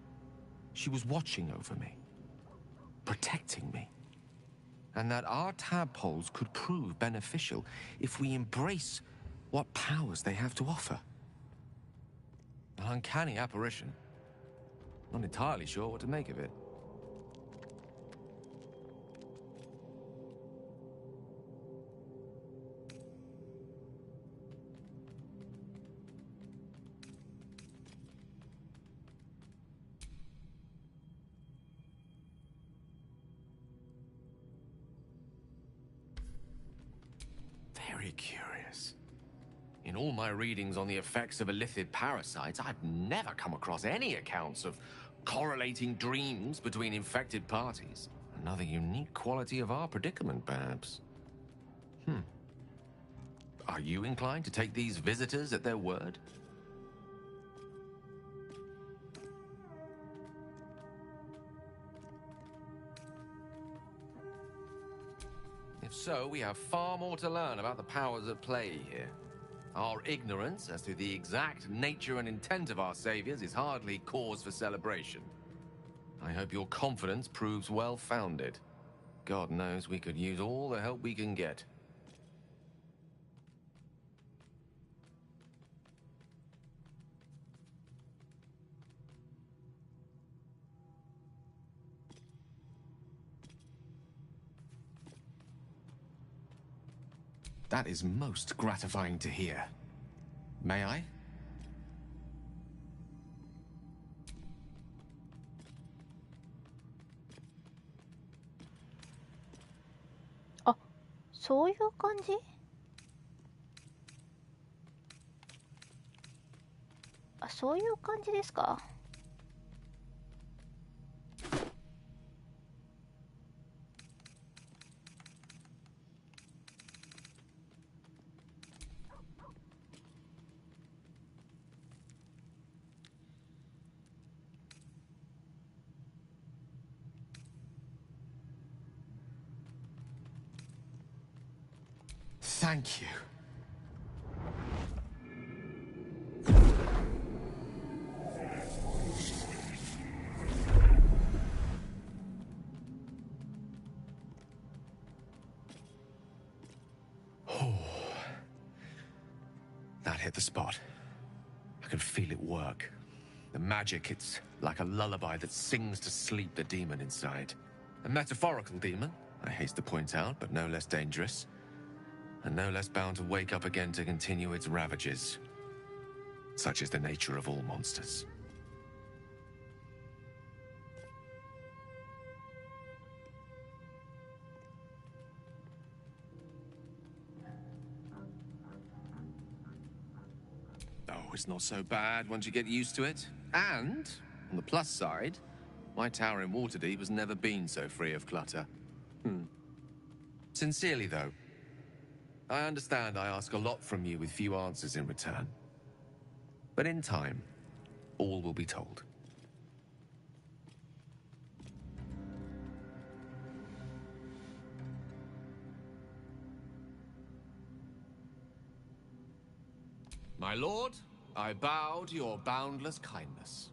she was watching over me, protecting me, and that our tadpoles could prove beneficial if we embrace what powers they have to offer. An uncanny apparition. Not entirely sure what to make of it. Very curious. In all my readings on the effects of illithid parasites, I've never come across any accounts of correlating dreams between infected parties. Another unique quality of our predicament, perhaps. Are you inclined to take these visitors at their word? If so, we have far more to learn about the powers at play here. Our ignorance as to the exact nature and intent of our saviors is hardly cause for celebration. I hope your confidence proves well-founded. God knows we could use all the help we can get. That is most gratifying to hear. May I? Ah, そういう感じ？あ、そういう感じですか？Thank you. That hit the spot. I can feel it work. The magic, it's like a lullaby that sings to sleep the demon inside. A metaphorical demon, I haste to point out, but no less dangerous. And no less bound to wake up again to continue its ravages. Such is the nature of all monsters. Oh, it's not so bad once you get used to it. And, on the plus side, my tower in Waterdeep has never been so free of clutter. Sincerely, though, I understand I ask a lot from you with few answers in return. But in time, all will be told. My lord, I bow to your boundless kindness.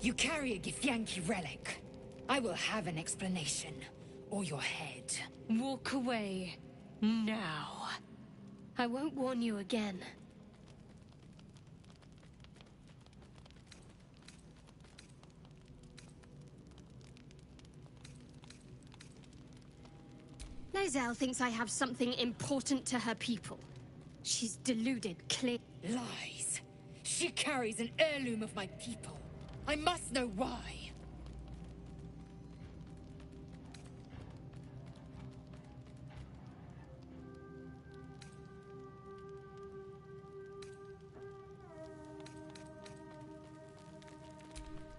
You carry a Githyanki relic. I will have an explanation. Or your head. Walk away. Now. I won't warn you again. Lae'zel thinks I have something important to her people. She's deluded, clear. Lies. She carries an heirloom of my people. I must know why.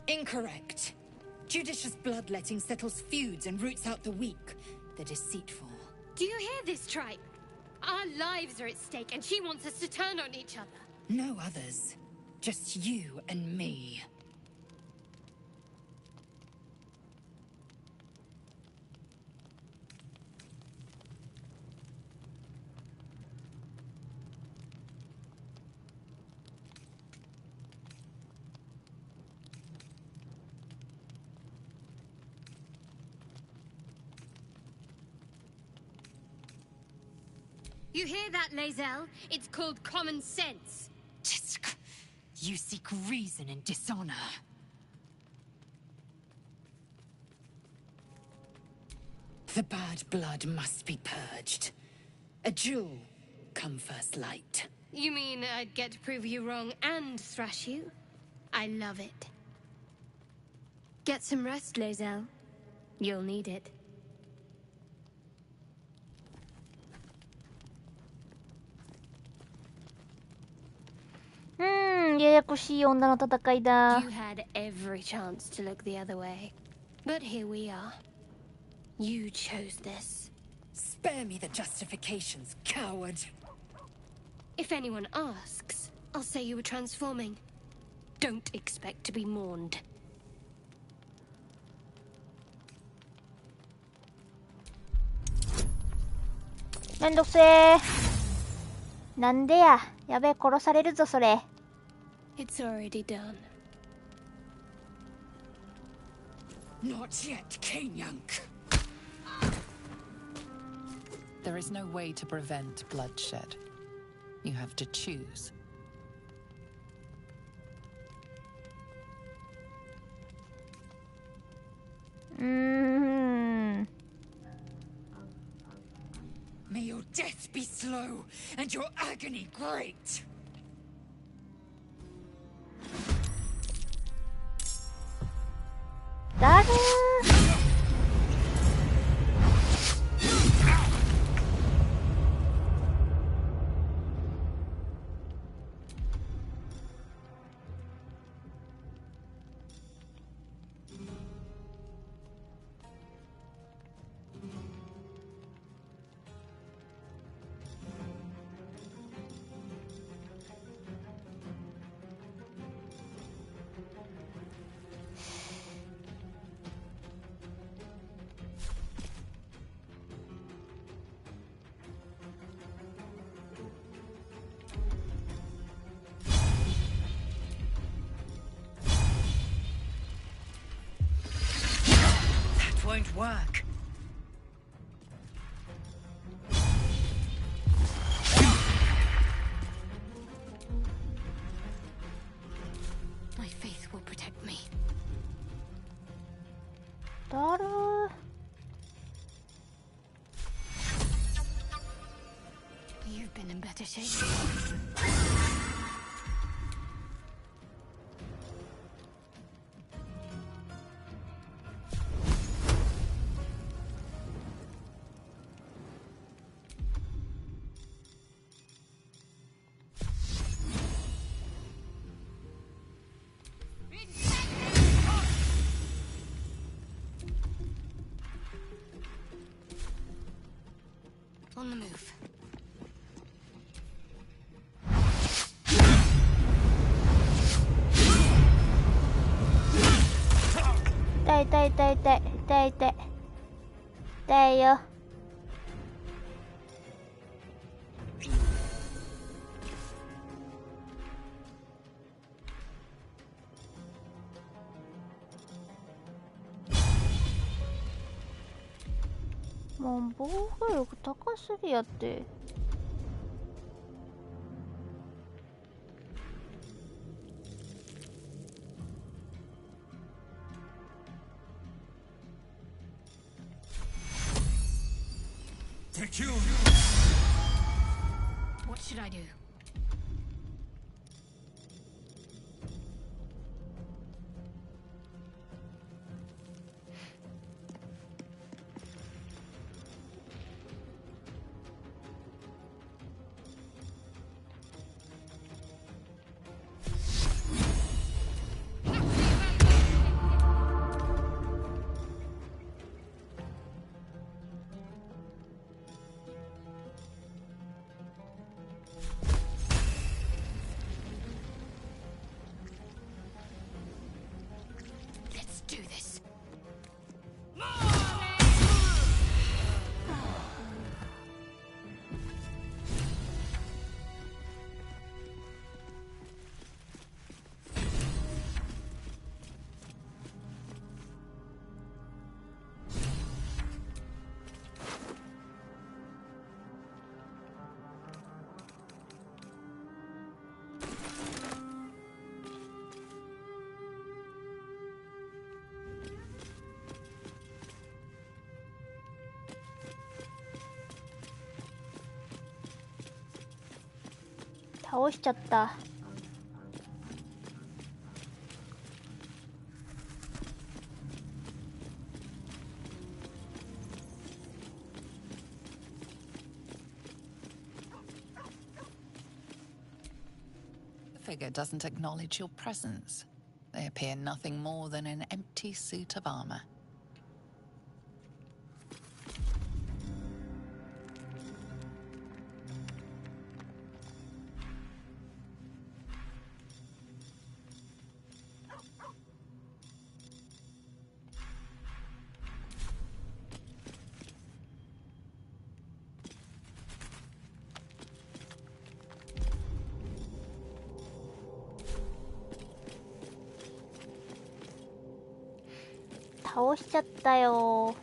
Incorrect. Judicious bloodletting settles feuds and roots out the weak, the deceitful. Do you hear this, tribe? Our lives are at stake, and she wants us to turn on each other. No others. Just you and me. You hear that, Lae'zel? It's called common sense. You seek reason and dishonor. The bad blood must be purged. A jewel come first light. You mean I'd get to prove you wrong and thrash you? I love it. Get some rest, Lae'zel. You'll need it. Hmm, ややこしい女の戦いだ。 You had every chance to look the other way. But here we are. You chose this. Spare me the justifications, coward. If anyone asks, I'll say you were transforming. Don't expect to be mourned. めんどくせえ。なんでや。やべえ、殺されるぞ、それ。It's already done. Not yet, Kanyank. There is no way to prevent bloodshed. You have to choose. May your death be slow, and your agony great! That won't work. My faith will protect me. Daru. You've been in better shape. On the move. There you. もう防御力高すぎやって。What should I do? Let's do this. 倒しちゃった。The figure doesn't acknowledge your presence. They appear nothing more than an empty suit of armor.倒しちゃったよ。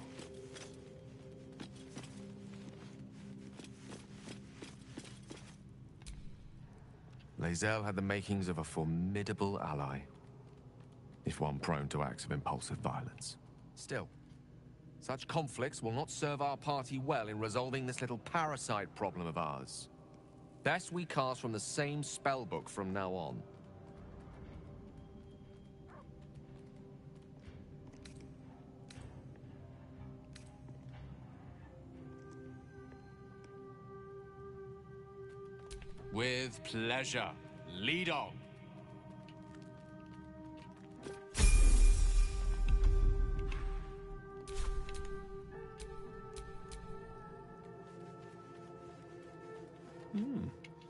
Lae'zel had the makings of a formidable ally, if one prone to acts of impulsive violence. Still, such conflicts will not serve our party well in resolving this little parasite problem of ours. Best we cast from the same spellbook from now on. With pleasure. Lead on.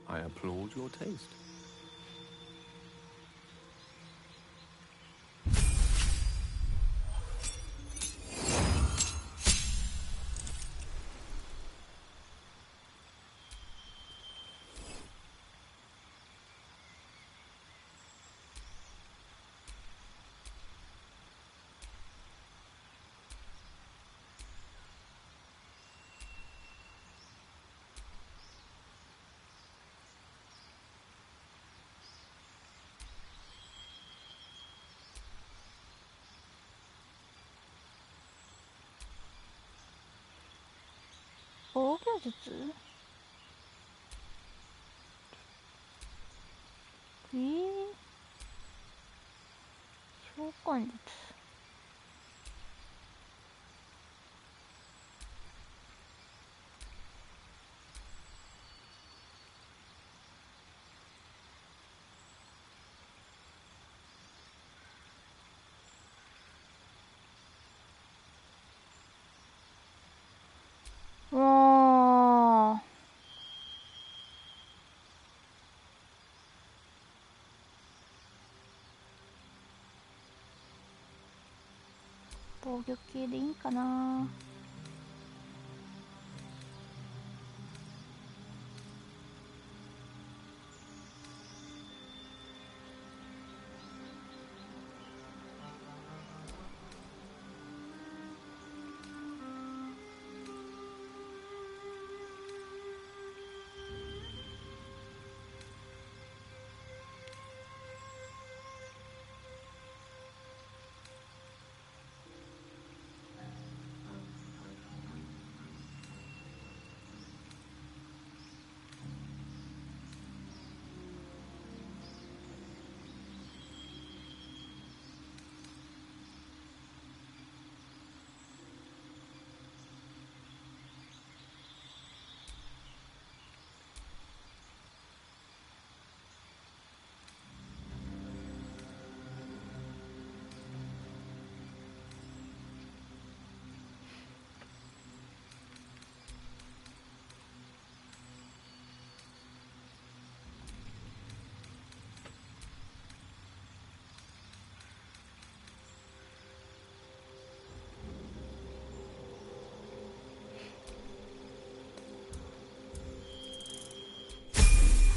I applaud your taste.防御術？召喚術。わあ。防御系でいいんかな。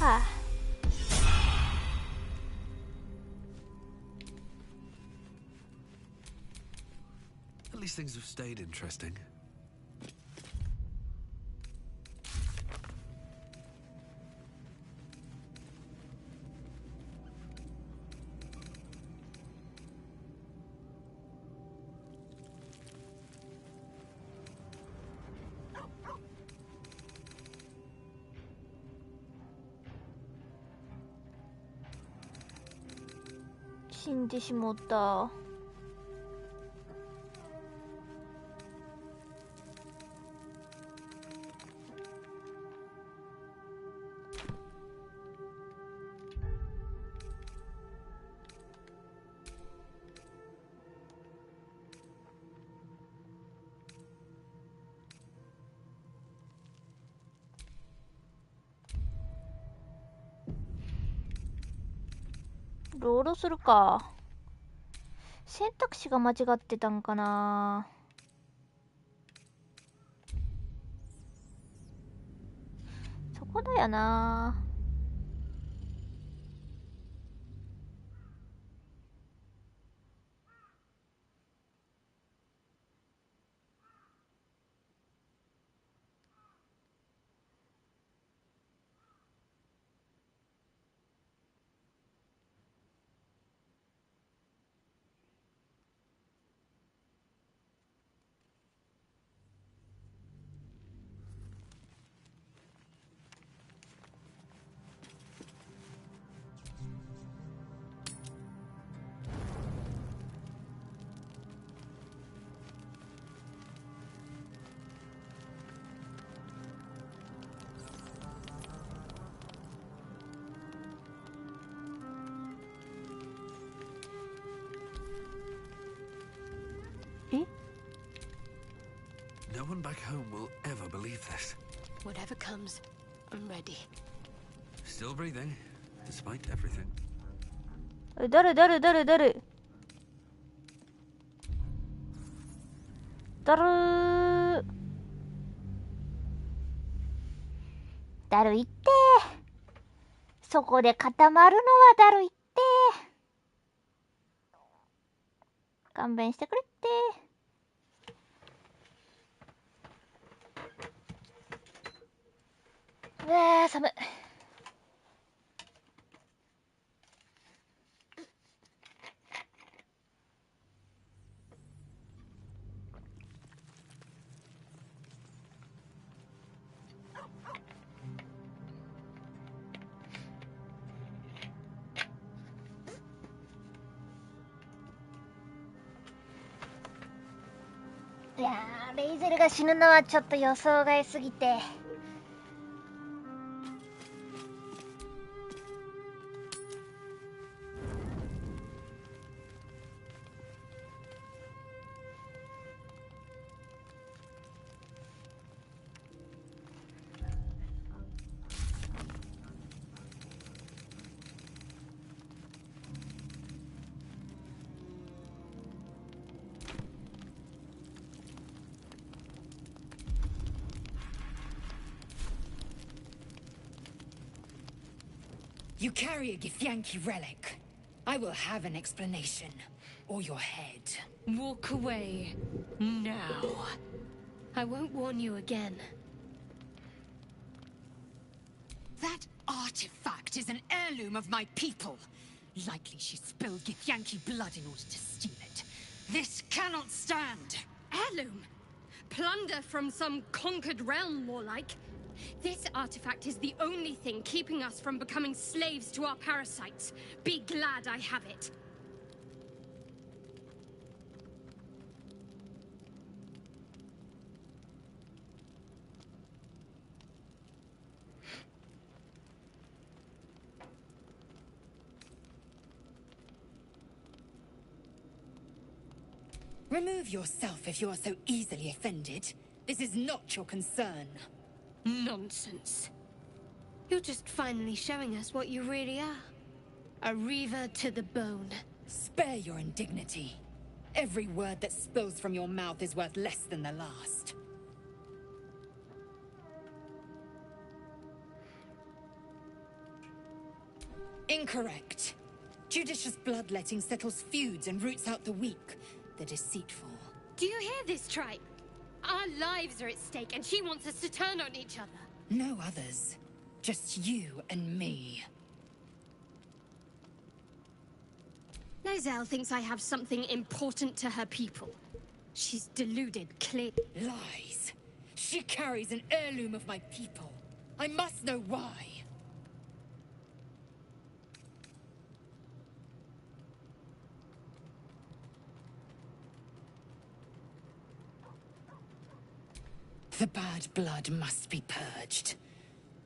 はあ。At least things have stayed interesting. ?死んでしもった。ロールするか。選択肢が間違ってたんかな。そこだよな。No one back home will ever believe this. Whatever comes, I'm ready. Still breathing, despite everything. 誰だるいって。そこで固まるのはだるいって。勘弁してくれって。うわー、寒い。いやー、レイゼルが死ぬのはちょっと予想外すぎて。You carry a Githyanki relic. I will have an explanation. Or your head. Walk away. Now. I won't warn you again. That artifact is an heirloom of my people. Likely she spilled Githyanki blood in order to steal it. This cannot stand. Heirloom? Plunder from some conquered realm, more like. This artifact is the only thing keeping us from becoming slaves to our parasites. Be glad I have it. Remove yourself if you are so easily offended. This is not your concern. Nonsense. You're just finally showing us what you really are. A reaver to the bone. Spare your indignity. Every word that spills from your mouth is worth less than the last. Incorrect. Judicious bloodletting settles feuds and roots out the weak, the deceitful. Do you hear this, Tripe? Our lives are at stake, and she wants us to turn on each other. No others. Just you and me. Lizelle thinks I have something important to her people. She's deluded, clear. Lies. She carries an heirloom of my people. I must know why. The bad blood must be purged.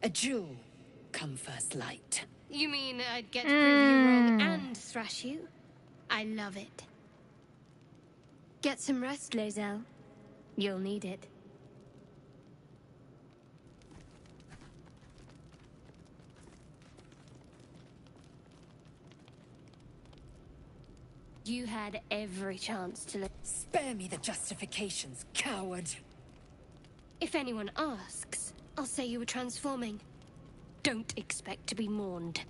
A jewel come first light. You mean I'd get to prove you wrong and thrash you? I love it. Get some rest, Lizelle. You'll need it. You had every chance to... Spare me the justifications, coward. If anyone asks, I'll say you were transforming. Don't expect to be mourned.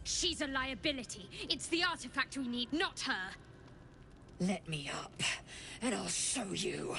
She's a liability. It's the artifact we need, not her. Let me up, and I'll show you.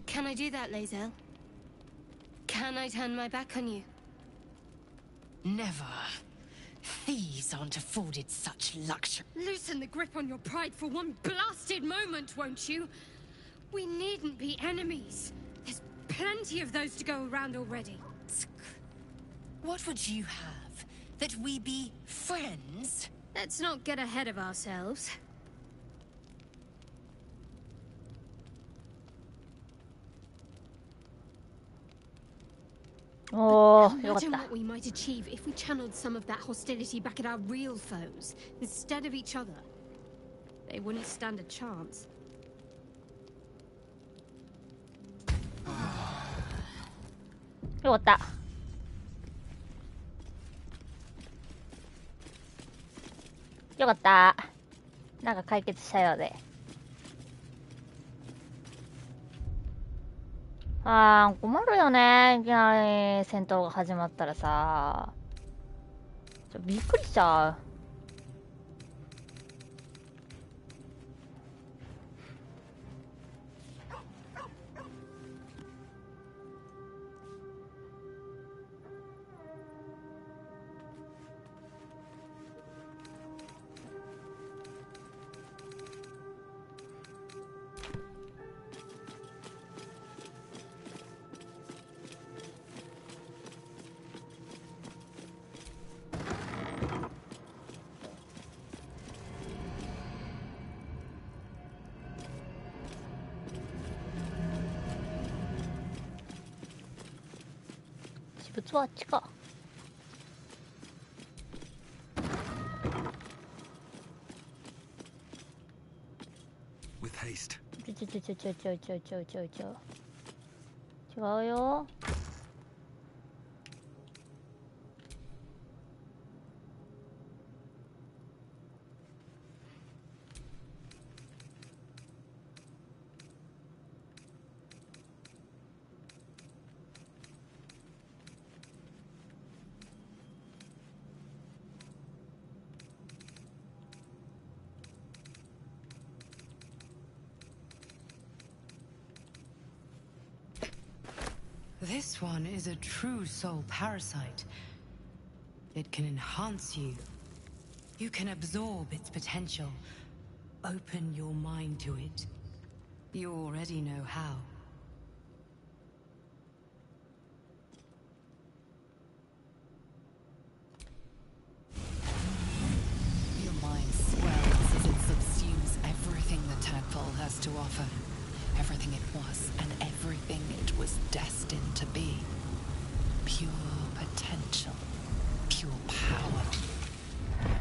Can I do that, Lizelle? Can I turn my back on you? Never. Thieves aren't afforded such luxury. Loosen the grip on your pride for one blasted moment, won't you? We needn't be enemies. There's plenty of those to go around already. What would you have? That we be friends? Let's not get ahead of ourselves. Oh, imagine what we might achieve if we channeled some of that hostility back at our real foes, instead of each other. They wouldn't stand a chance.よかった。よかった。なんか解決したようで。困るよね。いきなり戦闘が始まったらさ。びっくりしちゃう。物はあっちか。With haste. 違うよ。This one is a true soul parasite. It can enhance you. You can absorb its potential. Open your mind to it. You already know how. offer. Everything it was and everything it was destined to be. Pure potential. Pure power.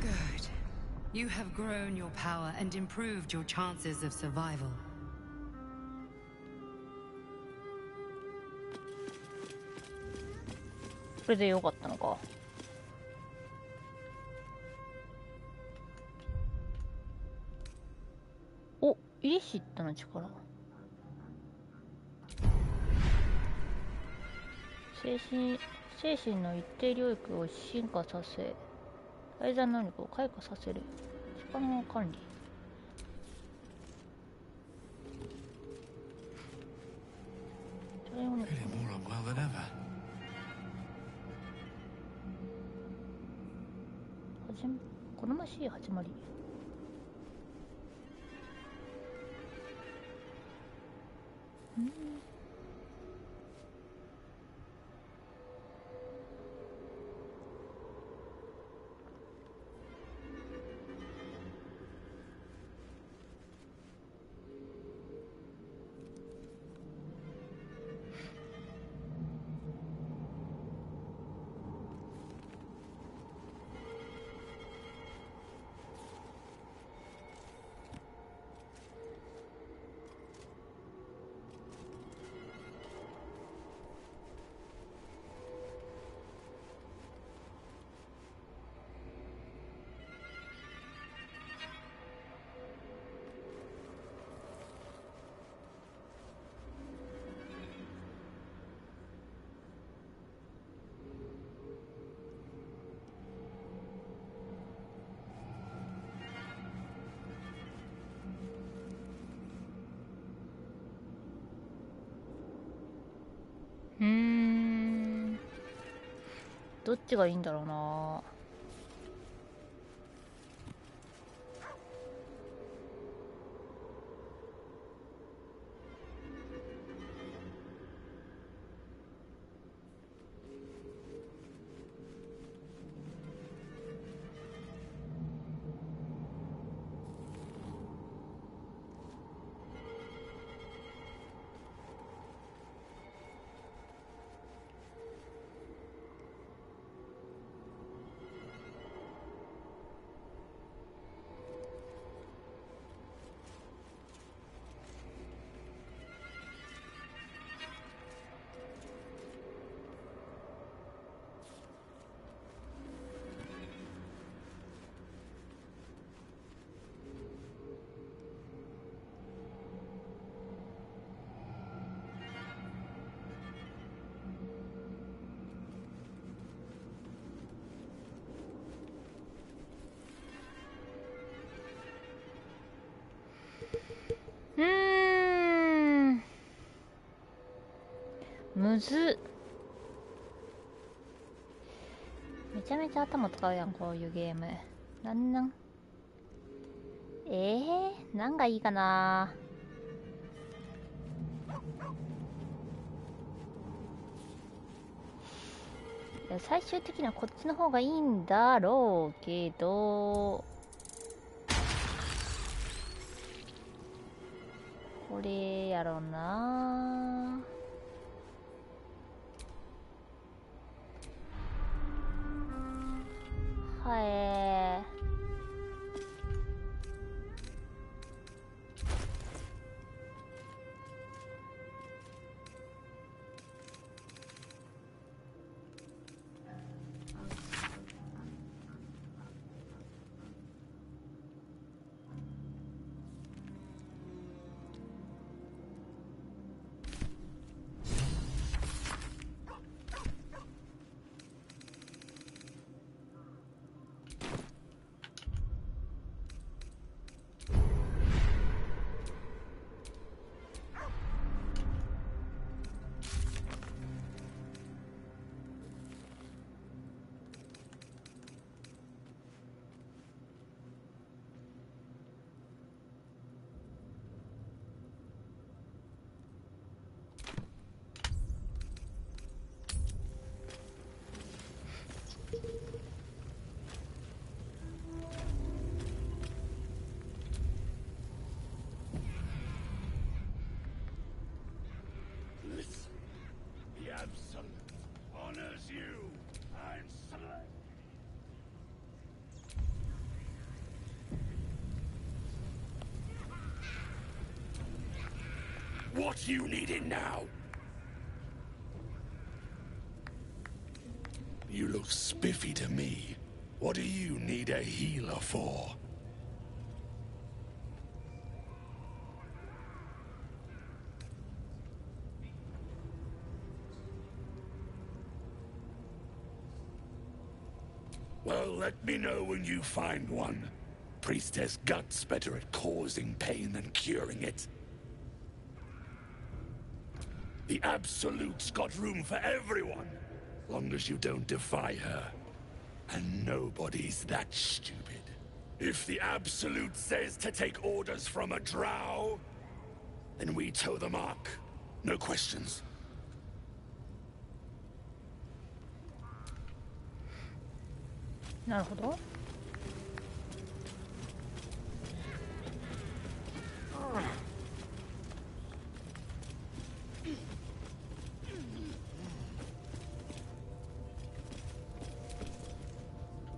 Good. You have grown your power and improved your chances of survival. これでよかったのか。お、イリシットの力。精神の一定領域を進化させ、改ざん能力を開花させる。力の管理。好ましい始まり。どっちがいいんだろうな。むずっ。めちゃめちゃ頭使うやん、こういうゲーム。なんがいいかな。いや、最終的にはこっちの方がいいんだろうけど、これやろな。はい。what you needing now? You look spiffy to me. What do you need a healer for? Well, let me know when you find one. Priestess Gut's better at causing pain than curing it. The Absolute's got room for everyone, long as you don't defy her. And nobody's that stupid. If the Absolute says to take orders from a drow, then we toe the mark. No questions.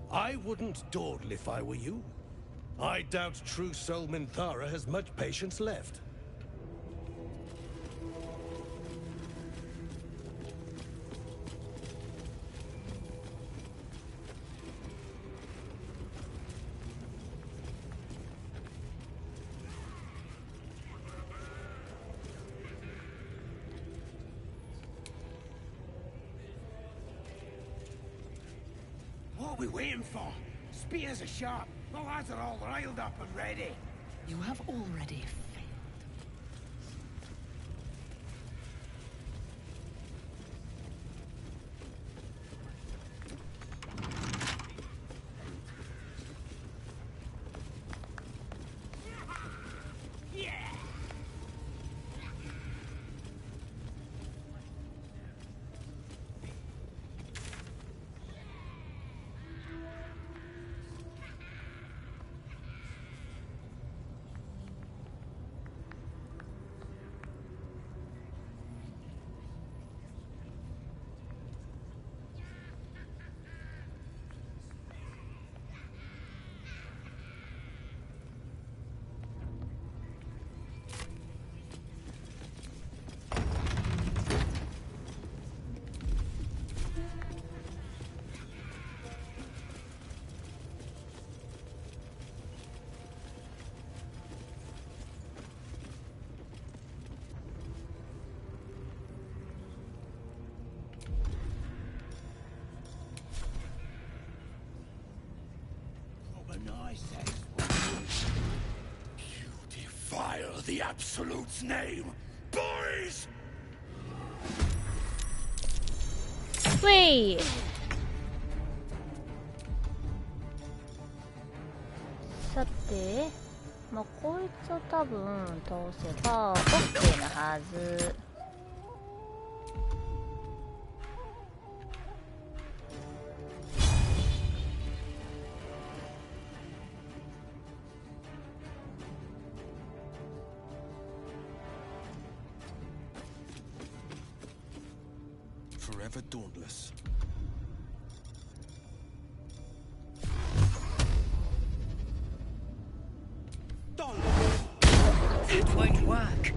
I wouldn't dawdle if I were you. I doubt true soul Minthara has much patience left. What are we waiting for? Spears are sharp. The lads are all riled up and ready. You have already failed. You defile the Absolute's name, boys! Wait. さて、まあ、こいつを多分倒せば OK なはず。Forever dauntless. It won't work.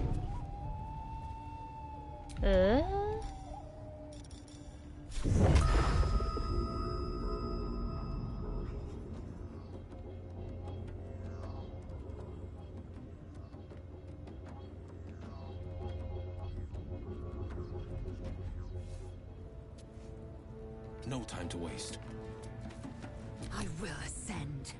No time to waste. I will ascend.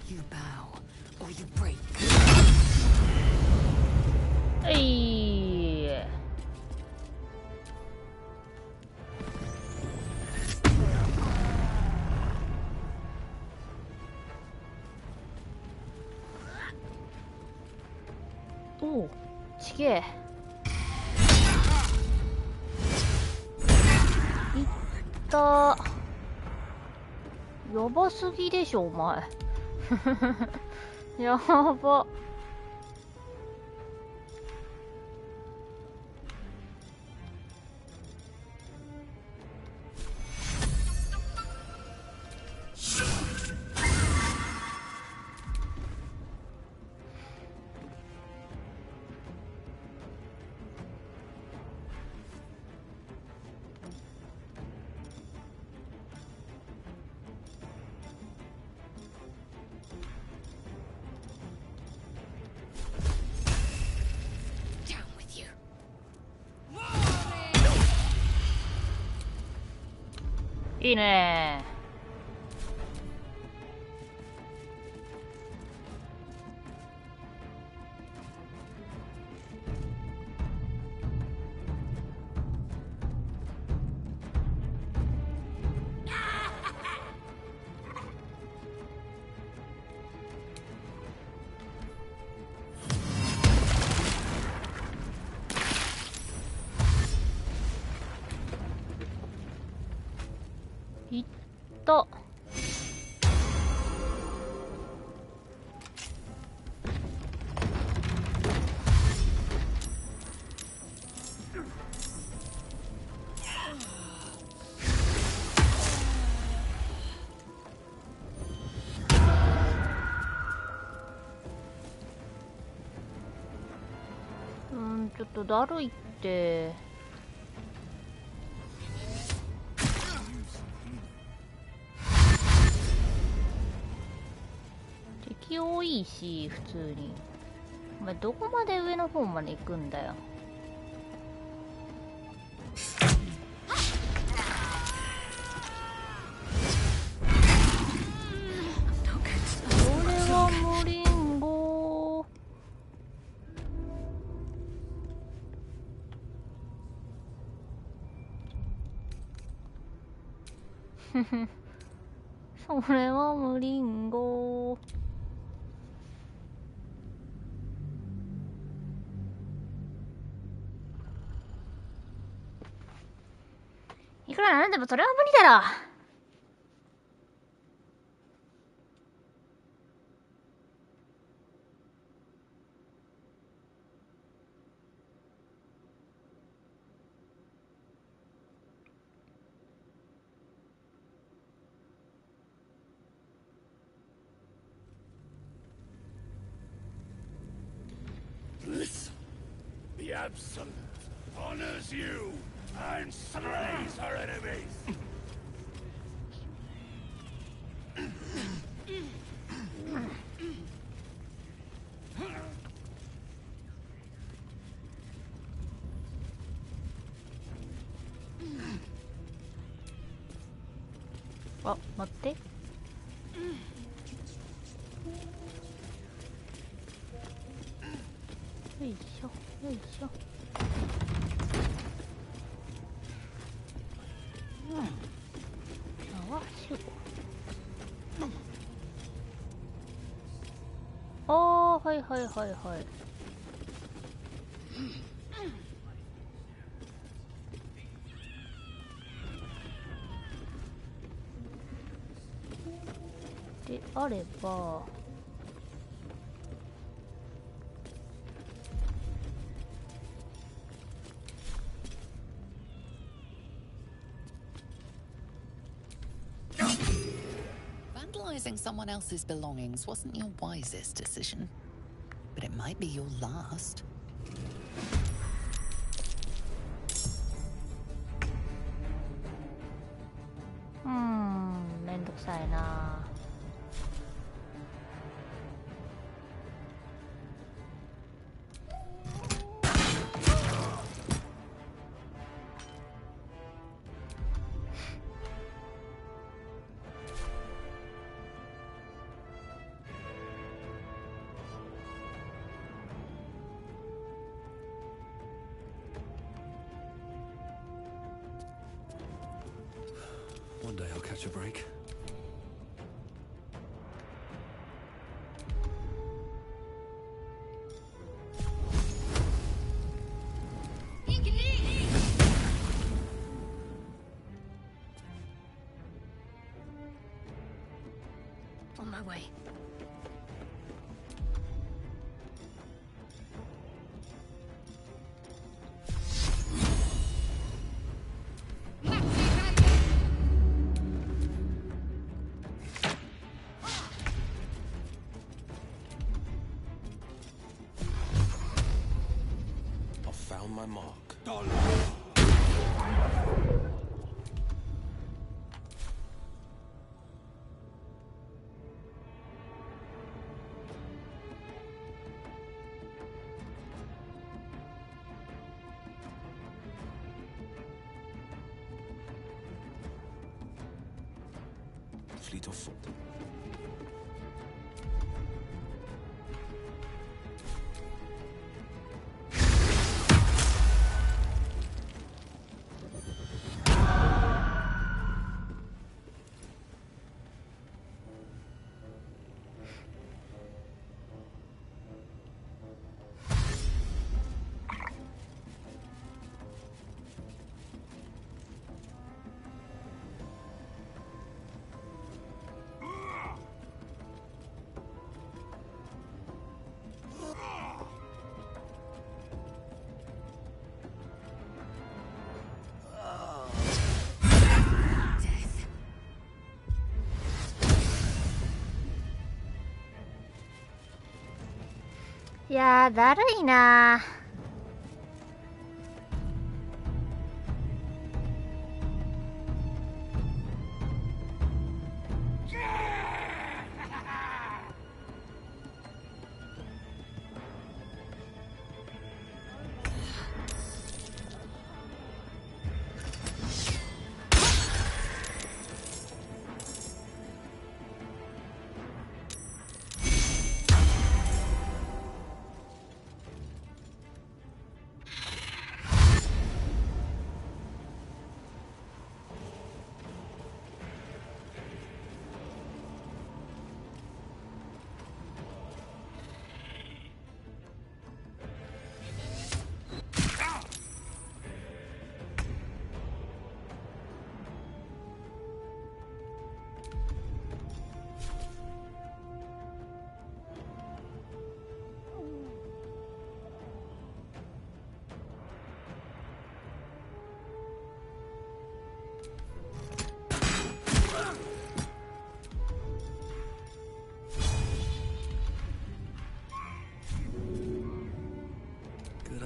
You bow, or you break. Hey. Oh, ちげえ。いったやばすぎでしょお前やば。いいね。いった。ちょっとだるいって。敵多いし、普通に。お前どこまで上の方まで行くんだよ。これは無リンゴ。ふふ、それは無リンゴ。いくらなんでもそれは無理だろ。Listen, the Absolute honors you and slays her enemies. Oh, 待って。よいしょ、よいしょ。ああ、はいはいはいはい。であれば。Vandalizing someone else's belongings wasn't your wisest decision, but it might be your last. Hmm, めんどくさいな。One day I'll catch a break. On my way. I found my mark. fleet of foot.いやー、だるいなー。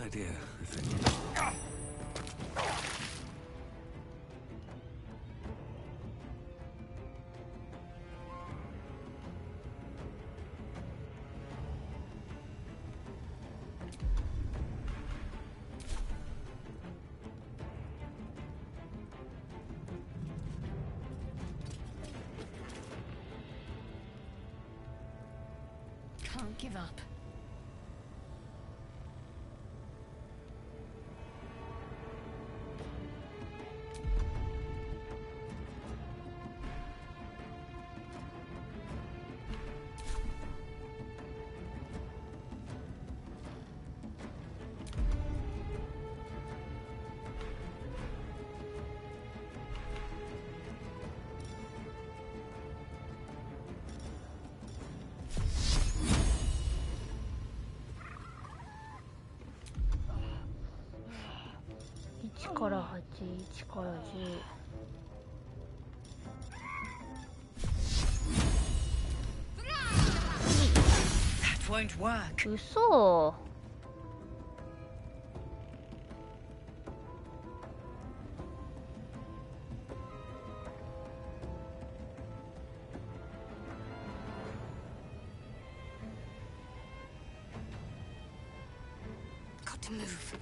Idea, I think. Can't give up.1から8、1から10。That won't work. 嘘。Got to move.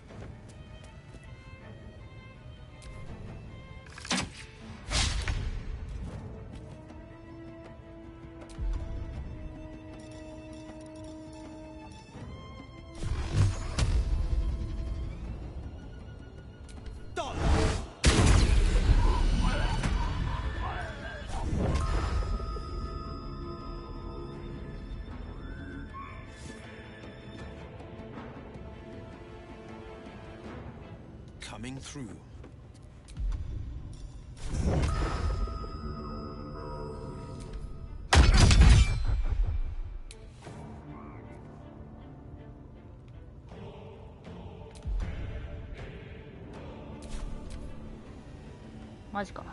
Coming through.マジか。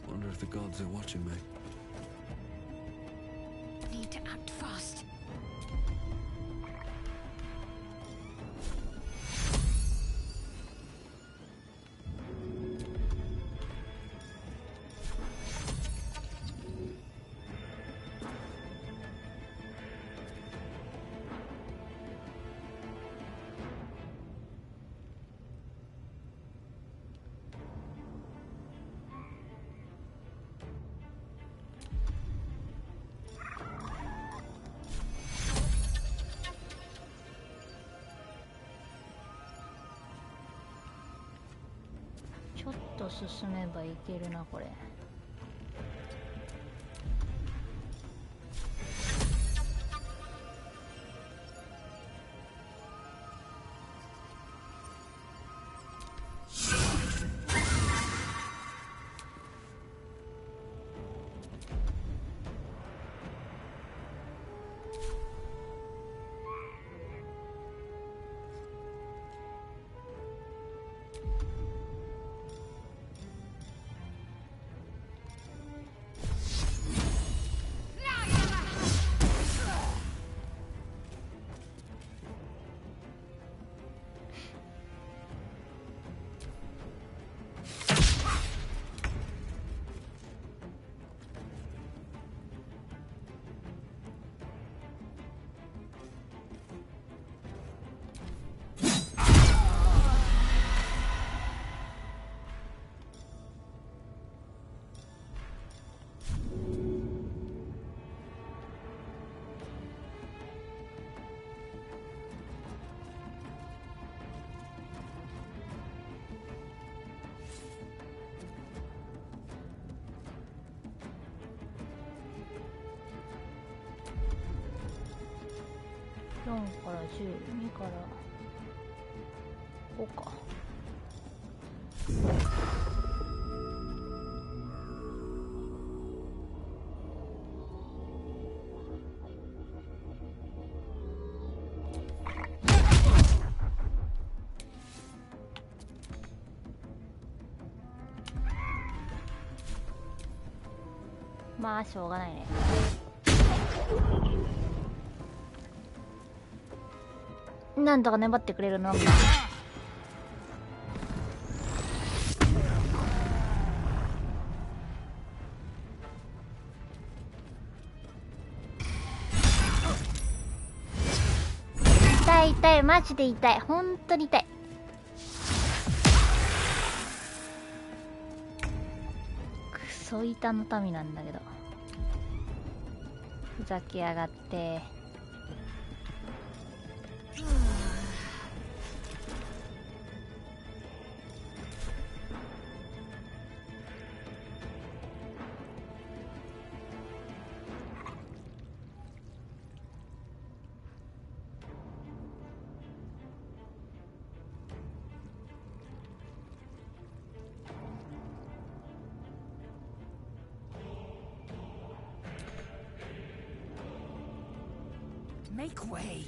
Wonder if the gods are watching me. Need to act fast.ちょっと進めばいけるなこれ。4から10、2から5か。まあしょうがないね。なんとか粘ってくれるの。痛い痛い、マジで痛い、本当に痛い。クソ痛の民なんだけど、ふざけやがって。Make way.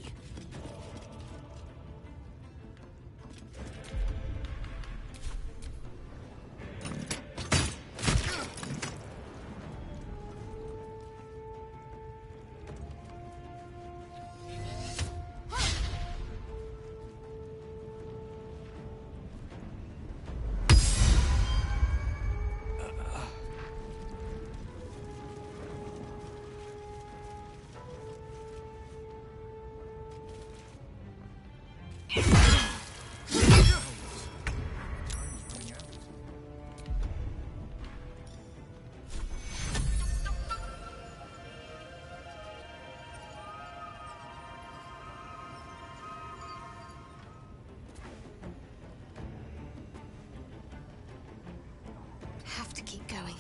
Have to keep going.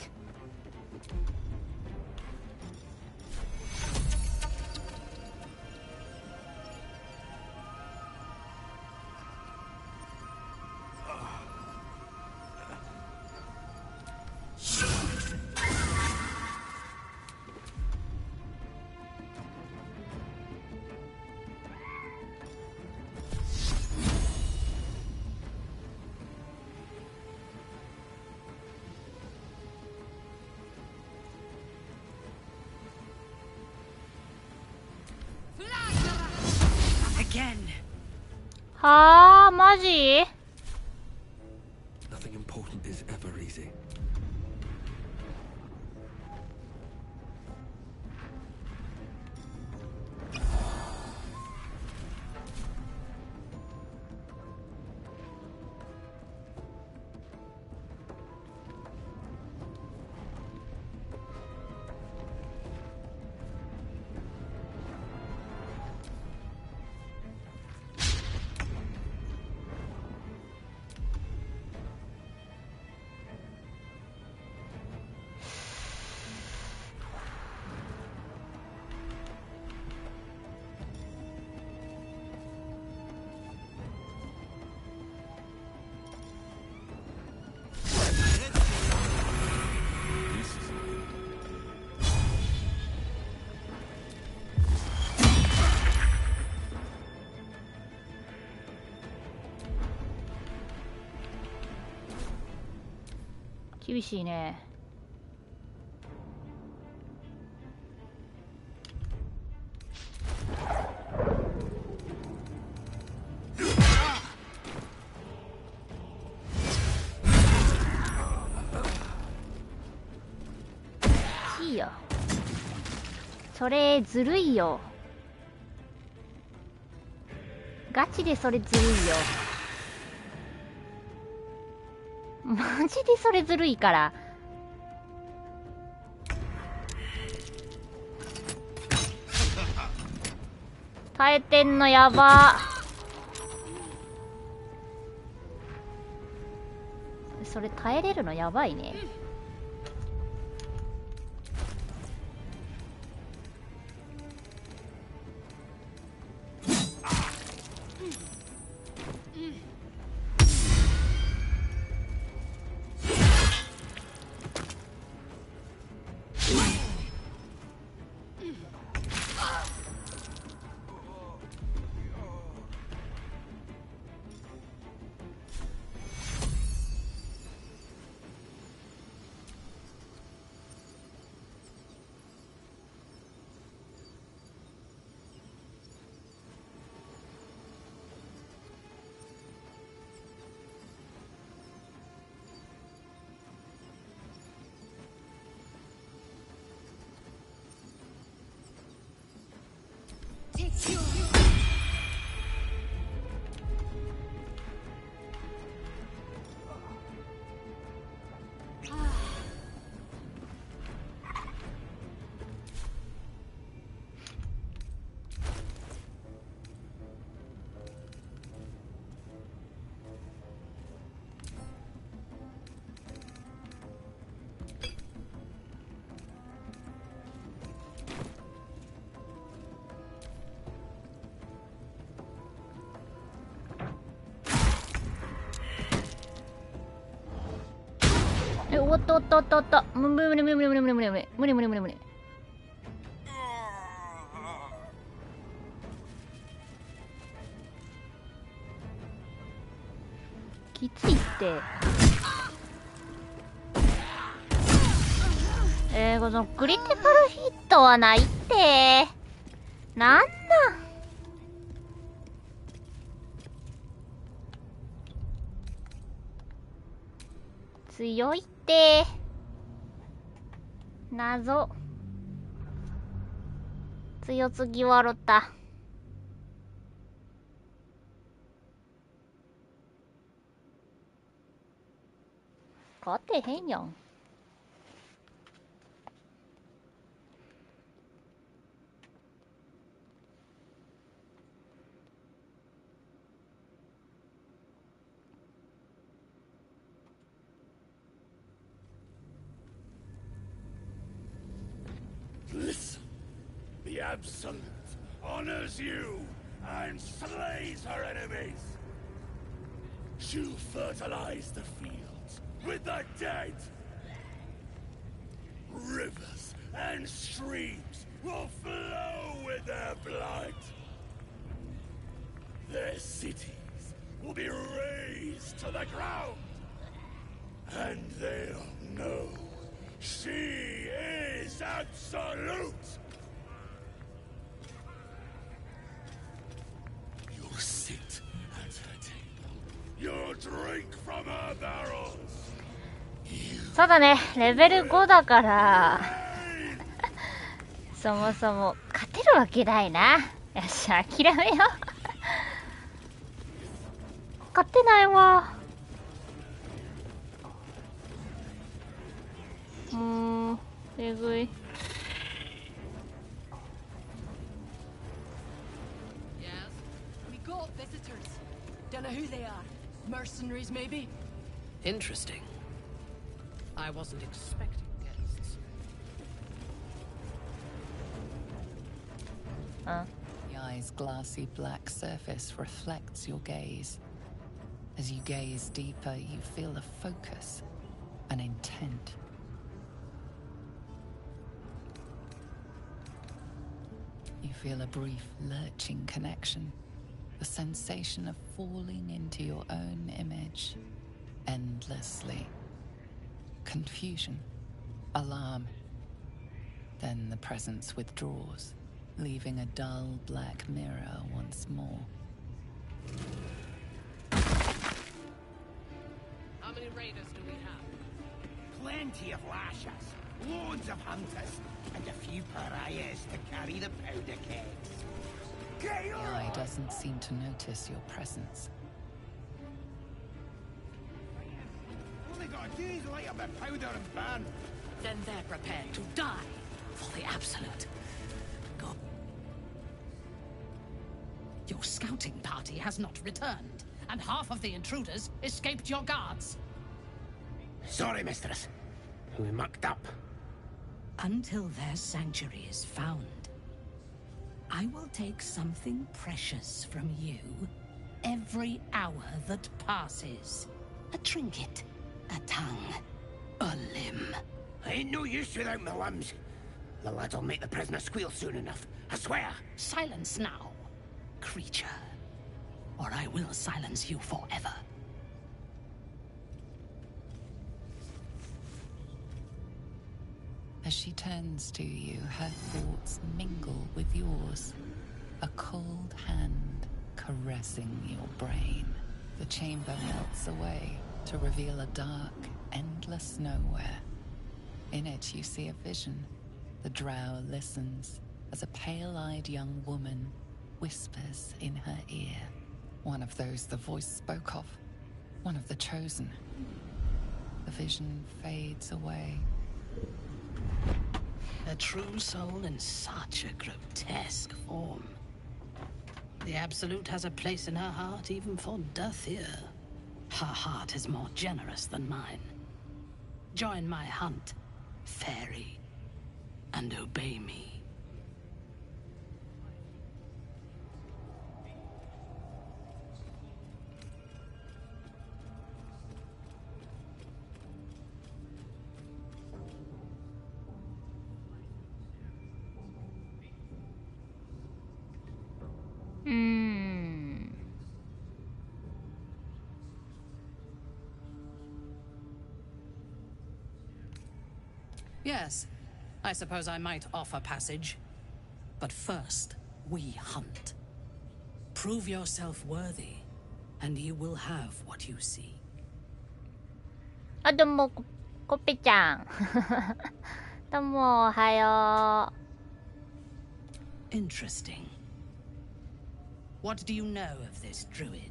again. はあ、マジ？ Nothing important is ever easy. 厳しいね。いいよ。それずるいよ。ガチでそれずるいよ。マジでそれずるいから。耐えてんのやば。それ耐えれるのやばいね。おっとおっとおっとおっと、無理無理無理無理無理無理無理無理無理無理無理無理。きついって。このクリティカルヒットはないって。なんなん。強いって謎。強すぎわろた。勝てへんやん。Listen, the Absolute honors you and slays her enemies. She'll fertilize the fields with the dead. Rivers and streams will flow with their blood. Their cities will be razed to the ground. And they'll know she is Absolute. そうだね、レベル5だからそもそも勝てるわけないな。よっしゃ、諦めよう勝てないわ。えぐい。We got visitors. Don't know who they are. Mercenaries, maybe? Interesting. I wasn't expecting guests. Huh? The eye's glassy black surface reflects your gaze. As you gaze deeper, you feel a focus, an intent. You feel a brief lurching connection, the sensation of falling into your own image endlessly. Confusion, alarm. Then the presence withdraws, leaving a dull black mirror once more. How many raiders do we have? Plenty of lashers, loads of hunters, and a few pariahs to carry the powder kegs. The eye doesn't seem to notice your presence. All they gotta do is light up their powder and burn. Then they're prepared to die for the Absolute. Go. Your scouting party has not returned, and half of the intruders escaped your guards. Sorry, mistress. We mucked up. Until their sanctuary is found, I will take something precious from you every hour that passes. A trinket, a tongue, a limb. I ain't no use without my limbs. The lads'll make the prisoner squeal soon enough, I swear. Silence now, creature, or I will silence you forever. As she turns to you, her thoughts mingle with yours. A cold hand caressing your brain. The chamber melts away to reveal a dark, endless nowhere. In it you see a vision. The drow listens as a pale-eyed young woman whispers in her ear. One of those the voice spoke of. One of the chosen. The vision fades away. A true soul in such a grotesque form. The Absolute has a place in her heart even for Dathir. Her heart is more generous than mine. Join my hunt, fairy, and obey me. Yes, I suppose I might offer passage. But first, we hunt. Prove yourself worthy, and you will have what you seek. あ、どうも、コッペちゃん。どうも、おはよう。 Interesting. What do you know of this druid?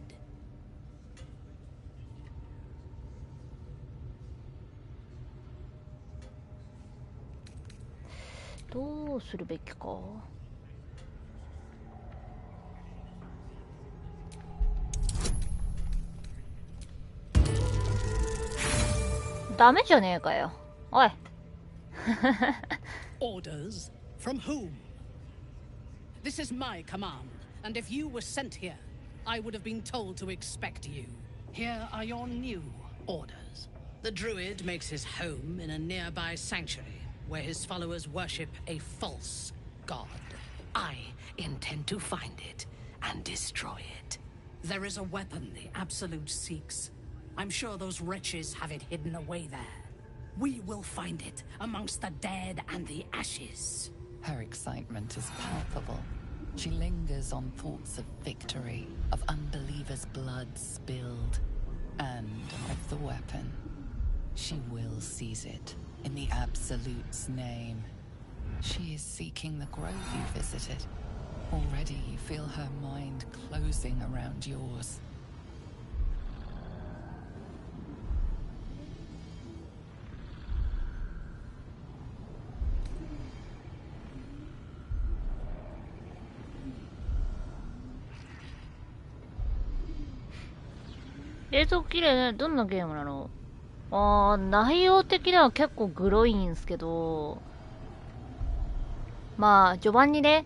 どうするべきか。ダメじゃねえかよ。おい。Orders? From whom? This is my command, and if you were sent here, I would have been told to expect you. Here are your new orders. The druid makes his home in a nearby sanctuary, where his followers worship a false god. I intend to find it and destroy it. There is a weapon the Absolute seeks. I'm sure those wretches have it hidden away there. We will find it amongst the dead and the ashes. Her excitement is palpable. She lingers on thoughts of victory, of unbelievers' blood spilled, and of the weapon. She will seize it in the Absolute's name. She is seeking the grove you visited. Already you feel her mind closing around yours.「映像綺麗ね。どんなゲームなの？」内容的には結構グロいんすけど、まあ序盤にね、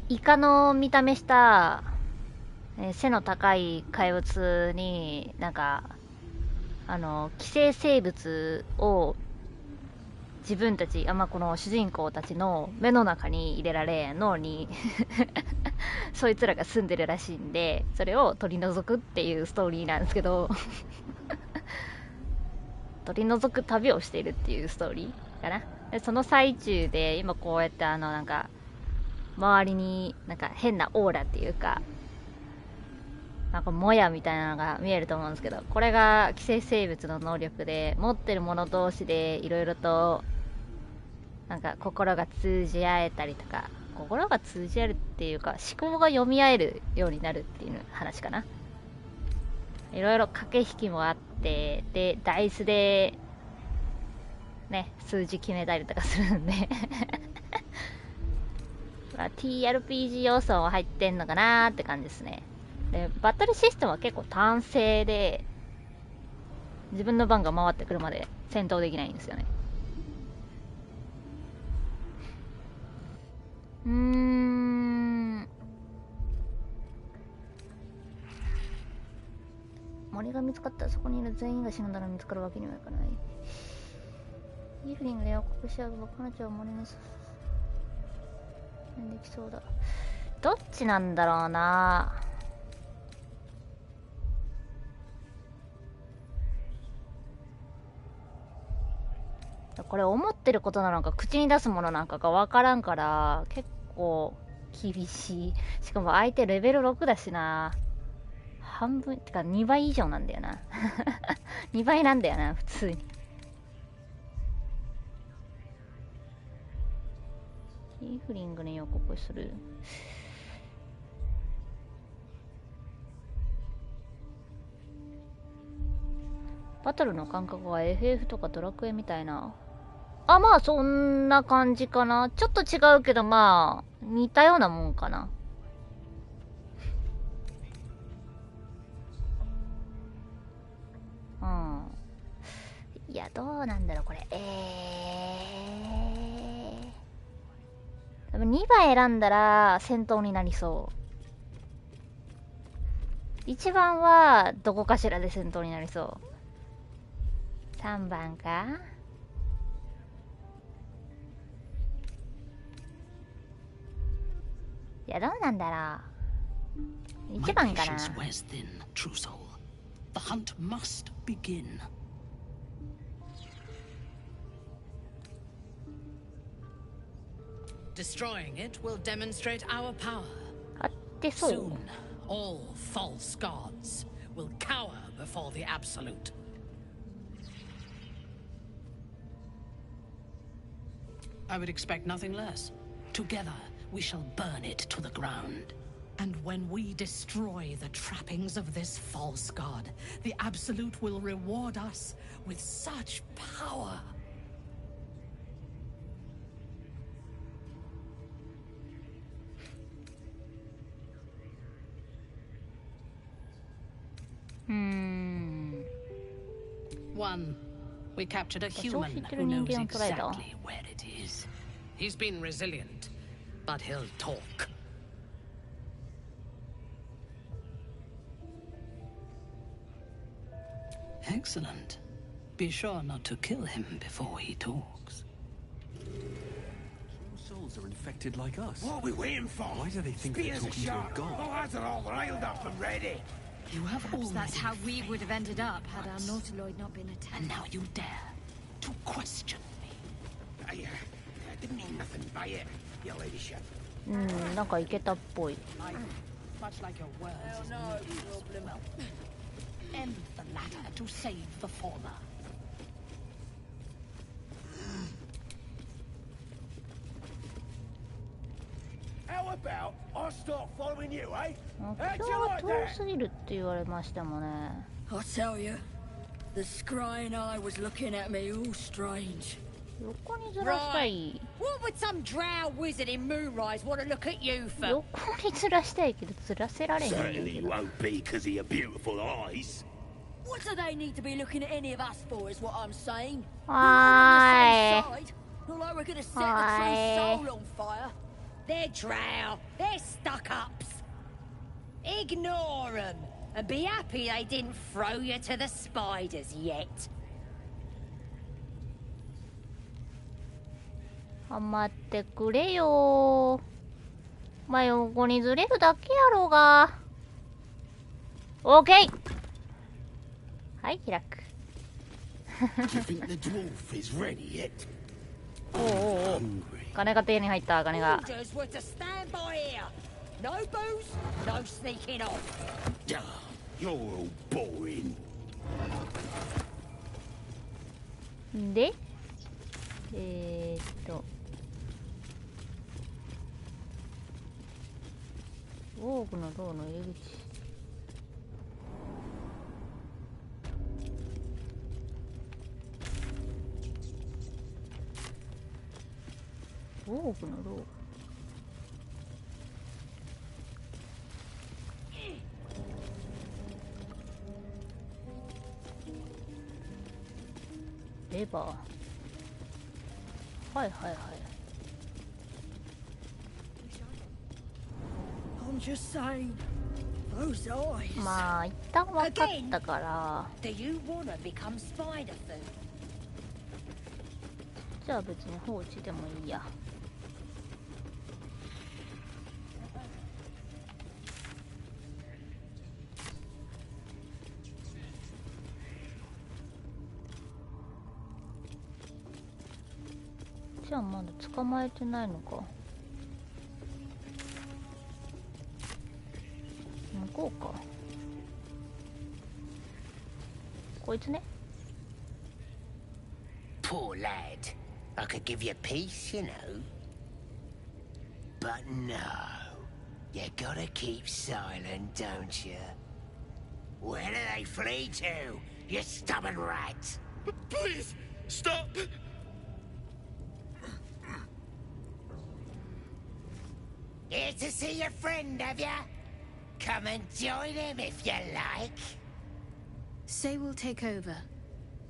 イカの見た目した、背の高い怪物になんか寄生生物を自分たち、まあ、この主人公たちの目の中に入れられ脳にそいつらが住んでるらしいんで、それを取り除くっていうストーリーなんですけど取り除く旅をしているっていうストーリーかな。でその最中で今こうやってなんか周りになんか変なオーラっていうか、なんかもやみたいなのが見えると思うんですけど、これが寄生生物の能力で、持ってる者同士でいろいろとなんか心が通じ合えたりとか、心が通じ合えるっていうか思考が読み合えるようになるっていう話かな。いろいろ駆け引きもあって、でダイスでね数字決めたりとかするんでまあ TRPG 要素も入ってんのかなーって感じですね。でバトルシステムは結構単性で、自分の番が回ってくるまで戦闘できないんですよね。森が見つかったらそこにいる全員が死んだら見つかるわけにはいかない。イーフリングで予告し合えば彼女は森にできそうだ。どっちなんだろうな。これ思ってることなのか口に出すものなんかが分からんから結構厳しい。しかも相手レベル6だしな。半分ってか2倍以上なんだよな2倍なんだよな普通に。イーフリングに予告する。バトルの感覚は FF とかドラクエみたいな。まあそんな感じかな。ちょっと違うけどまあ似たようなもんかな。いやどうなんだろうこれ。多分2番選んだら戦闘になりそう。1番はどこかしらで戦闘になりそう。3番か。いやどうなんだろう。1番かな。The hunt must begin. Destroying it will demonstrate our power. Soon, all false gods will cower before the Absolute. I would expect nothing less. Together, we shall burn it to the ground. And when we destroy the trappings of this false god, the Absolute will reward us with such power. One, we captured a human who knows exactly where it is. He's been resilient, but he'll talk. Excellent. Be sure not to kill him before he talks. Souls are infected like us. What are we waiting for? Why do they think they're talking to a god? The lads are all riled up and ready. You have Perhaps that's how we would have ended up had our Nautiloid not been attacked. And now you dare to question me. I didn't mean nothing by it, your ladyship. なんかいけたっぽい。Much like your words. End the latter to save the former. How about I start following you, eh? 目 How'd 標 you は like 遠 that? すぎるって言われましたもんね。 I tell you, the scrying eye was looking at me all strange. 横にずらしたい。 What would some drow wizard in Moonrise want to look at you for? 横にずらしたいけどずらせられへんねん Certainly け you ど。 won't be because of your beautiful eyes. What do they need to be looking at any of us for, is what I'm saying? We're all Aye. on the same side. Not like we're gonna set the Aye. true soul on fire. They're drow. They're stuck-ups. Ignore them. And be happy they didn't throw you to the spiders yet. 待ってくれよ。まあ、横にずれるだけやろうが。オーケー。はい、開く。Do you think the dwarf is ready yet? おうおうおう。金が手に入った、金が。 Orders were to stand by here. No booze, no sneaking off. Duh, you're all boring. で、ウォークの塔の入り口。ウォークの塔。レバー。はいはいはい。I'm just saying, those eyes. まあ一旦分かったから。 Do you wanna become spider food? じゃあ別に放置でもいいや。じゃあまだ捕まえてないのか。向こうか。こいつね。 Poor lad. I could give you peace, you know. But no. You gotta keep silent, don't you? Where do they flee to, you stubborn rat? Please, stop! Here to see your friend, have ya? Come and join him if you like. Say we'll take over.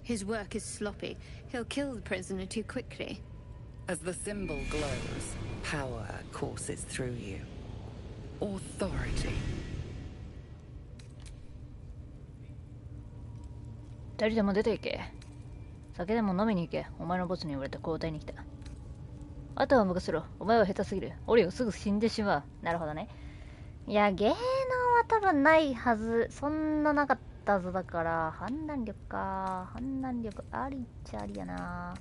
His work is sloppy. He'll kill the prisoner too quickly. As the symbol glows, power courses through you. Authority. 誰でも出て行け。酒でも飲みに行け。お前のボスに言われて交代に来た。あとは任せろ。お前は下手すぎる。オリオすぐ死んでしまう。なるほどね。いや、芸能は多分ないはず。そんななかったはずだから、判断力か。判断力ありっちゃありやな。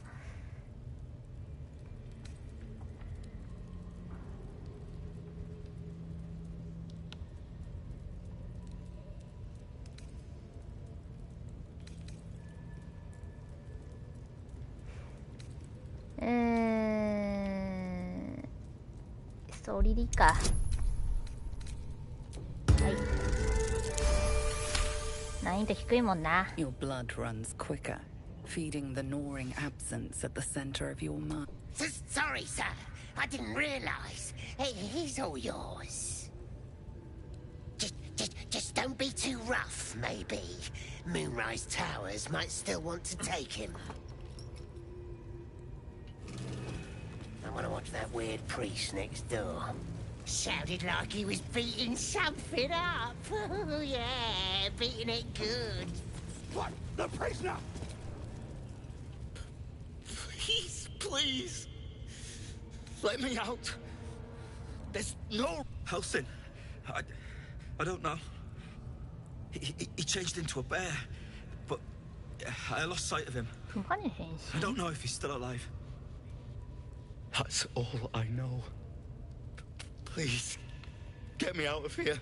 ソリリか。はい。難易度低いもんな。Your blood runs quicker, feeding the gnawing absence at the center of your mind. Sorry, sir. I didn't realize. He's all yours. Just don't be too rough, maybe. Moonrise Towers might still want to take him. I want to watch that weird priest next door. Sounded like he was beating something up. Oh, yeah, beating it good. What? The prisoner? Please, please. Let me out. There's no... Helsing. I don't know. He changed into a bear, but I lost sight of him. I don't know if he's still alive. That's all I know. Please, get me out of here.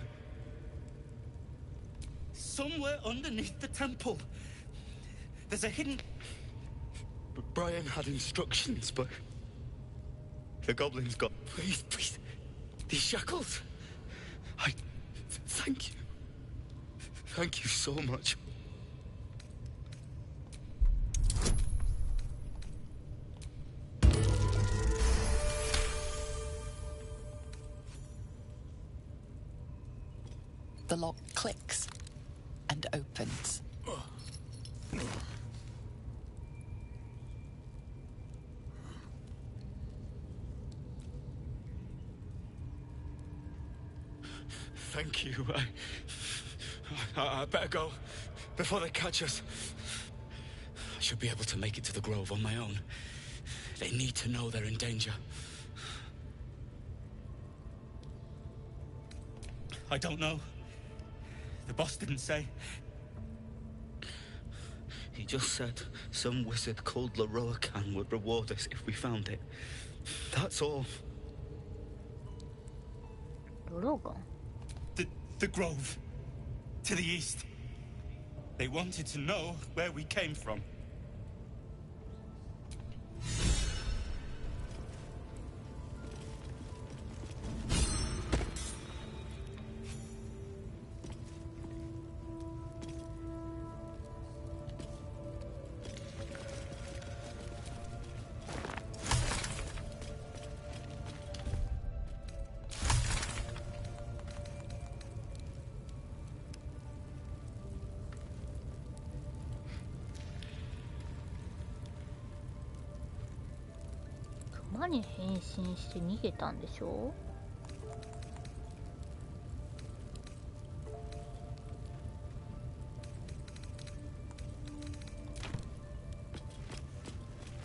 Somewhere underneath the temple, There's a hidden... Brian had instructions, but... the goblins got... Please, please. These shackles. Thank you. Thank you so much. The lock clicks and opens. Thank you. I better go before they catch us. I should be able to make it to the Grove on my own. They need to know they're in danger. I don't know. The boss didn't say. He just said some wizard called Leroacan would reward us if we found it. That's all. Leroacan? The Grove. To the east. They wanted to know where we came from.熊に変身して逃げたんでしょ？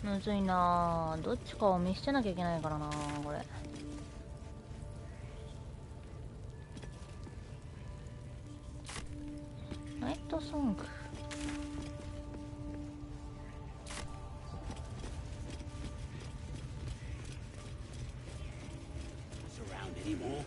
むずいなぁ。どっちかを見捨てなきゃいけないからなこれ。ナイトソング。Anymore.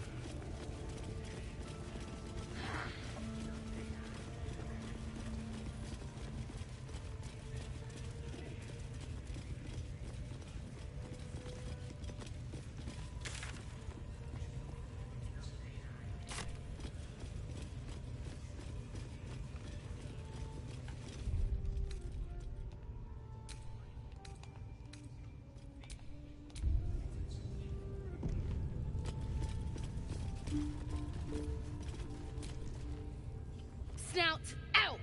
Snout out!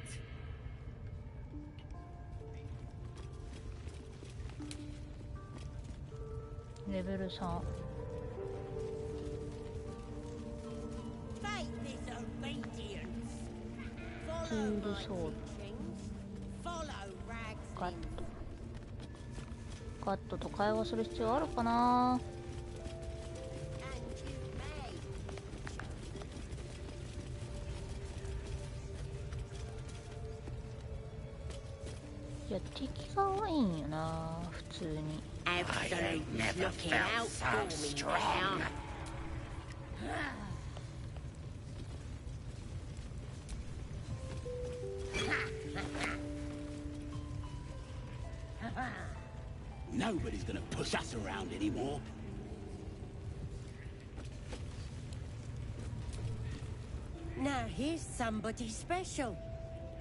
Level 3. Faith is obedience. Tool sword. ガットと会話する必要あるかな。いや敵が多いんよな普通に。Nobody's gonna push us around anymore. Now here's somebody special.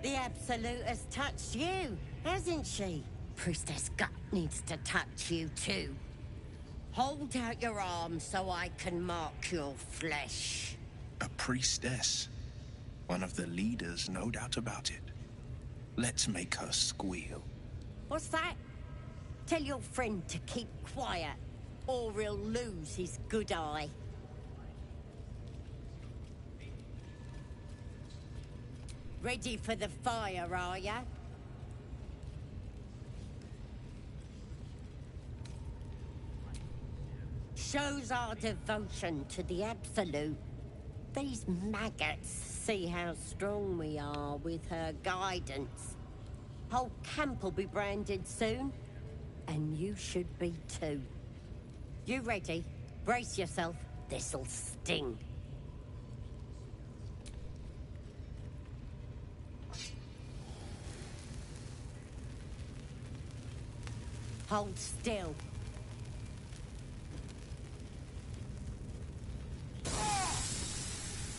The Absolute has touched you, hasn't she? Priestess Gut needs to touch you too. Hold out your arms so I can mark your flesh. A priestess. One of the leaders, no doubt about it. Let's make her squeal. What's that? Tell your friend to keep quiet, or he'll lose his good eye. Ready for the fire, are ya? Shows our devotion to the Absolute. These maggots see how strong we are with her guidance. Whole camp will be branded soon, and you should be too. You ready? Brace yourself. This'll sting. Hold still.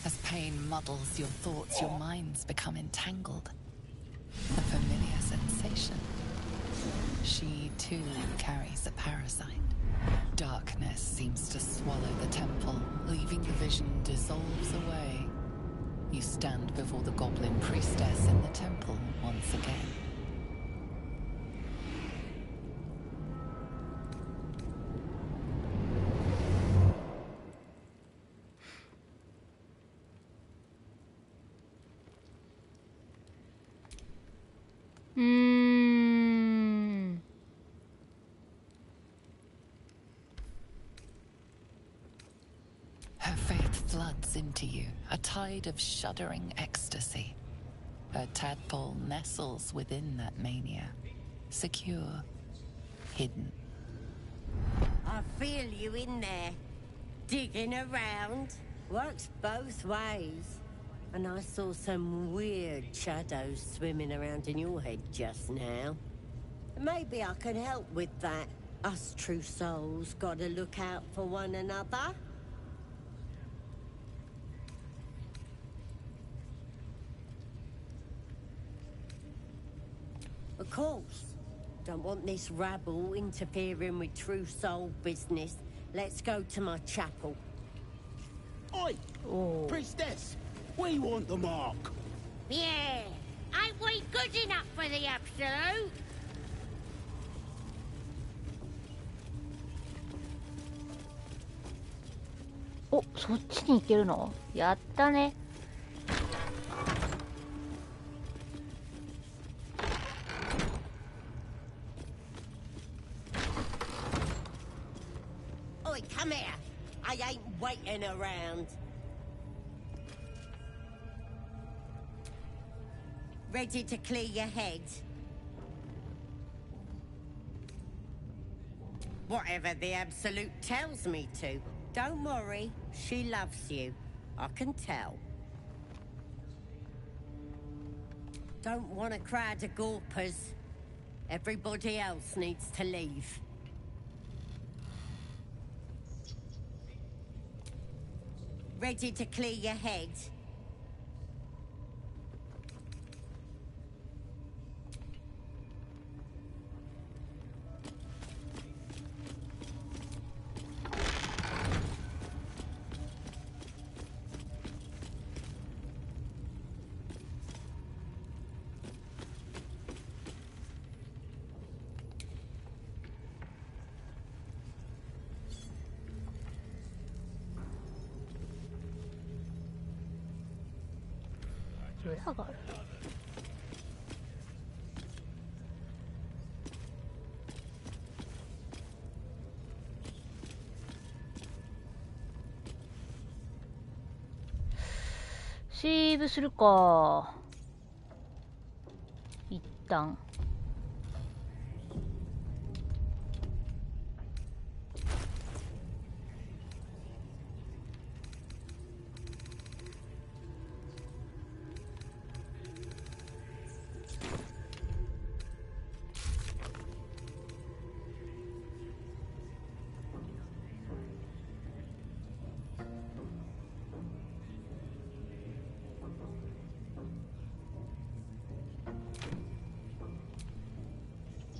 As pain muddles your thoughts, your minds become entangled. A familiar sensation. She, too, carries a parasite. Darkness seems to swallow the temple, leaving the vision dissolves away. You stand before the goblin priestess in the temple once again. Her faith floods into you, a tide of shuddering ecstasy. Her tadpole nestles within that mania, secure, hidden. I feel you in there. Digging around. Works both ways. And I saw some weird shadows swimming around in your head just now. Maybe I can help with that. Us true souls gotta look out for one another. Of course. Don't want this rabble interfering with true soul business. Let's go to my chapel. Oi! Oh. Priestess! We want the mark! Yeah! Ain't we good enough for the absolute?お、そっちに行けるの？やったね。Oi, come here! I ain't waiting around. Ready to clear your head? Whatever the Absolute tells me to. Don't worry, she loves you. I can tell. Don't want a crowd of gawpers. Everybody else needs to leave. Ready to clear your head?裏がある。セーブするか。一旦。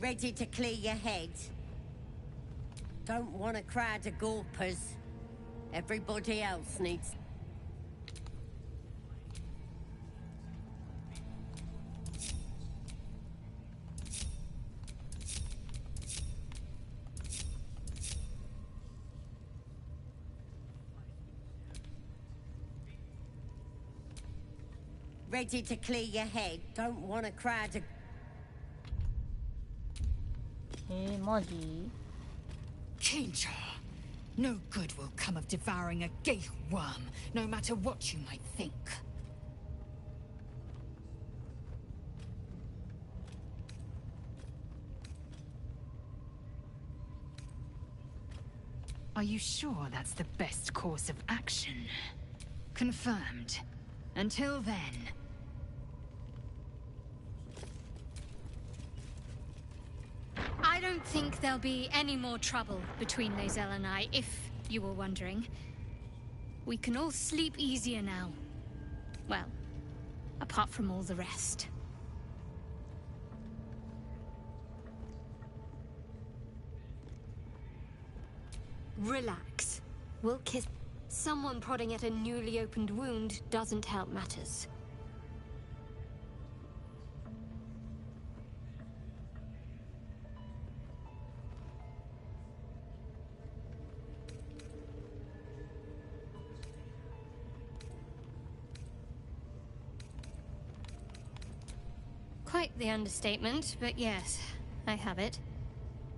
Ready to clear your head? Don't want a crowd of gawpers. Everybody else needs... Ready to clear your head? Don't want a crowd of... マジ？ Kinja, no good will come of devouring a gate worm, no matter what you might think. Are you sure that's the best course of action? Confirmed. Until then... I don't think there'll be any more trouble between Lae'zel and I, if you were wondering. We can all sleep easier now. Well, apart from all the rest. Relax. We'll kiss. Someone prodding at a newly opened wound doesn't help matters. Quite the understatement, but yes, I have it.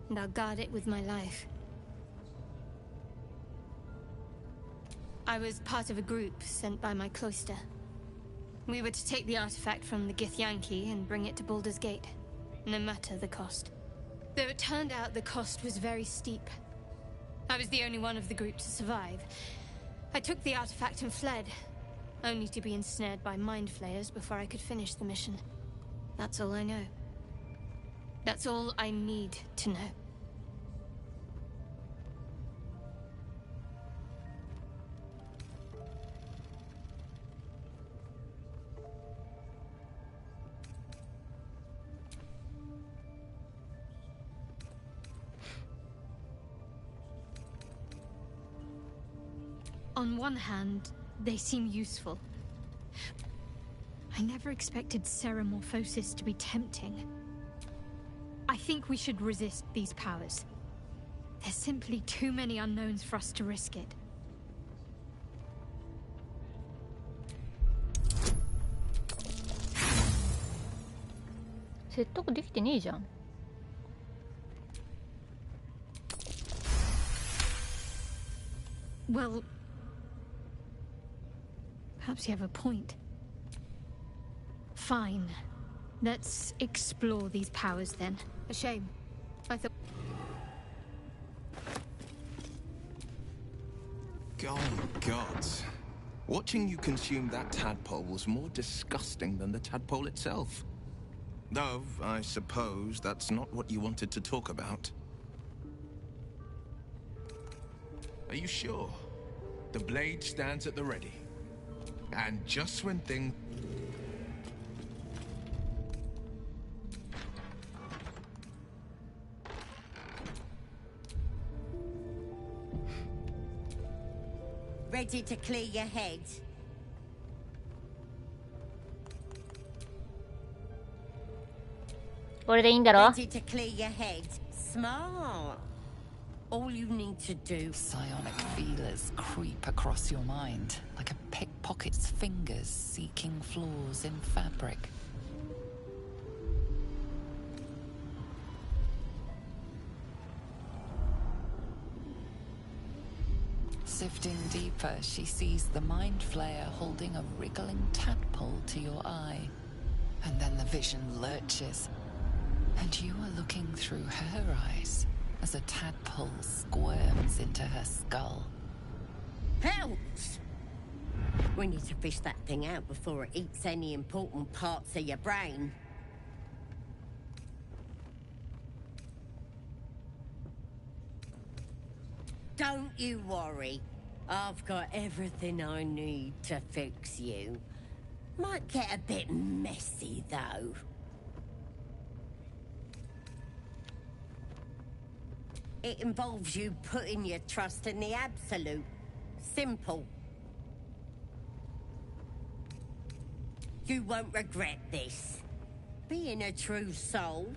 And I'll guard it with my life. I was part of a group sent by my cloister. We were to take the artifact from the Githyanki and bring it to Baldur's Gate, no matter the cost. Though it turned out the cost was very steep. I was the only one of the group to survive. I took the artifact and fled, only to be ensnared by mind flayers before I could finish the mission. That's all I know. That's all I need to know. On one hand, they seem useful. I never expected Ceramorphosis to be tempting. I think we should resist these powers. There's simply too many unknowns for us to risk it.説得できてねえじゃん。Well, perhaps you have a point. Fine. Let's explore these powers then. A shame. I thought... Oh, gods. Watching you consume that tadpole was more disgusting than the tadpole itself. Though, I suppose that's not what you wanted to talk about. Are you sure? The blade stands at the ready. And just when things... Ready to clear your head? Ready to clear your head. Smart. All you need to do... Psionic feelers creep across your mind, like a pickpocket's fingers seeking flaws in fabric. Sifting deeper, she sees the mind flayer holding a wriggling tadpole to your eye. And then the vision lurches, and you are looking through her eyes as a tadpole squirms into her skull. Helps! We need to fish that thing out before it eats any important parts of your brain. Don't you worry. I've got everything I need to fix you. Might get a bit messy, though. It involves you putting your trust in the Absolute. Simple. You won't regret this. Being a true soul,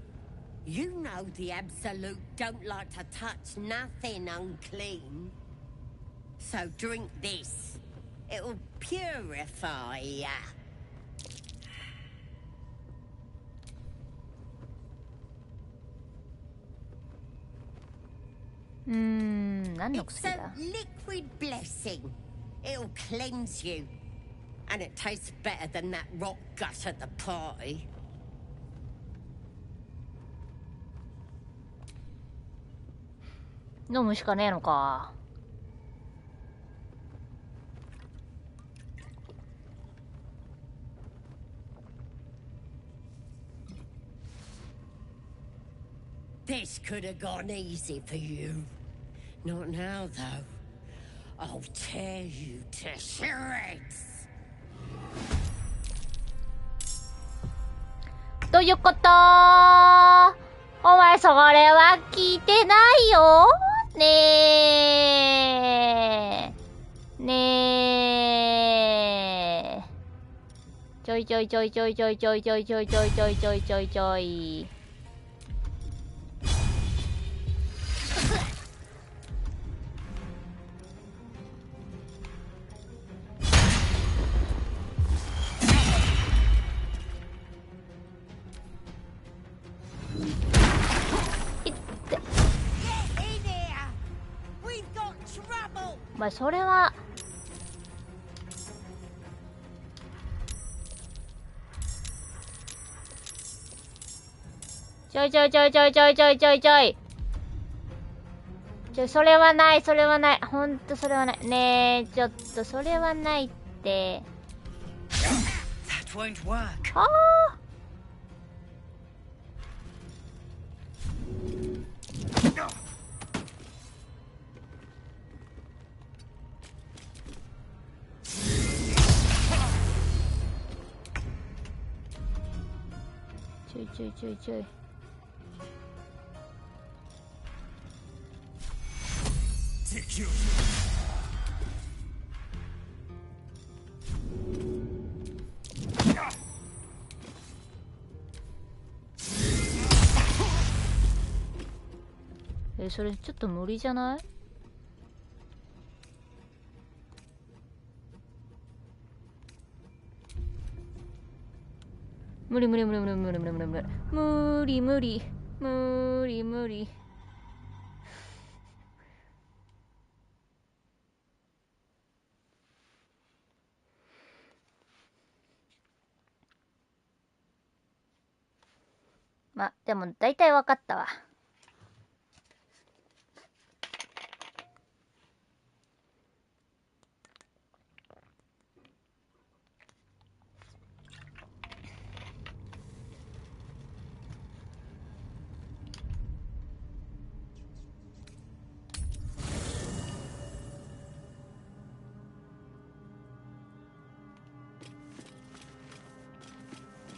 you know the Absolute don't like to touch nothing unclean. So drink this. It'll purify ya. It's a liquid blessing. It'll cleanse you. And it tastes better than that rock gut at the party.飲むしかねえのか。This could have gone easy for you. Not now, though. I'll tear you to shreds. どういうこと？お前それは聞いてないよ。ねえ。ねえ。ちょいちょいちょいちょいちょいちょいちょいちょいちょいちょいちょいちょいちょい。お前それはちょいちょいちょいちょいちょいちょいちょいちょいそれはない、それはない、ほんとそれはないねえ、ちょっとそれはないって。はあちょいちょいちょいちょい。それちょっと無理じゃない？無理無理無理無理無理無理無理無理無理無理無理無理。ま、でも大体わかったわ。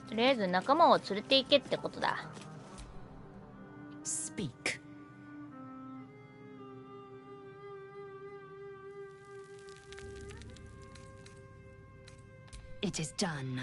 とりあえず仲間を連れて行けってことだ。Speak. It is done.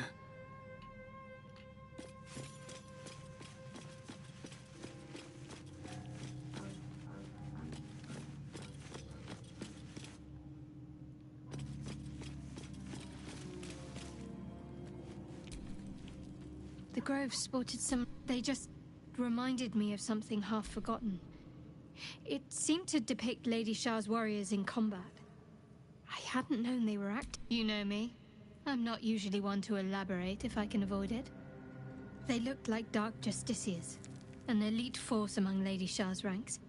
The grove sported some... They just reminded me of something half forgotten. It seemed to depict Lady Shah's warriors in combat. I hadn't known they were active. You know me. I'm not usually one to elaborate if I can avoid it. They looked like dark justiciars, an elite force among Lady Shah's ranks.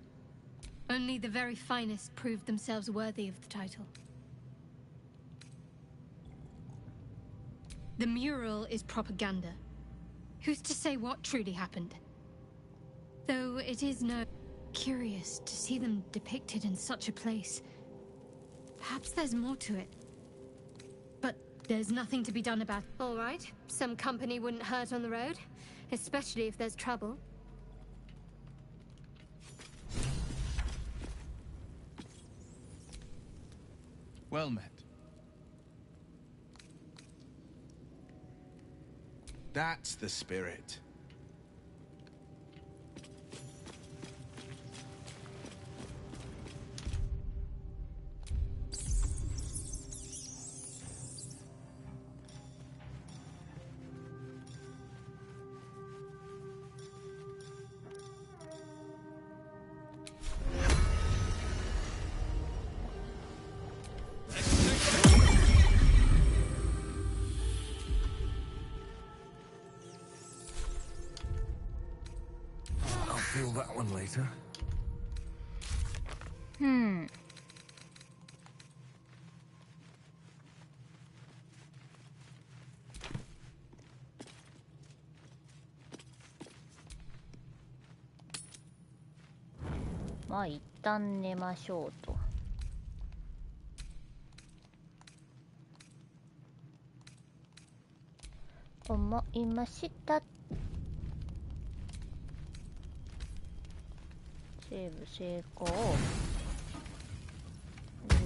Only the very finest proved themselves worthy of the title. The mural is propaganda. Who's to say what truly happened? Though it is curious to see them depicted in such a place. Perhaps there's more to it. But there's nothing to be done about it. All right, some company wouldn't hurt on the road, especially if there's trouble. Well met. That's the spirit. Feel that one later. まあ一旦寝ましょうと。思いました。セーブ成功。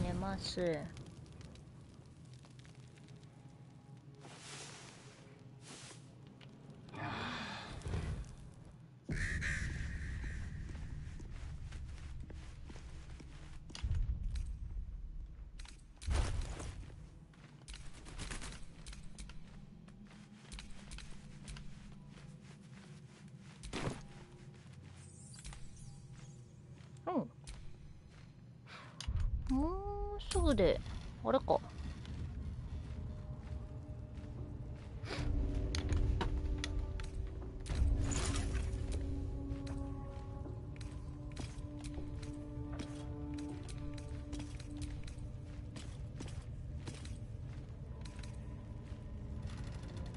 寝ます。もうすぐで、あれか。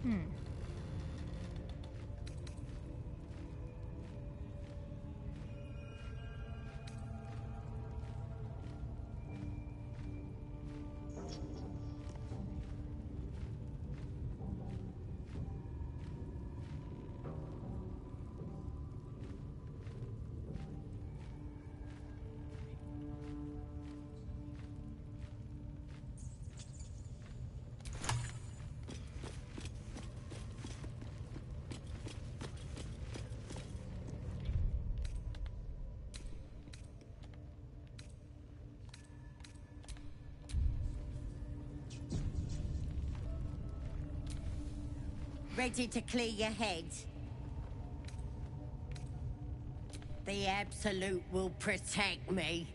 うん。Ready to clear your head? The Absolute will protect me.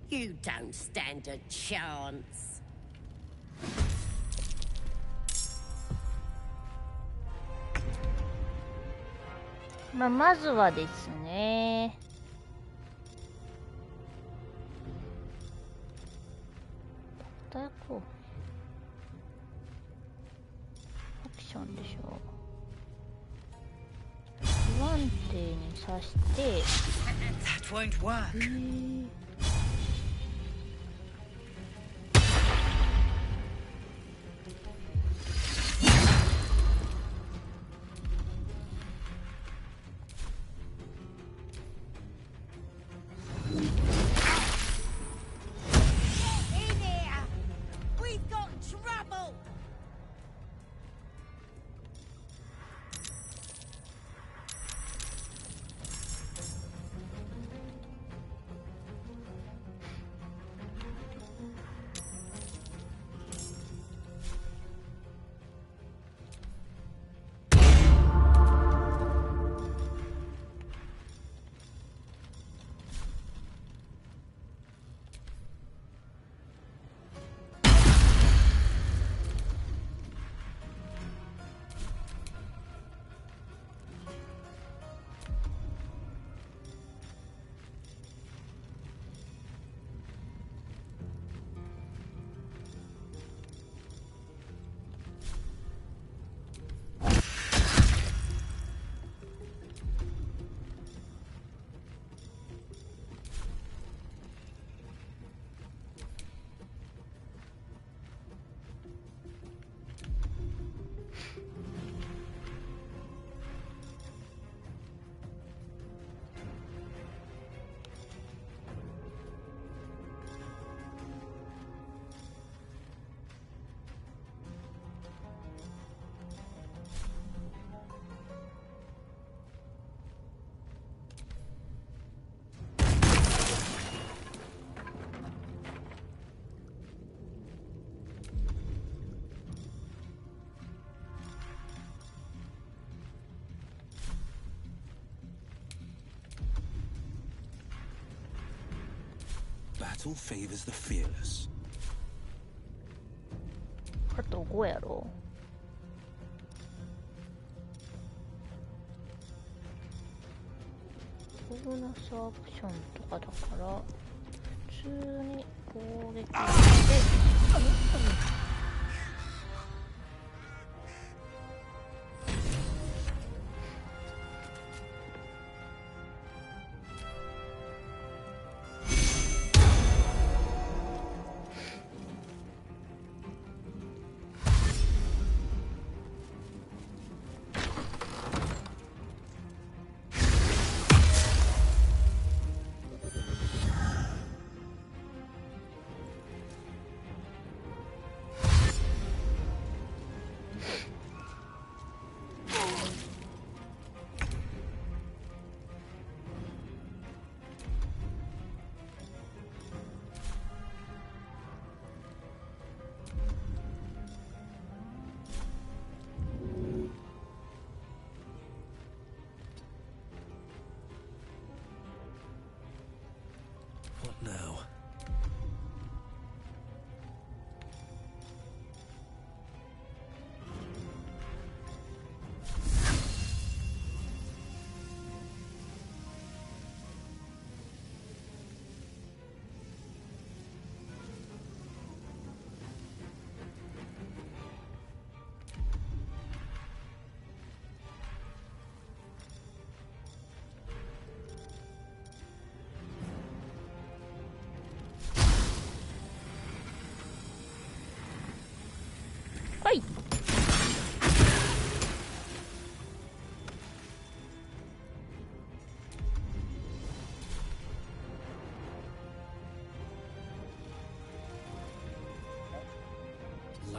You don't stand a chance. まあ、まずはですね。叩こう。アクションでしょ。不安定にさして。That won't work. battle favors the fearless. あと5やろ。ボーナスアクションとかだから普通に攻撃して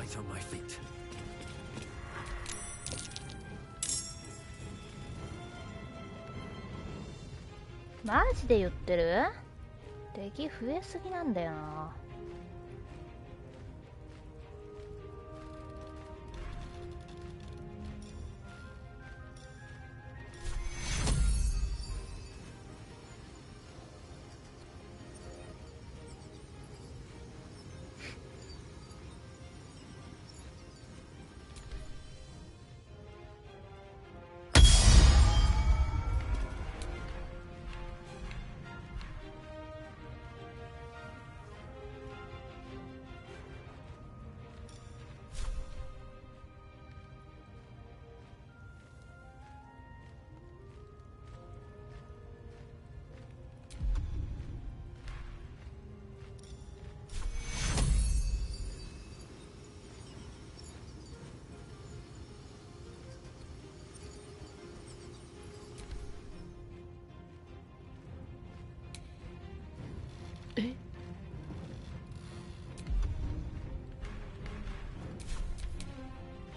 light on my feet. マジで言ってる？敵増えすぎなんだよな。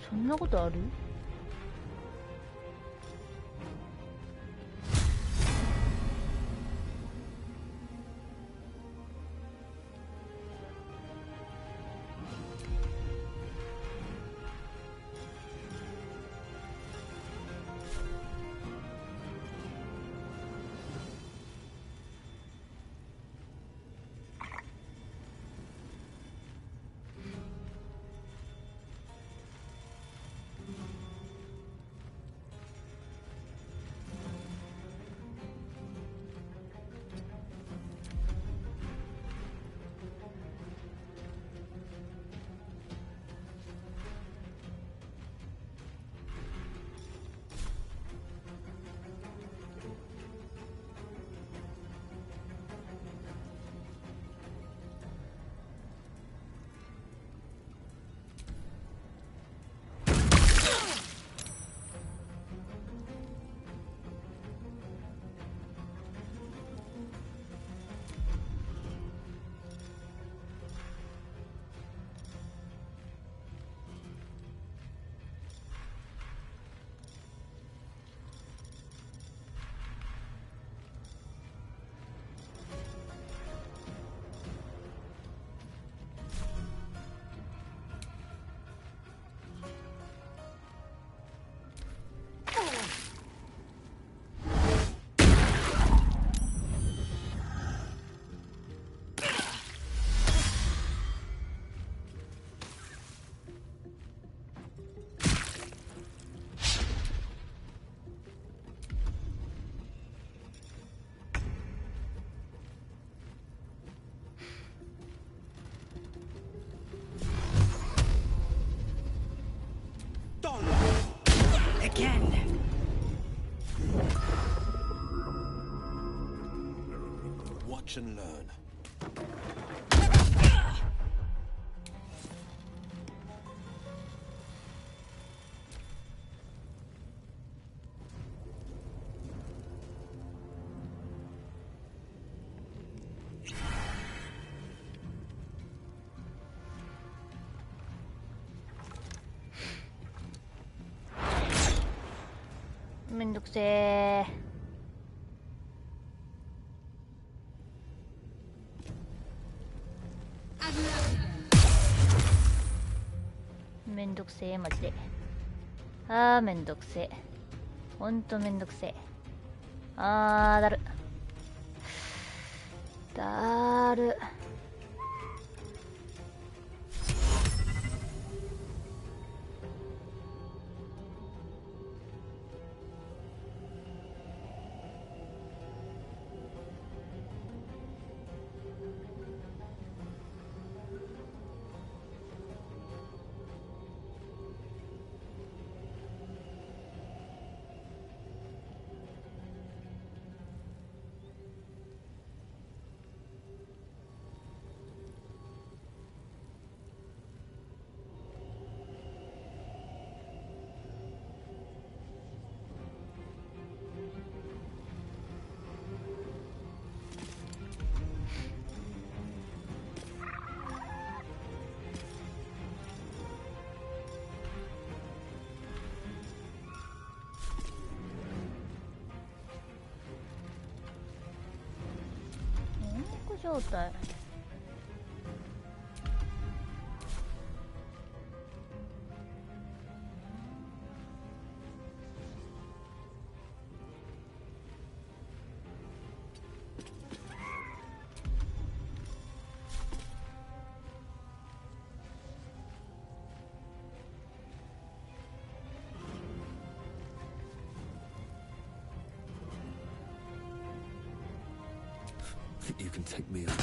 そんなことある？Again. Watch and learn. めんどくせー。めんどくせーマジで。あーめんどくせー。ほんとめんどくせー。あーだるだる。状態。You can take me on.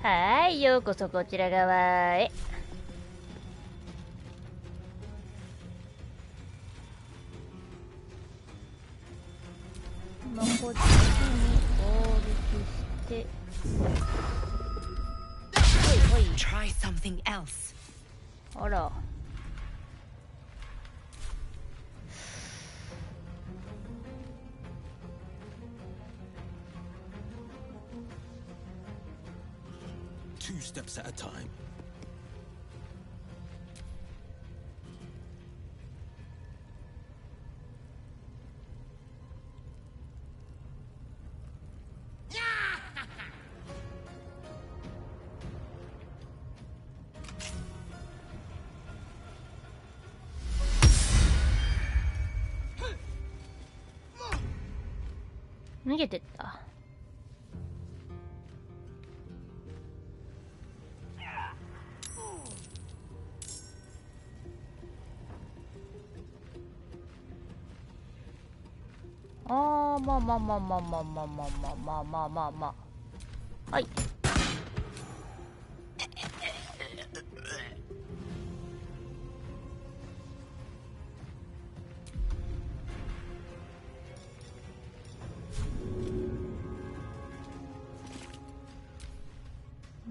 はい、ようこそこちら側へ。まあ、こっちに攻撃して。ほいほい。Try something else. あら。Two steps at a time. .逃げてった。あー、まあまあまあまあまあまあまあまあまあまあまあまあ。はい。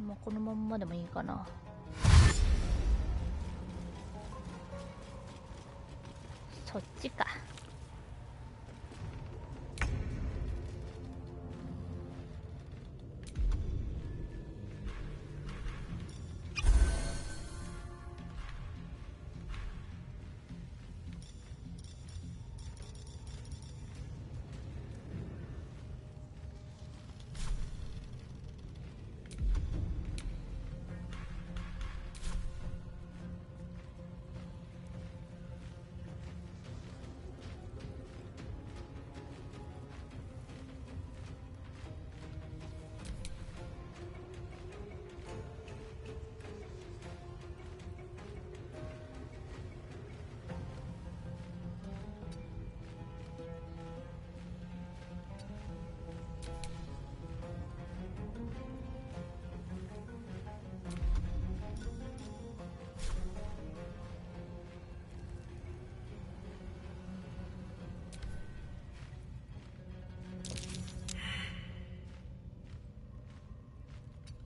まあこのまんまでもいいかな。そっちか。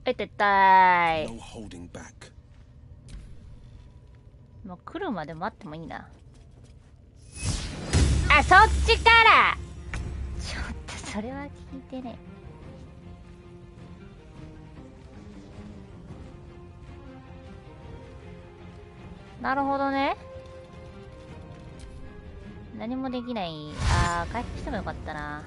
えてったい。 No holding back. もう来るまで待ってもいいな。あ、そっちから。ちょっとそれは聞いてね。なるほどね。何もできない。あー、回復してもよかったな。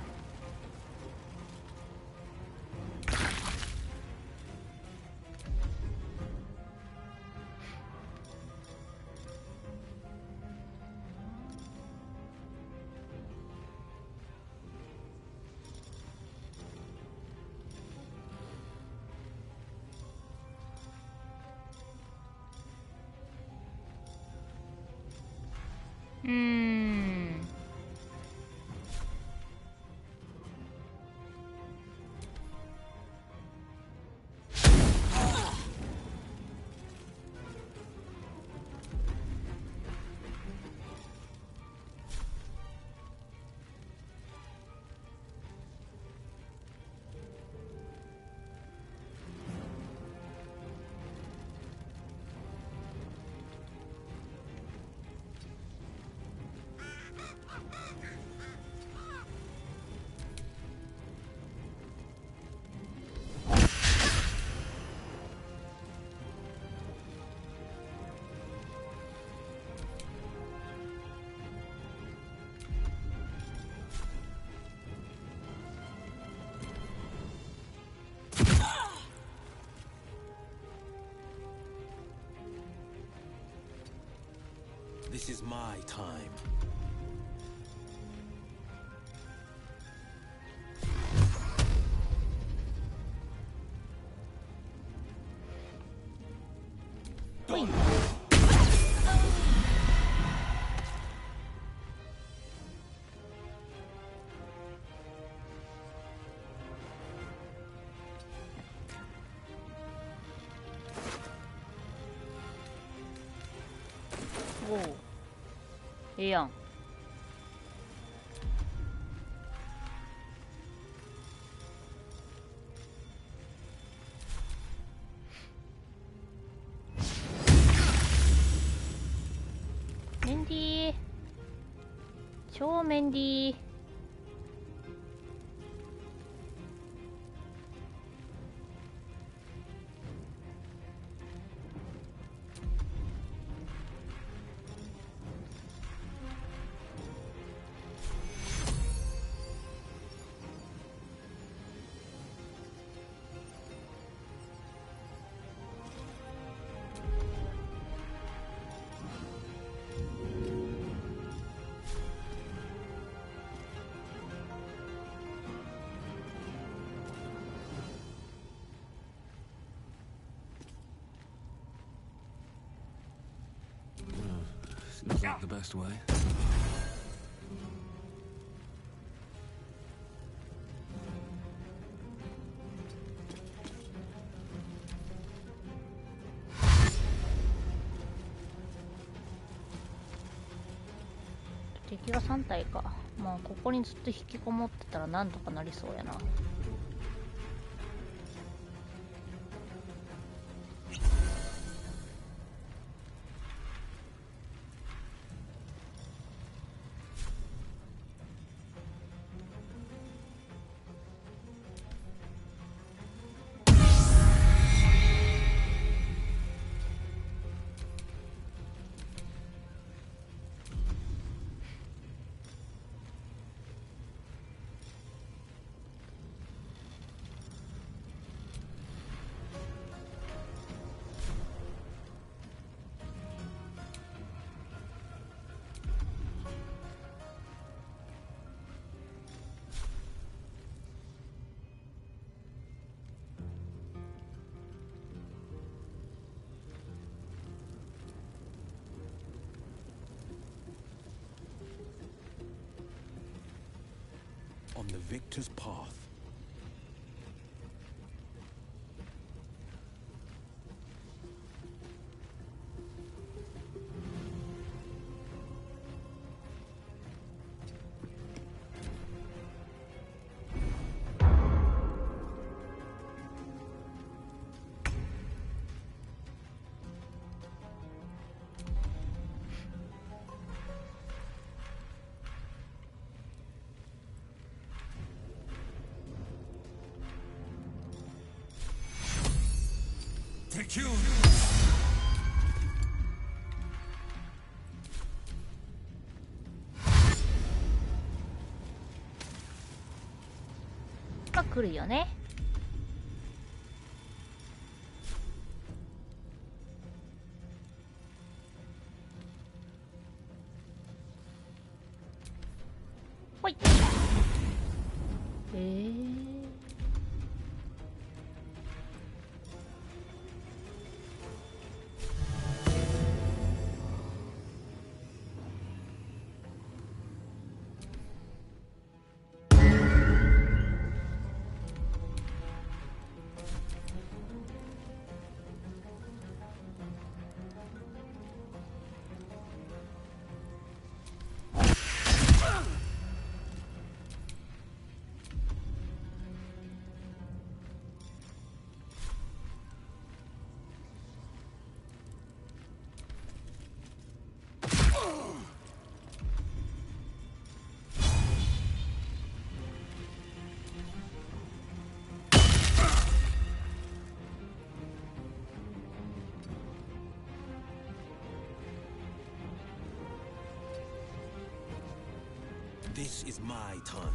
This is my time.おう、ええやん。メンディー、超メンディー。Seems like the best way. .敵が3体か。まあここにずっと引きこもってたらなんとかなりそうやな。On the victor's path. perfect tune. まあ来るよね。ほい。This is my time.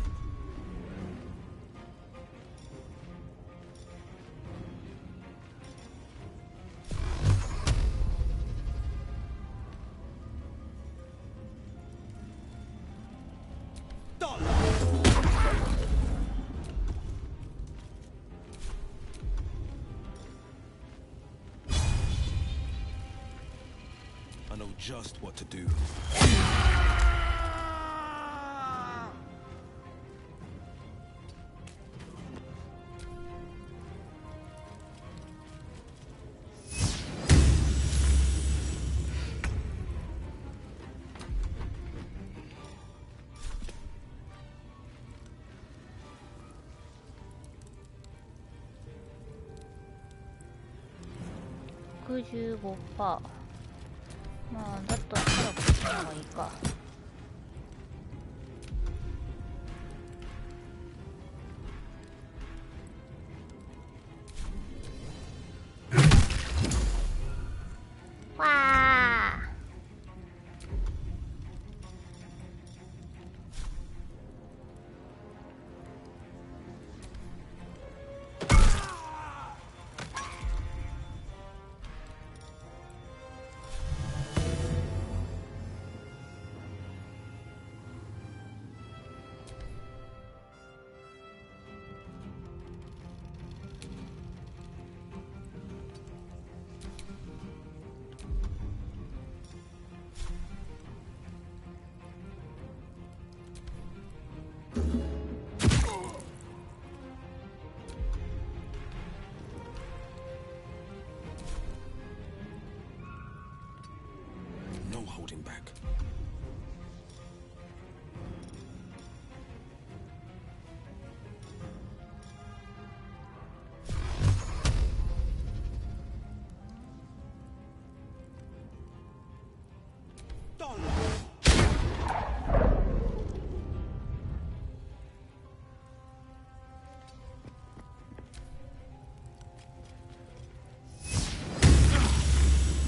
I know just what to do.65%。まあだとしたらこっちの方がいいか。わあ。No holding back.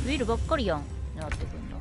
ウィルばっかりやん。なってくんの。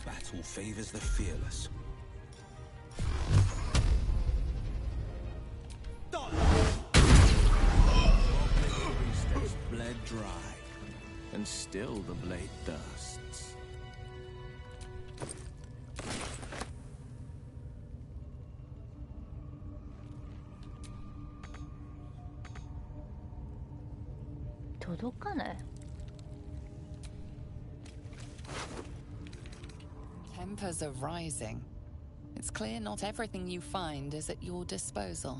Battle favors the fearless. Bled dry. still the blade thirsts. 届かない。Tempers are rising. It's clear not everything you find is at your disposal.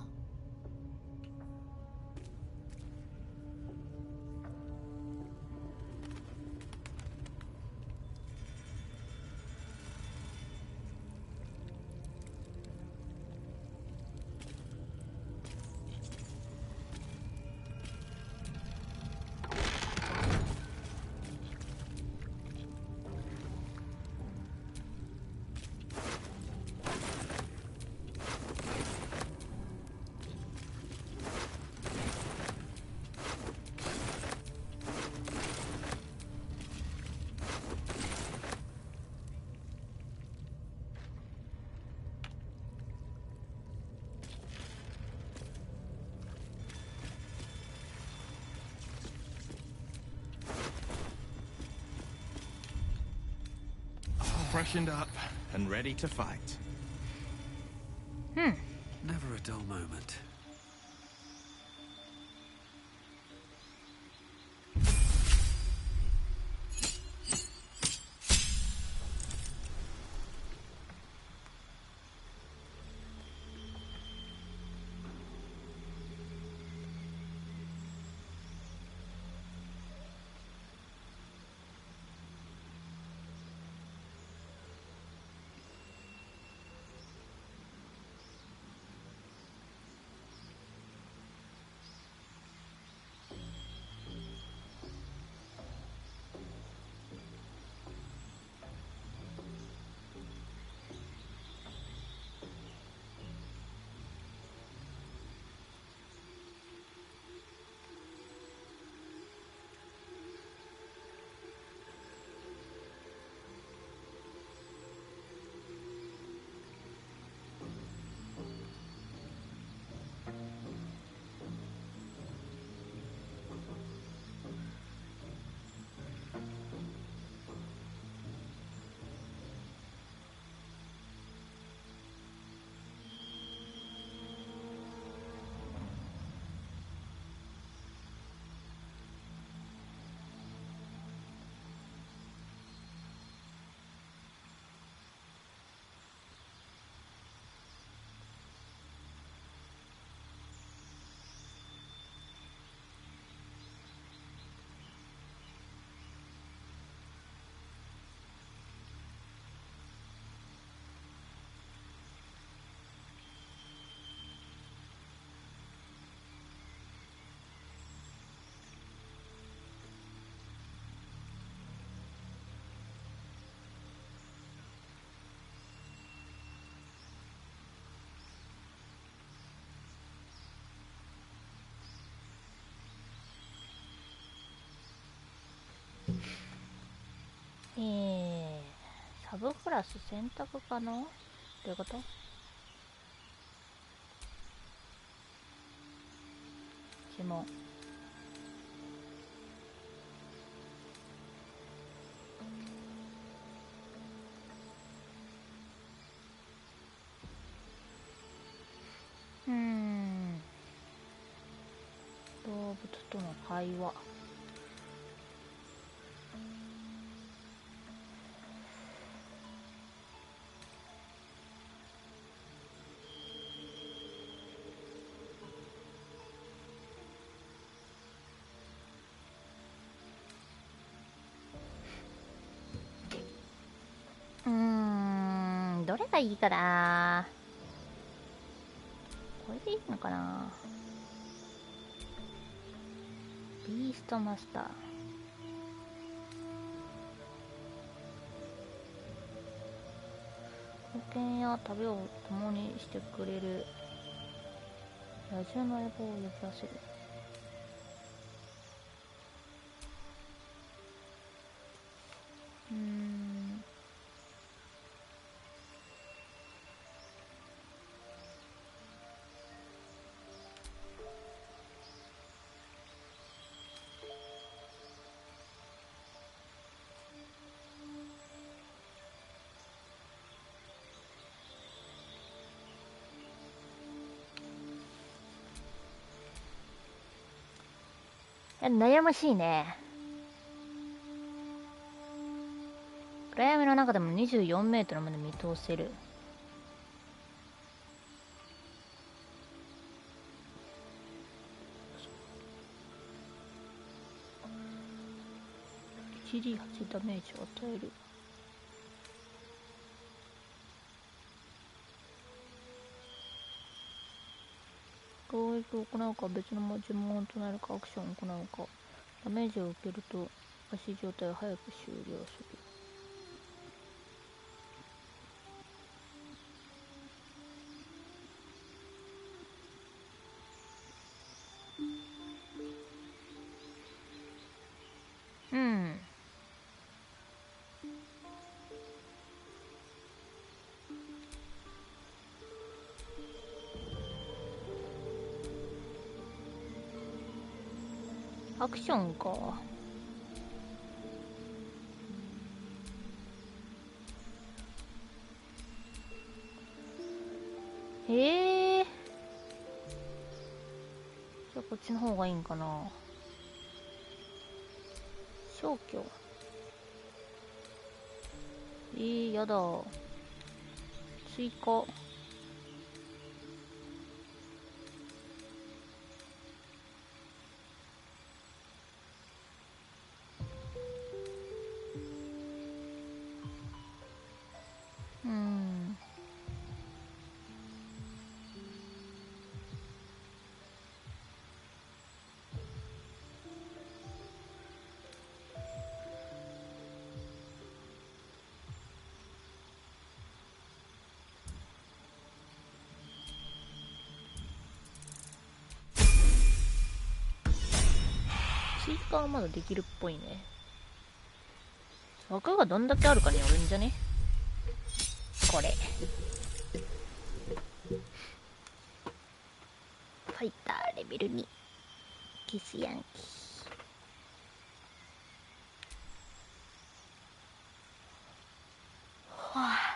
Freshened up and ready to fight. Never a dull moment.サブクラス選択可能？どういうこと？呪文。動物との会話。どれがいいかな。これでいいのかな。ビーストマスター。保険や旅を共にしてくれる野獣の相棒を呼び出せる。悩ましいね。暗闇の中でも24メートルまで見通せる。1D8 ダメージを与える。攻撃を行うか、別の呪文となるか、アクションを行うか。ダメージを受けると足状態を早く終了する。うん。アクションか。へえ。じゃあこっちの方がいいんかな。消去。やだ。追加。追加はまだできるっぽいね。枠がどんだけあるかによるんじゃね。これファイターレベル2キスヤンキー。はあ、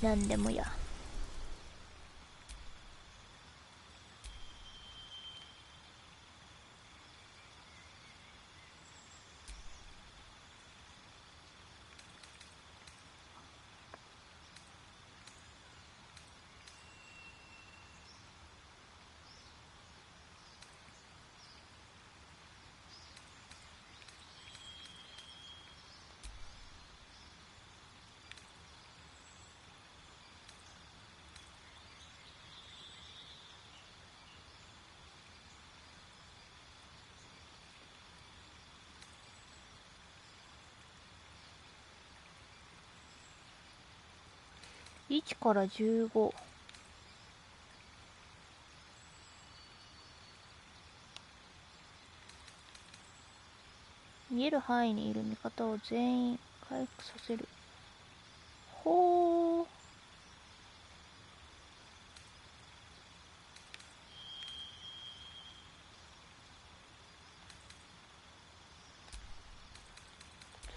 なんでもや。1から15。見える範囲にいる味方を全員回復させる。ほー。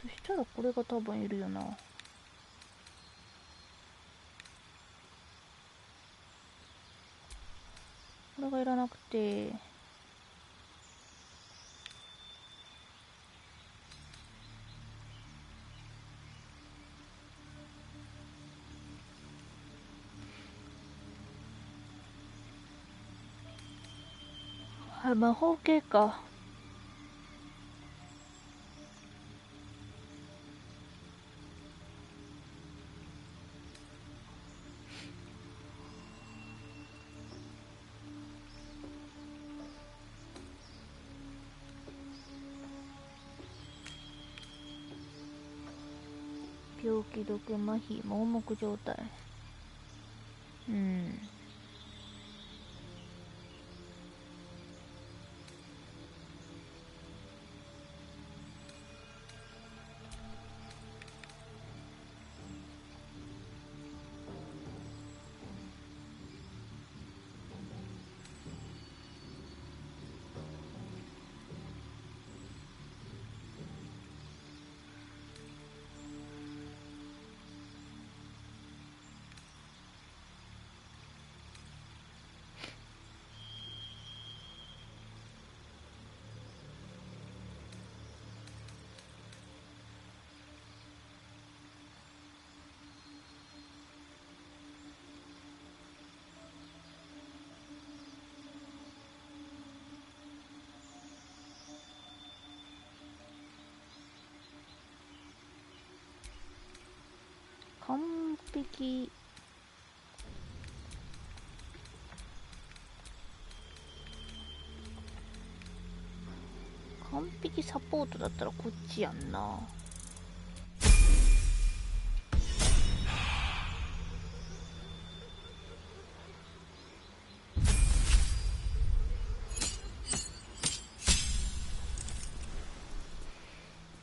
そしたらこれが多分いるよな。これがいらなくて、あ、魔法系か。病気、毒、麻痺、盲目状態。うん。璧。完璧サポートだったらこっちやんな。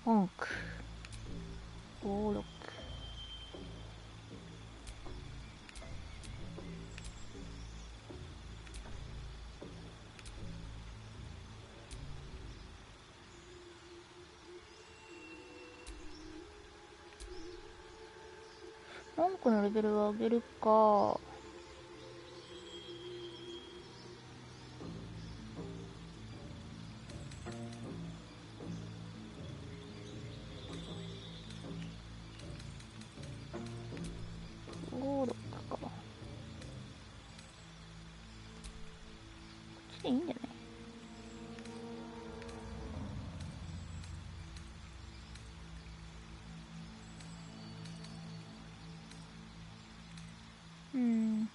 文句56。文句のレベルを上げるか。56か。こっちでいいんじゃない？うん。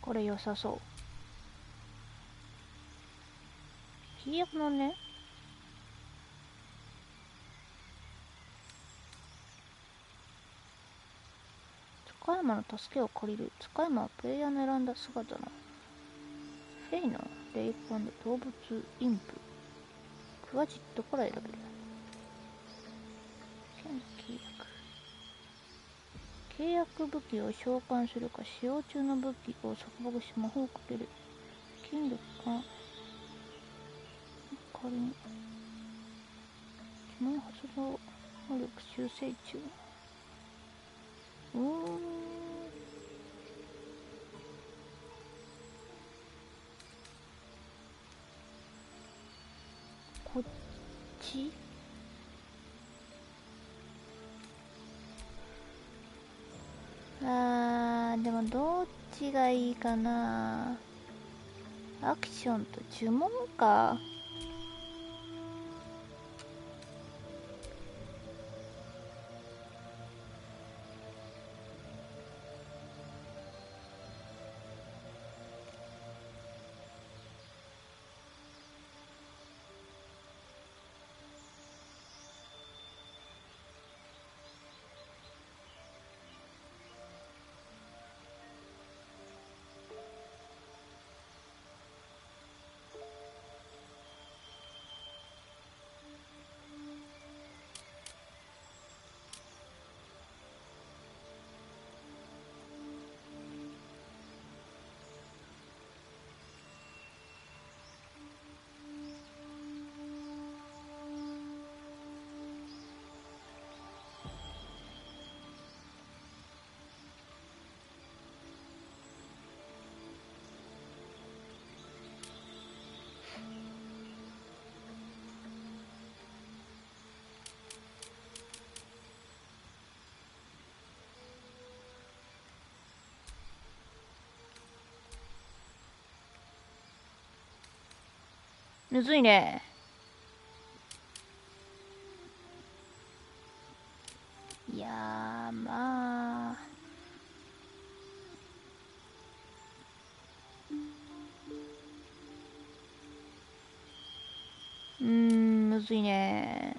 これ良さそう。契約のね。塚山の助けを借りる。塚山はプレイヤーの選んだ姿のフェイのレイプ&動物インプクワジットから選べる。契約武器を召喚するか、使用中の武器を束縛し魔法をかける。筋力か仮に呪文発動能力修正中。こっち？でもどっちがいいかな。アクションと呪文か。むずいね。いやー、まあむずいね。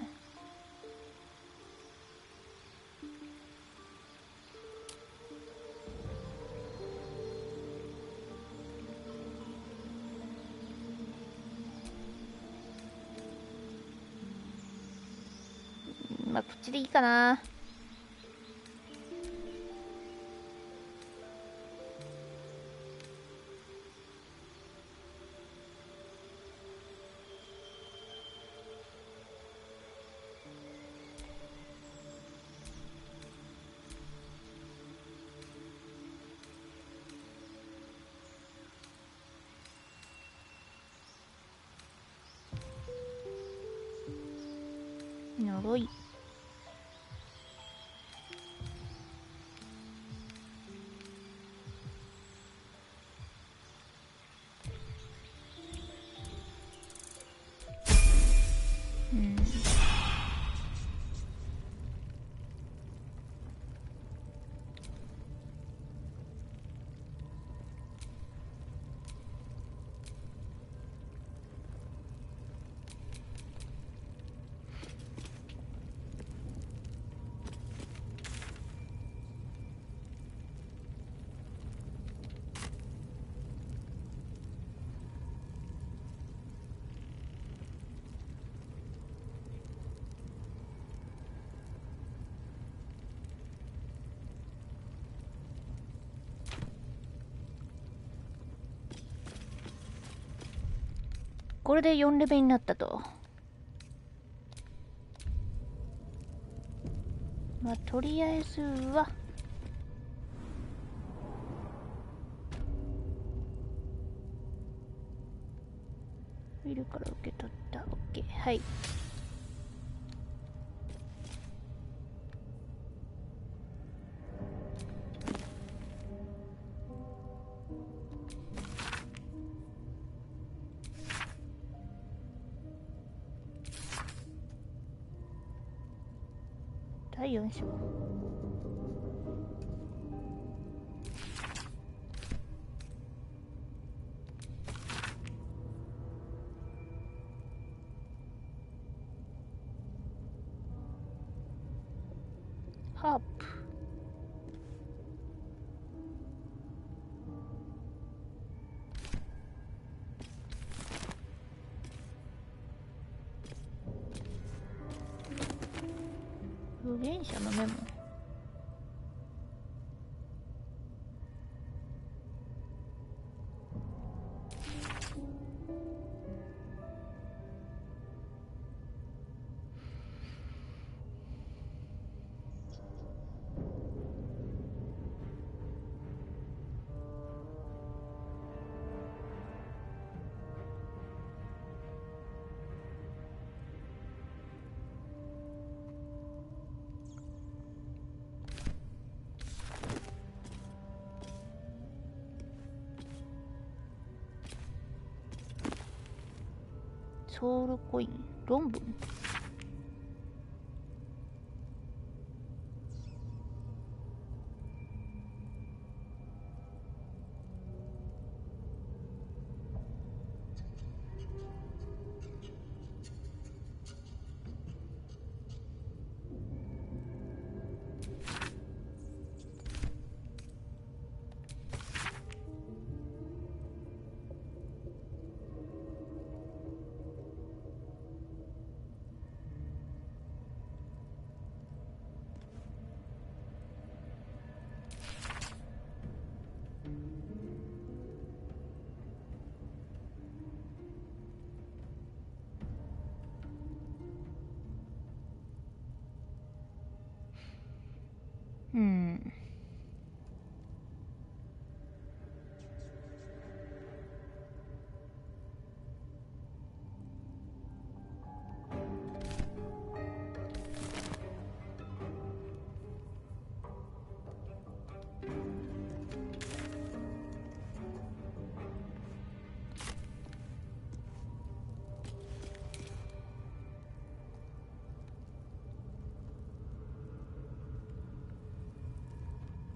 まあこっちでいいかな。呪い。これで4レベルになったと。まあ、とりあえずは、ウィルから受け取った。OK。はい。第4章。ハープ。預言者のメモ。ソウルコイン、論文。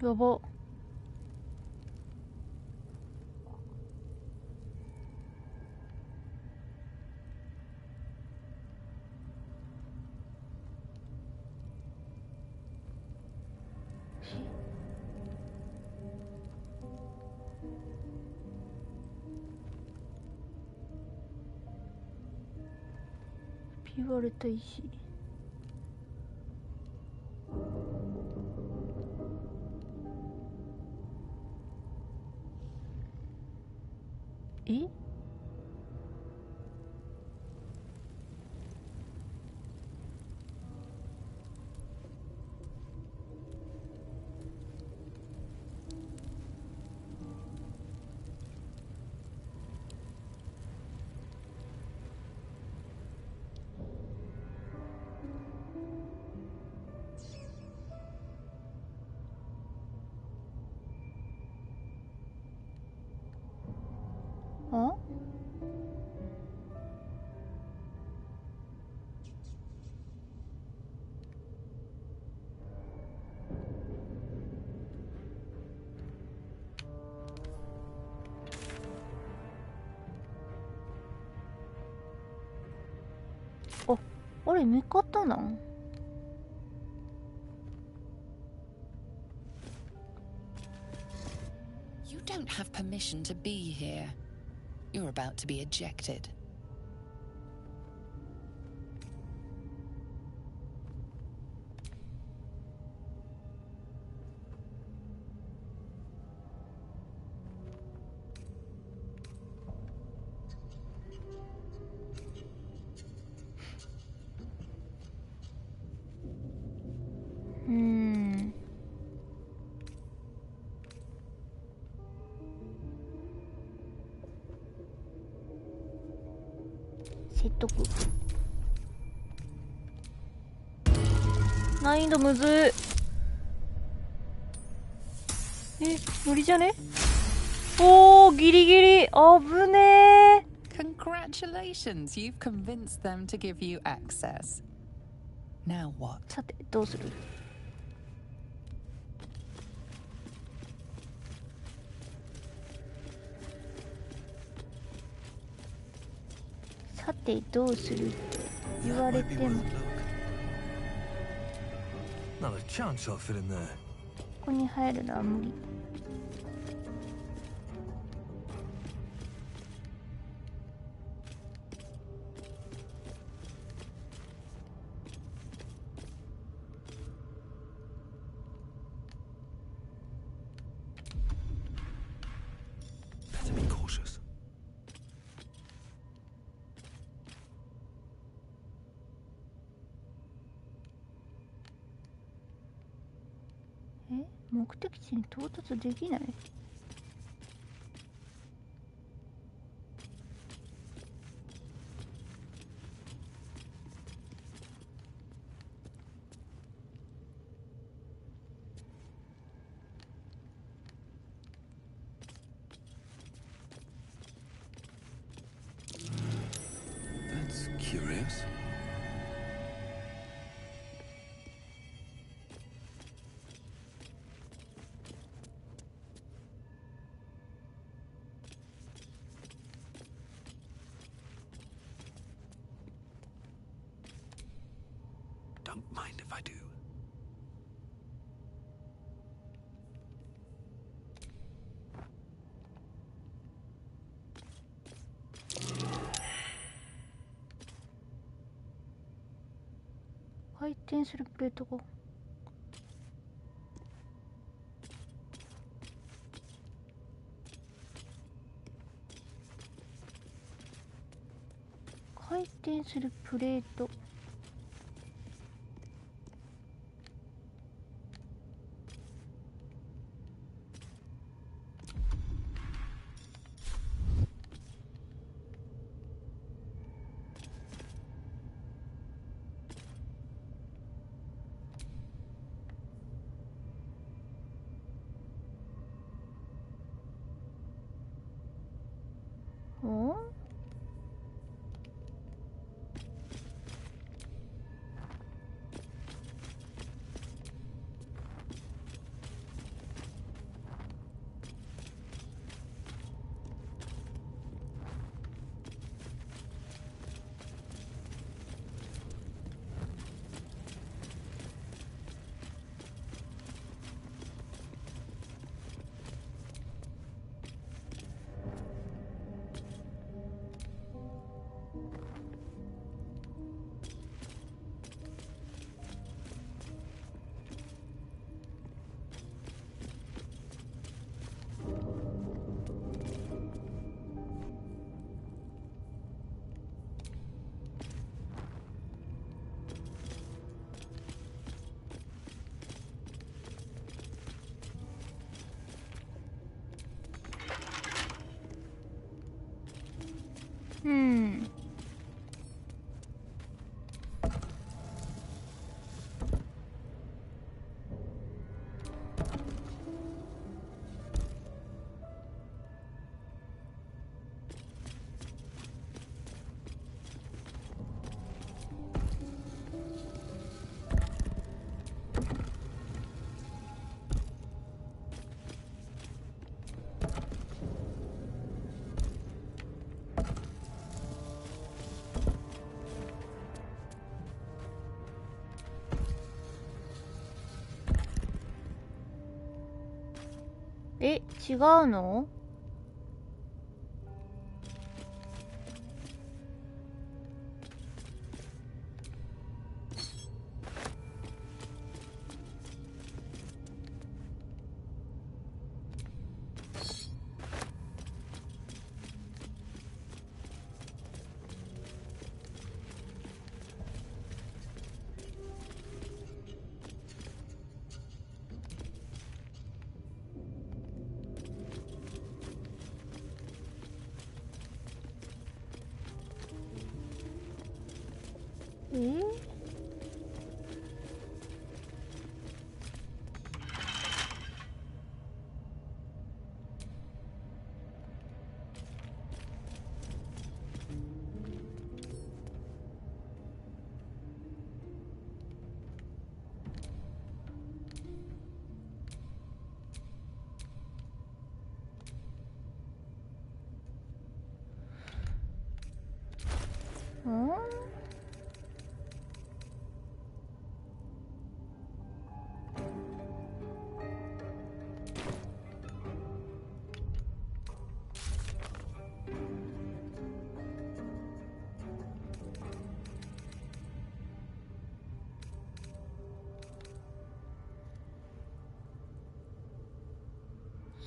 やば。ピ割れた石。え？あ、あれ味方なん？You don't have permission to be here. You're about to be ejected.説得。難易度むずい。無理じゃね？おー、ギリギリ。危ねー。Congratulations, you've convinced them to give you access. Now what? さて、どうする？さてどうするって言われても。Not a chance I'll fit in there. ここに入るのは無理。Better be cautious. 目的地に到達できない？That's curious. Don't mind if I do. 回転するプレートが。回転するプレート。お？え、違うの？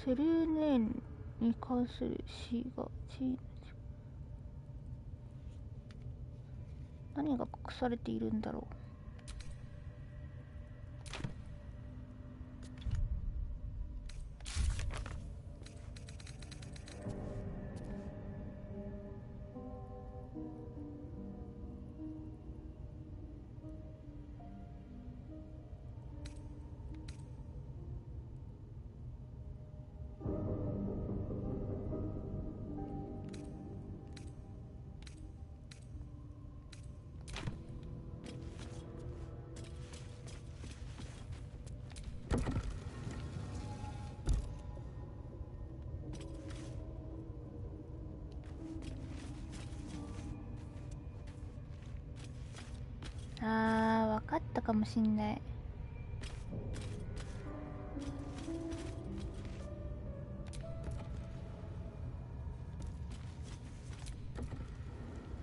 セルネーンに関する詩が何が隠されているんだろう。わかったかもしんない。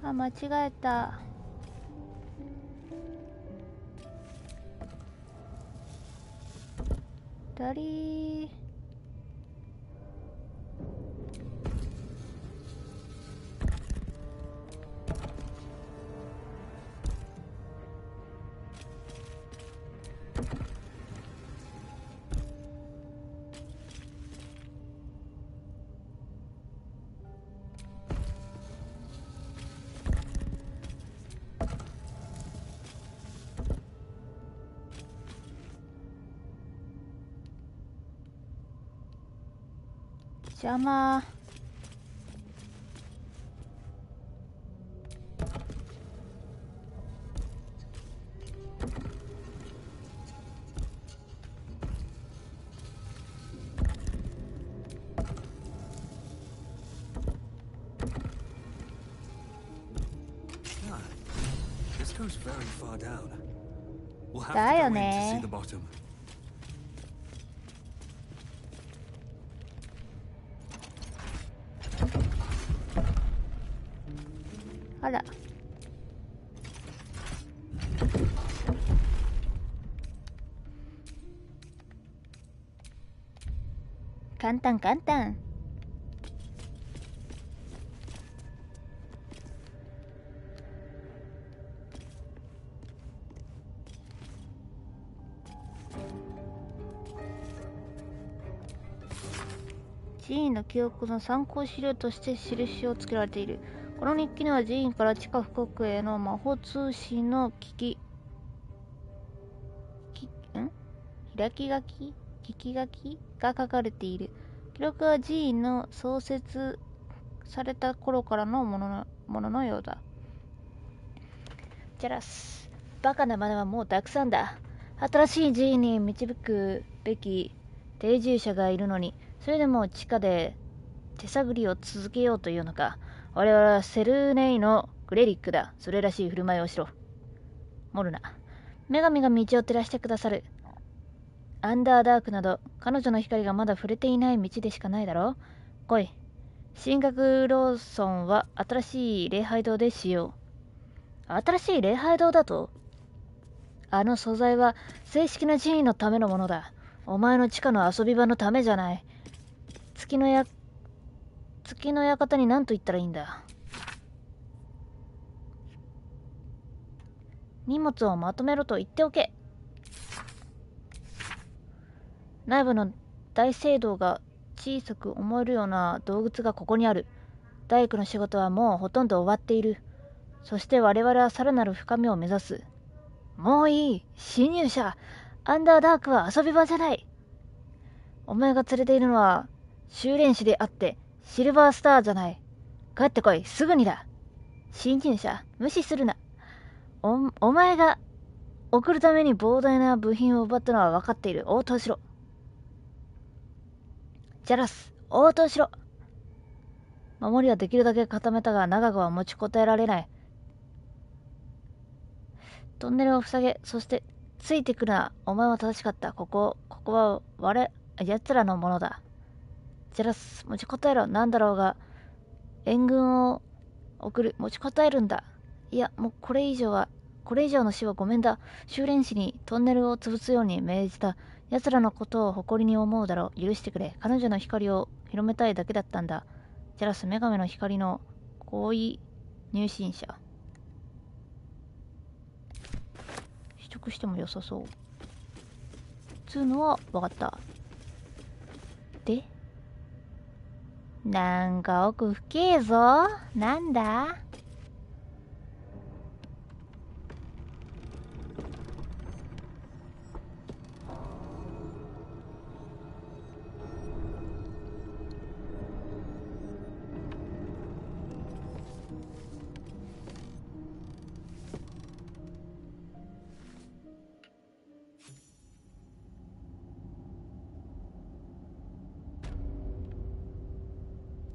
間違えた。左。邪魔。This goes very far down. We'll have だ to よ go in to see ね the。bottom. あら。簡単簡単。寺院の記憶の参考資料として印をつけられている。この日記には寺院から地下深くへの魔法通信の開き書き聞き書きが書かれている。記録は寺院の創設された頃からのもののようだ。ジャラス、バカな真似はもうたくさんだ。新しい寺院に導くべき定住者がいるのに、それでも地下で手探りを続けようというのか。我々はセルネイのクレリックだ。それらしい振る舞いをしろ。モルナ、女神が道を照らしてくださる。アンダーダークなど彼女の光がまだ触れていない道でしかないだろう。来い。神学ローソンは新しい礼拝堂でしよう。新しい礼拝堂だと？あの素材は正式な寺院のためのものだ。お前の地下の遊び場のためじゃない。月の館に何と言ったらいいんだ。荷物をまとめろと言っておけ。内部の大聖堂が小さく思えるような洞窟がここにある。大工の仕事はもうほとんど終わっている。そして我々はさらなる深みを目指す。もういい。侵入者。アンダーダークは遊び場じゃない。お前が連れているのは修練士であってシルバースターじゃない。帰ってこい。すぐにだ。侵入者。無視するな。お前が送るために膨大な部品を奪ったのは分かっている。応答しろ。ジャラス、応答しろ。守りはできるだけ固めたが長くは持ちこたえられない。トンネルを塞げ。そしてついてくるな。お前は正しかった。ここは奴らのものだ。ジャラス、持ちこたえろ。なんだろうが援軍を送る。持ちこたえるんだ。いや、もうこれ以上の死はごめんだ。修練士にトンネルを潰すように命じた。奴らのことを誇りに思うだろう。許してくれ。彼女の光を広めたいだけだったんだ。ジャラス、女神の光の高位入信者。取得しても良さそう。つうのは分かった。で、なんか奥深えぞ。なんだ？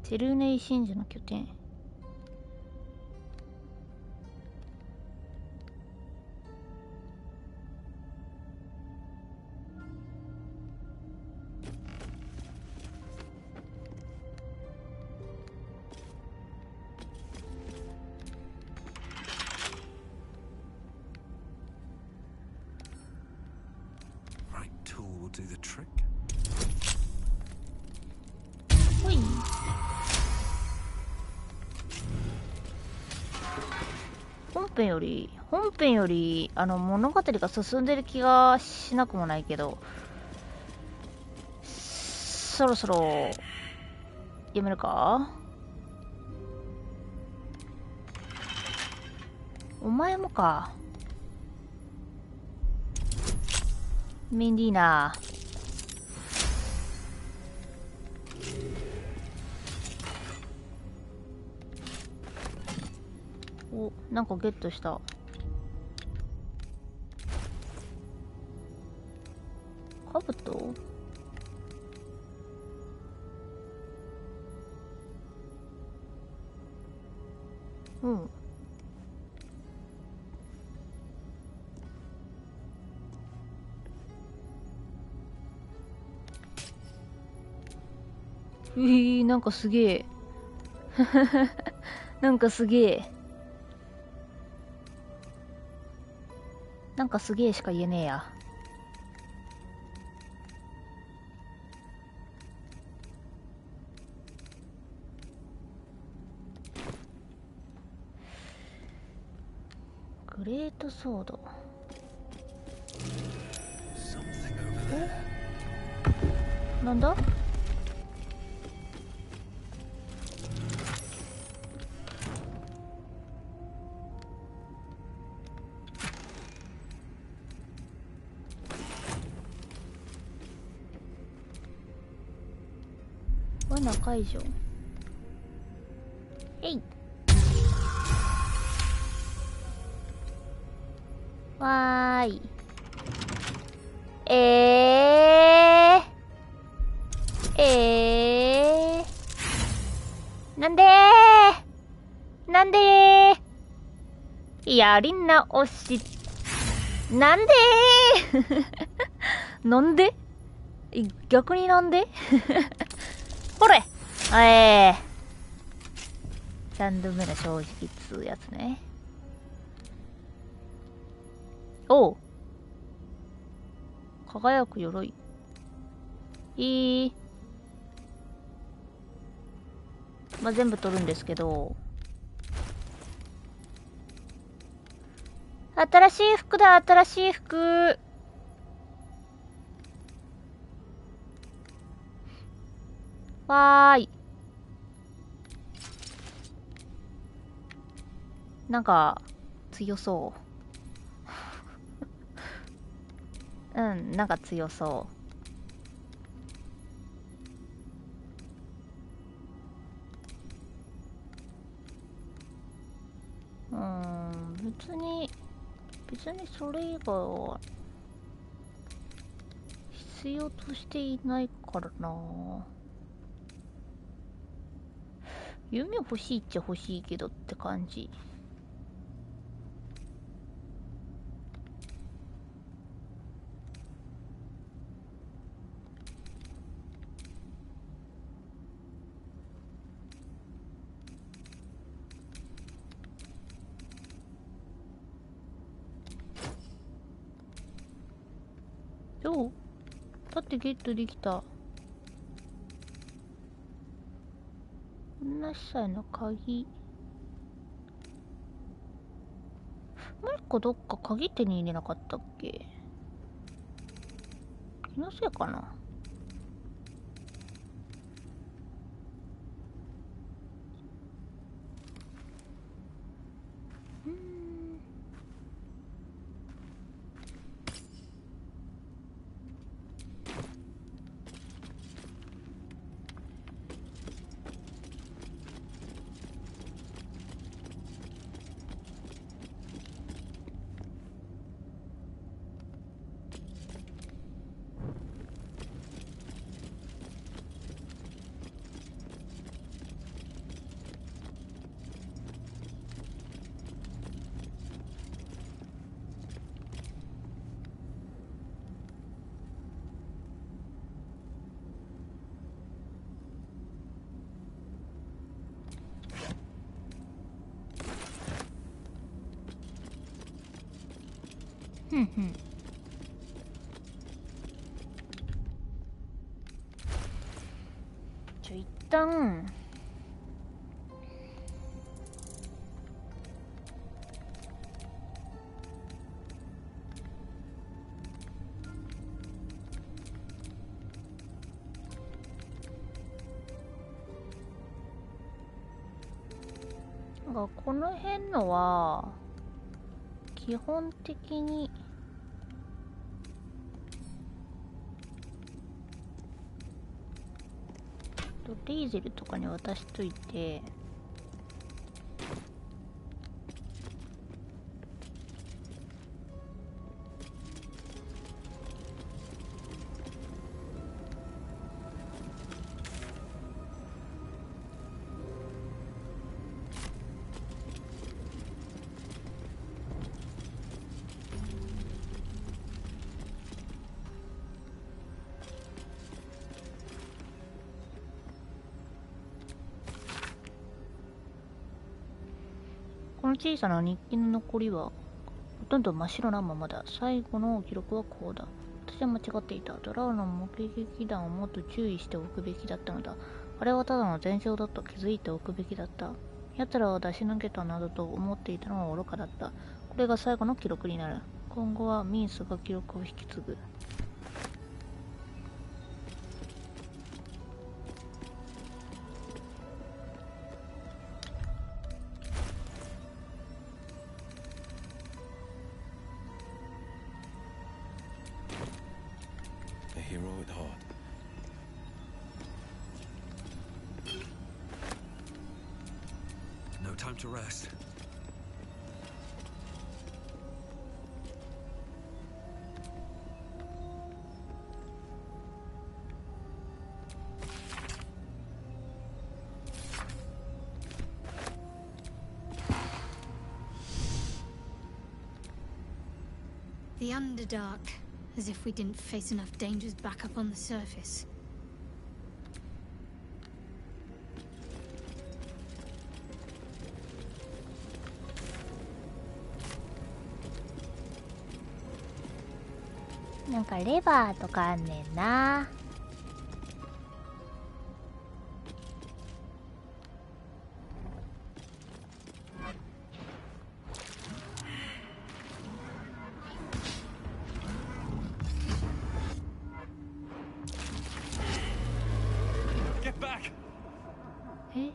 チェルネイ神樹の拠点。Right tool will do the trick. ほい。本編より物語が進んでる気がしなくもないけど、そろそろ読めるか？お前もか。ミンディーナ。お、なんかゲットした。カブト？うん。なんかすげえ。なんかすげえ。なんかすげえしか言えねえや。グレートソード。お？なんだ？罠解除。えい。わーい。なんでやり直し。なんでなんで逆になんでほれ3度目の正直っつうやつね。おう、輝く鎧。まあ、全部取るんですけど、新しい服だ、新しい服。わーい。なんか強そううん、なんか強そう。別にそれ以外は必要としていないからな。夢欲しいっちゃ欲しいけどって感じ。どう？だってゲットできた。なしさいの鍵。もう一個どっか鍵手に入れなかったっけ？気のせいかな。一旦この辺のは基本的にレイゼルとかに渡しといて、この小さな日記の残りはほとんど真っ白なままだ。最後の記録はこうだ。私は間違っていた。ドラウの目撃団をもっと注意しておくべきだったのだ。あれはただの前兆だと気づいておくべきだった。奴らを出し抜けたなどと思っていたのは愚かだった。これが最後の記録になる。今後はミンスが記録を引き継ぐ。Time to rest. The Underdark, As if we didn't face enough dangers back up on the surface. Like a lever とかあんねんな。え？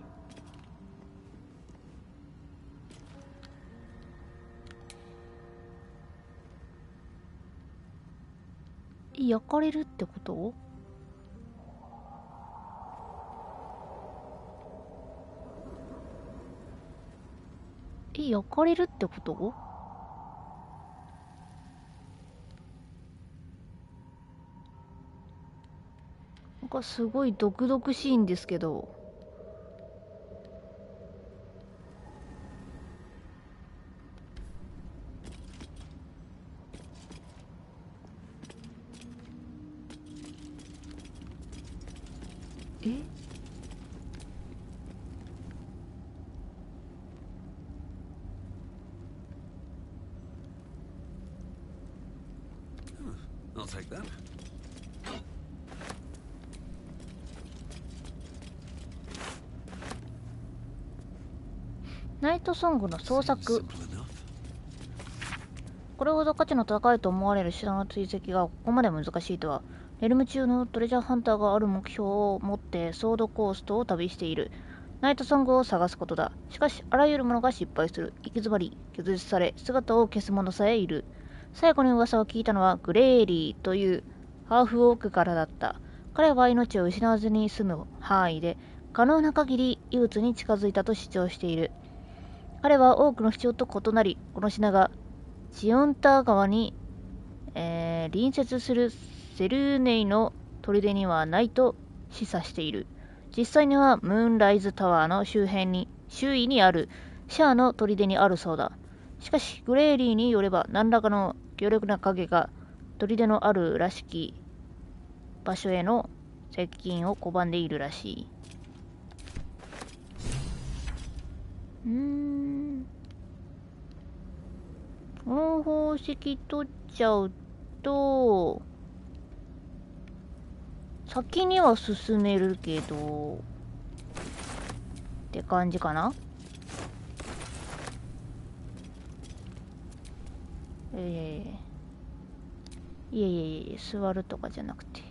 焼かれるってこと？焼かれるってこと？なんかすごい毒々しいんですけど。え？I'll take that. ナイトソングの捜索。これほど価値の高いと思われる城の追跡がここまで難しいとは。レルム中のトレジャーハンターがある目標を持ってソードコーストを旅している。ナイトソングを探すことだ。しかしあらゆるものが失敗する。行き詰まり拒絶され姿を消す者さえいる。最後に噂を聞いたのはグレーリーというハーフオークからだった。彼は命を失わずに済む範囲で可能な限り異物に近づいたと主張している。彼は多くの主張と異なり、この品がチオンター川に、隣接するセルーネイの砦にはないと示唆している。実際にはムーンライズタワーの周囲にあるシャアの砦にあるそうだ。しかしグレーリーによれば何らかの強力な影が砦のあるらしき場所への接近を拒んでいるらしい。この宝石取っちゃうと先には進めるけどって感じかな。いえ座るとかじゃなくて。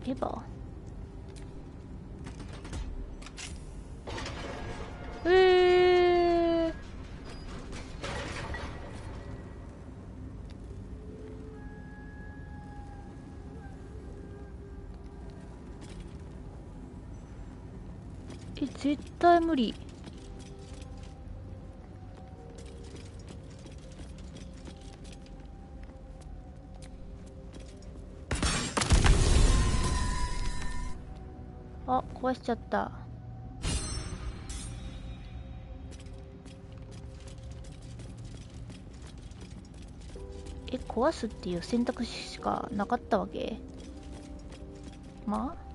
レバー絶対無理。あ、壊しちゃった。壊すっていう選択肢しかなかったわけ？まあ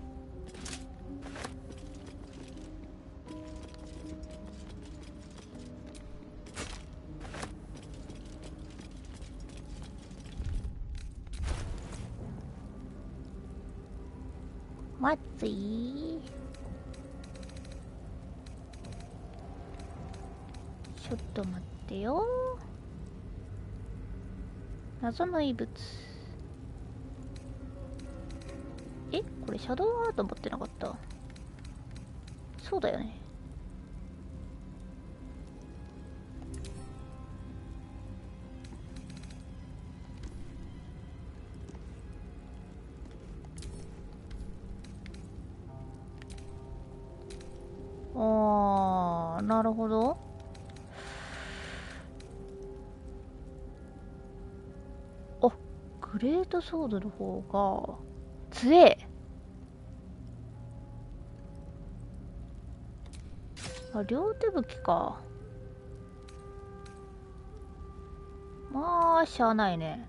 まずい。ちょっと待ってよ。謎の異物。これシャドウアート持ってなかった？そうだよね。なるほど。あ、グレートソードの方が強え。あ、両手武器か。まあしゃあないね。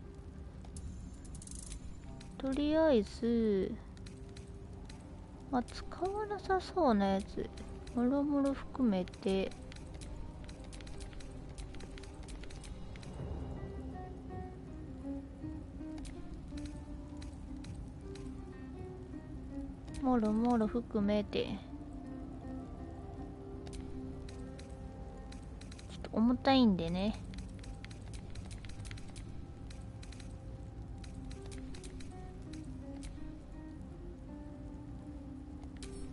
とりあえずまあ使わなさそうなやつもろもろ含めて、もろもろ含めて、ちょっと重たいんでね。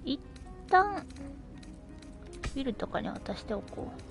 一旦ビルとかに渡しておこう。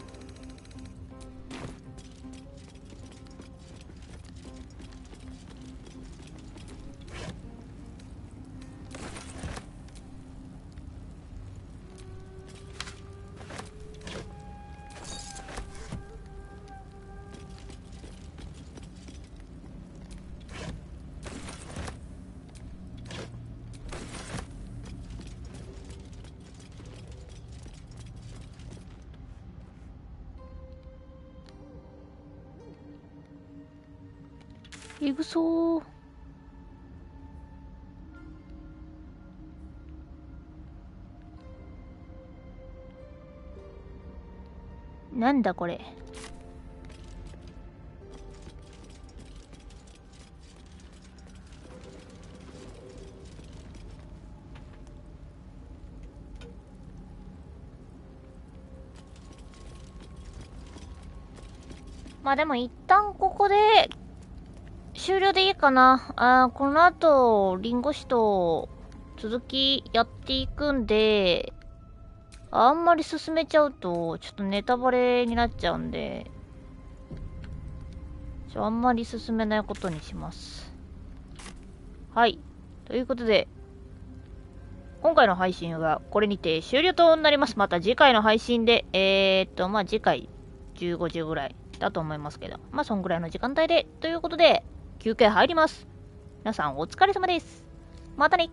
いぐそー。なんだこれ。まあでも一旦ここで終了でいいかな。この後、リンゴ酒と続きやっていくんで、あんまり進めちゃうと、ちょっとネタバレになっちゃうんで、あんまり進めないことにします。はい。ということで、今回の配信はこれにて終了となります。また次回の配信で、まあ次回15時ぐらいだと思いますけど、まあそんぐらいの時間帯で、ということで、休憩入ります。皆さんお疲れ様です。またね。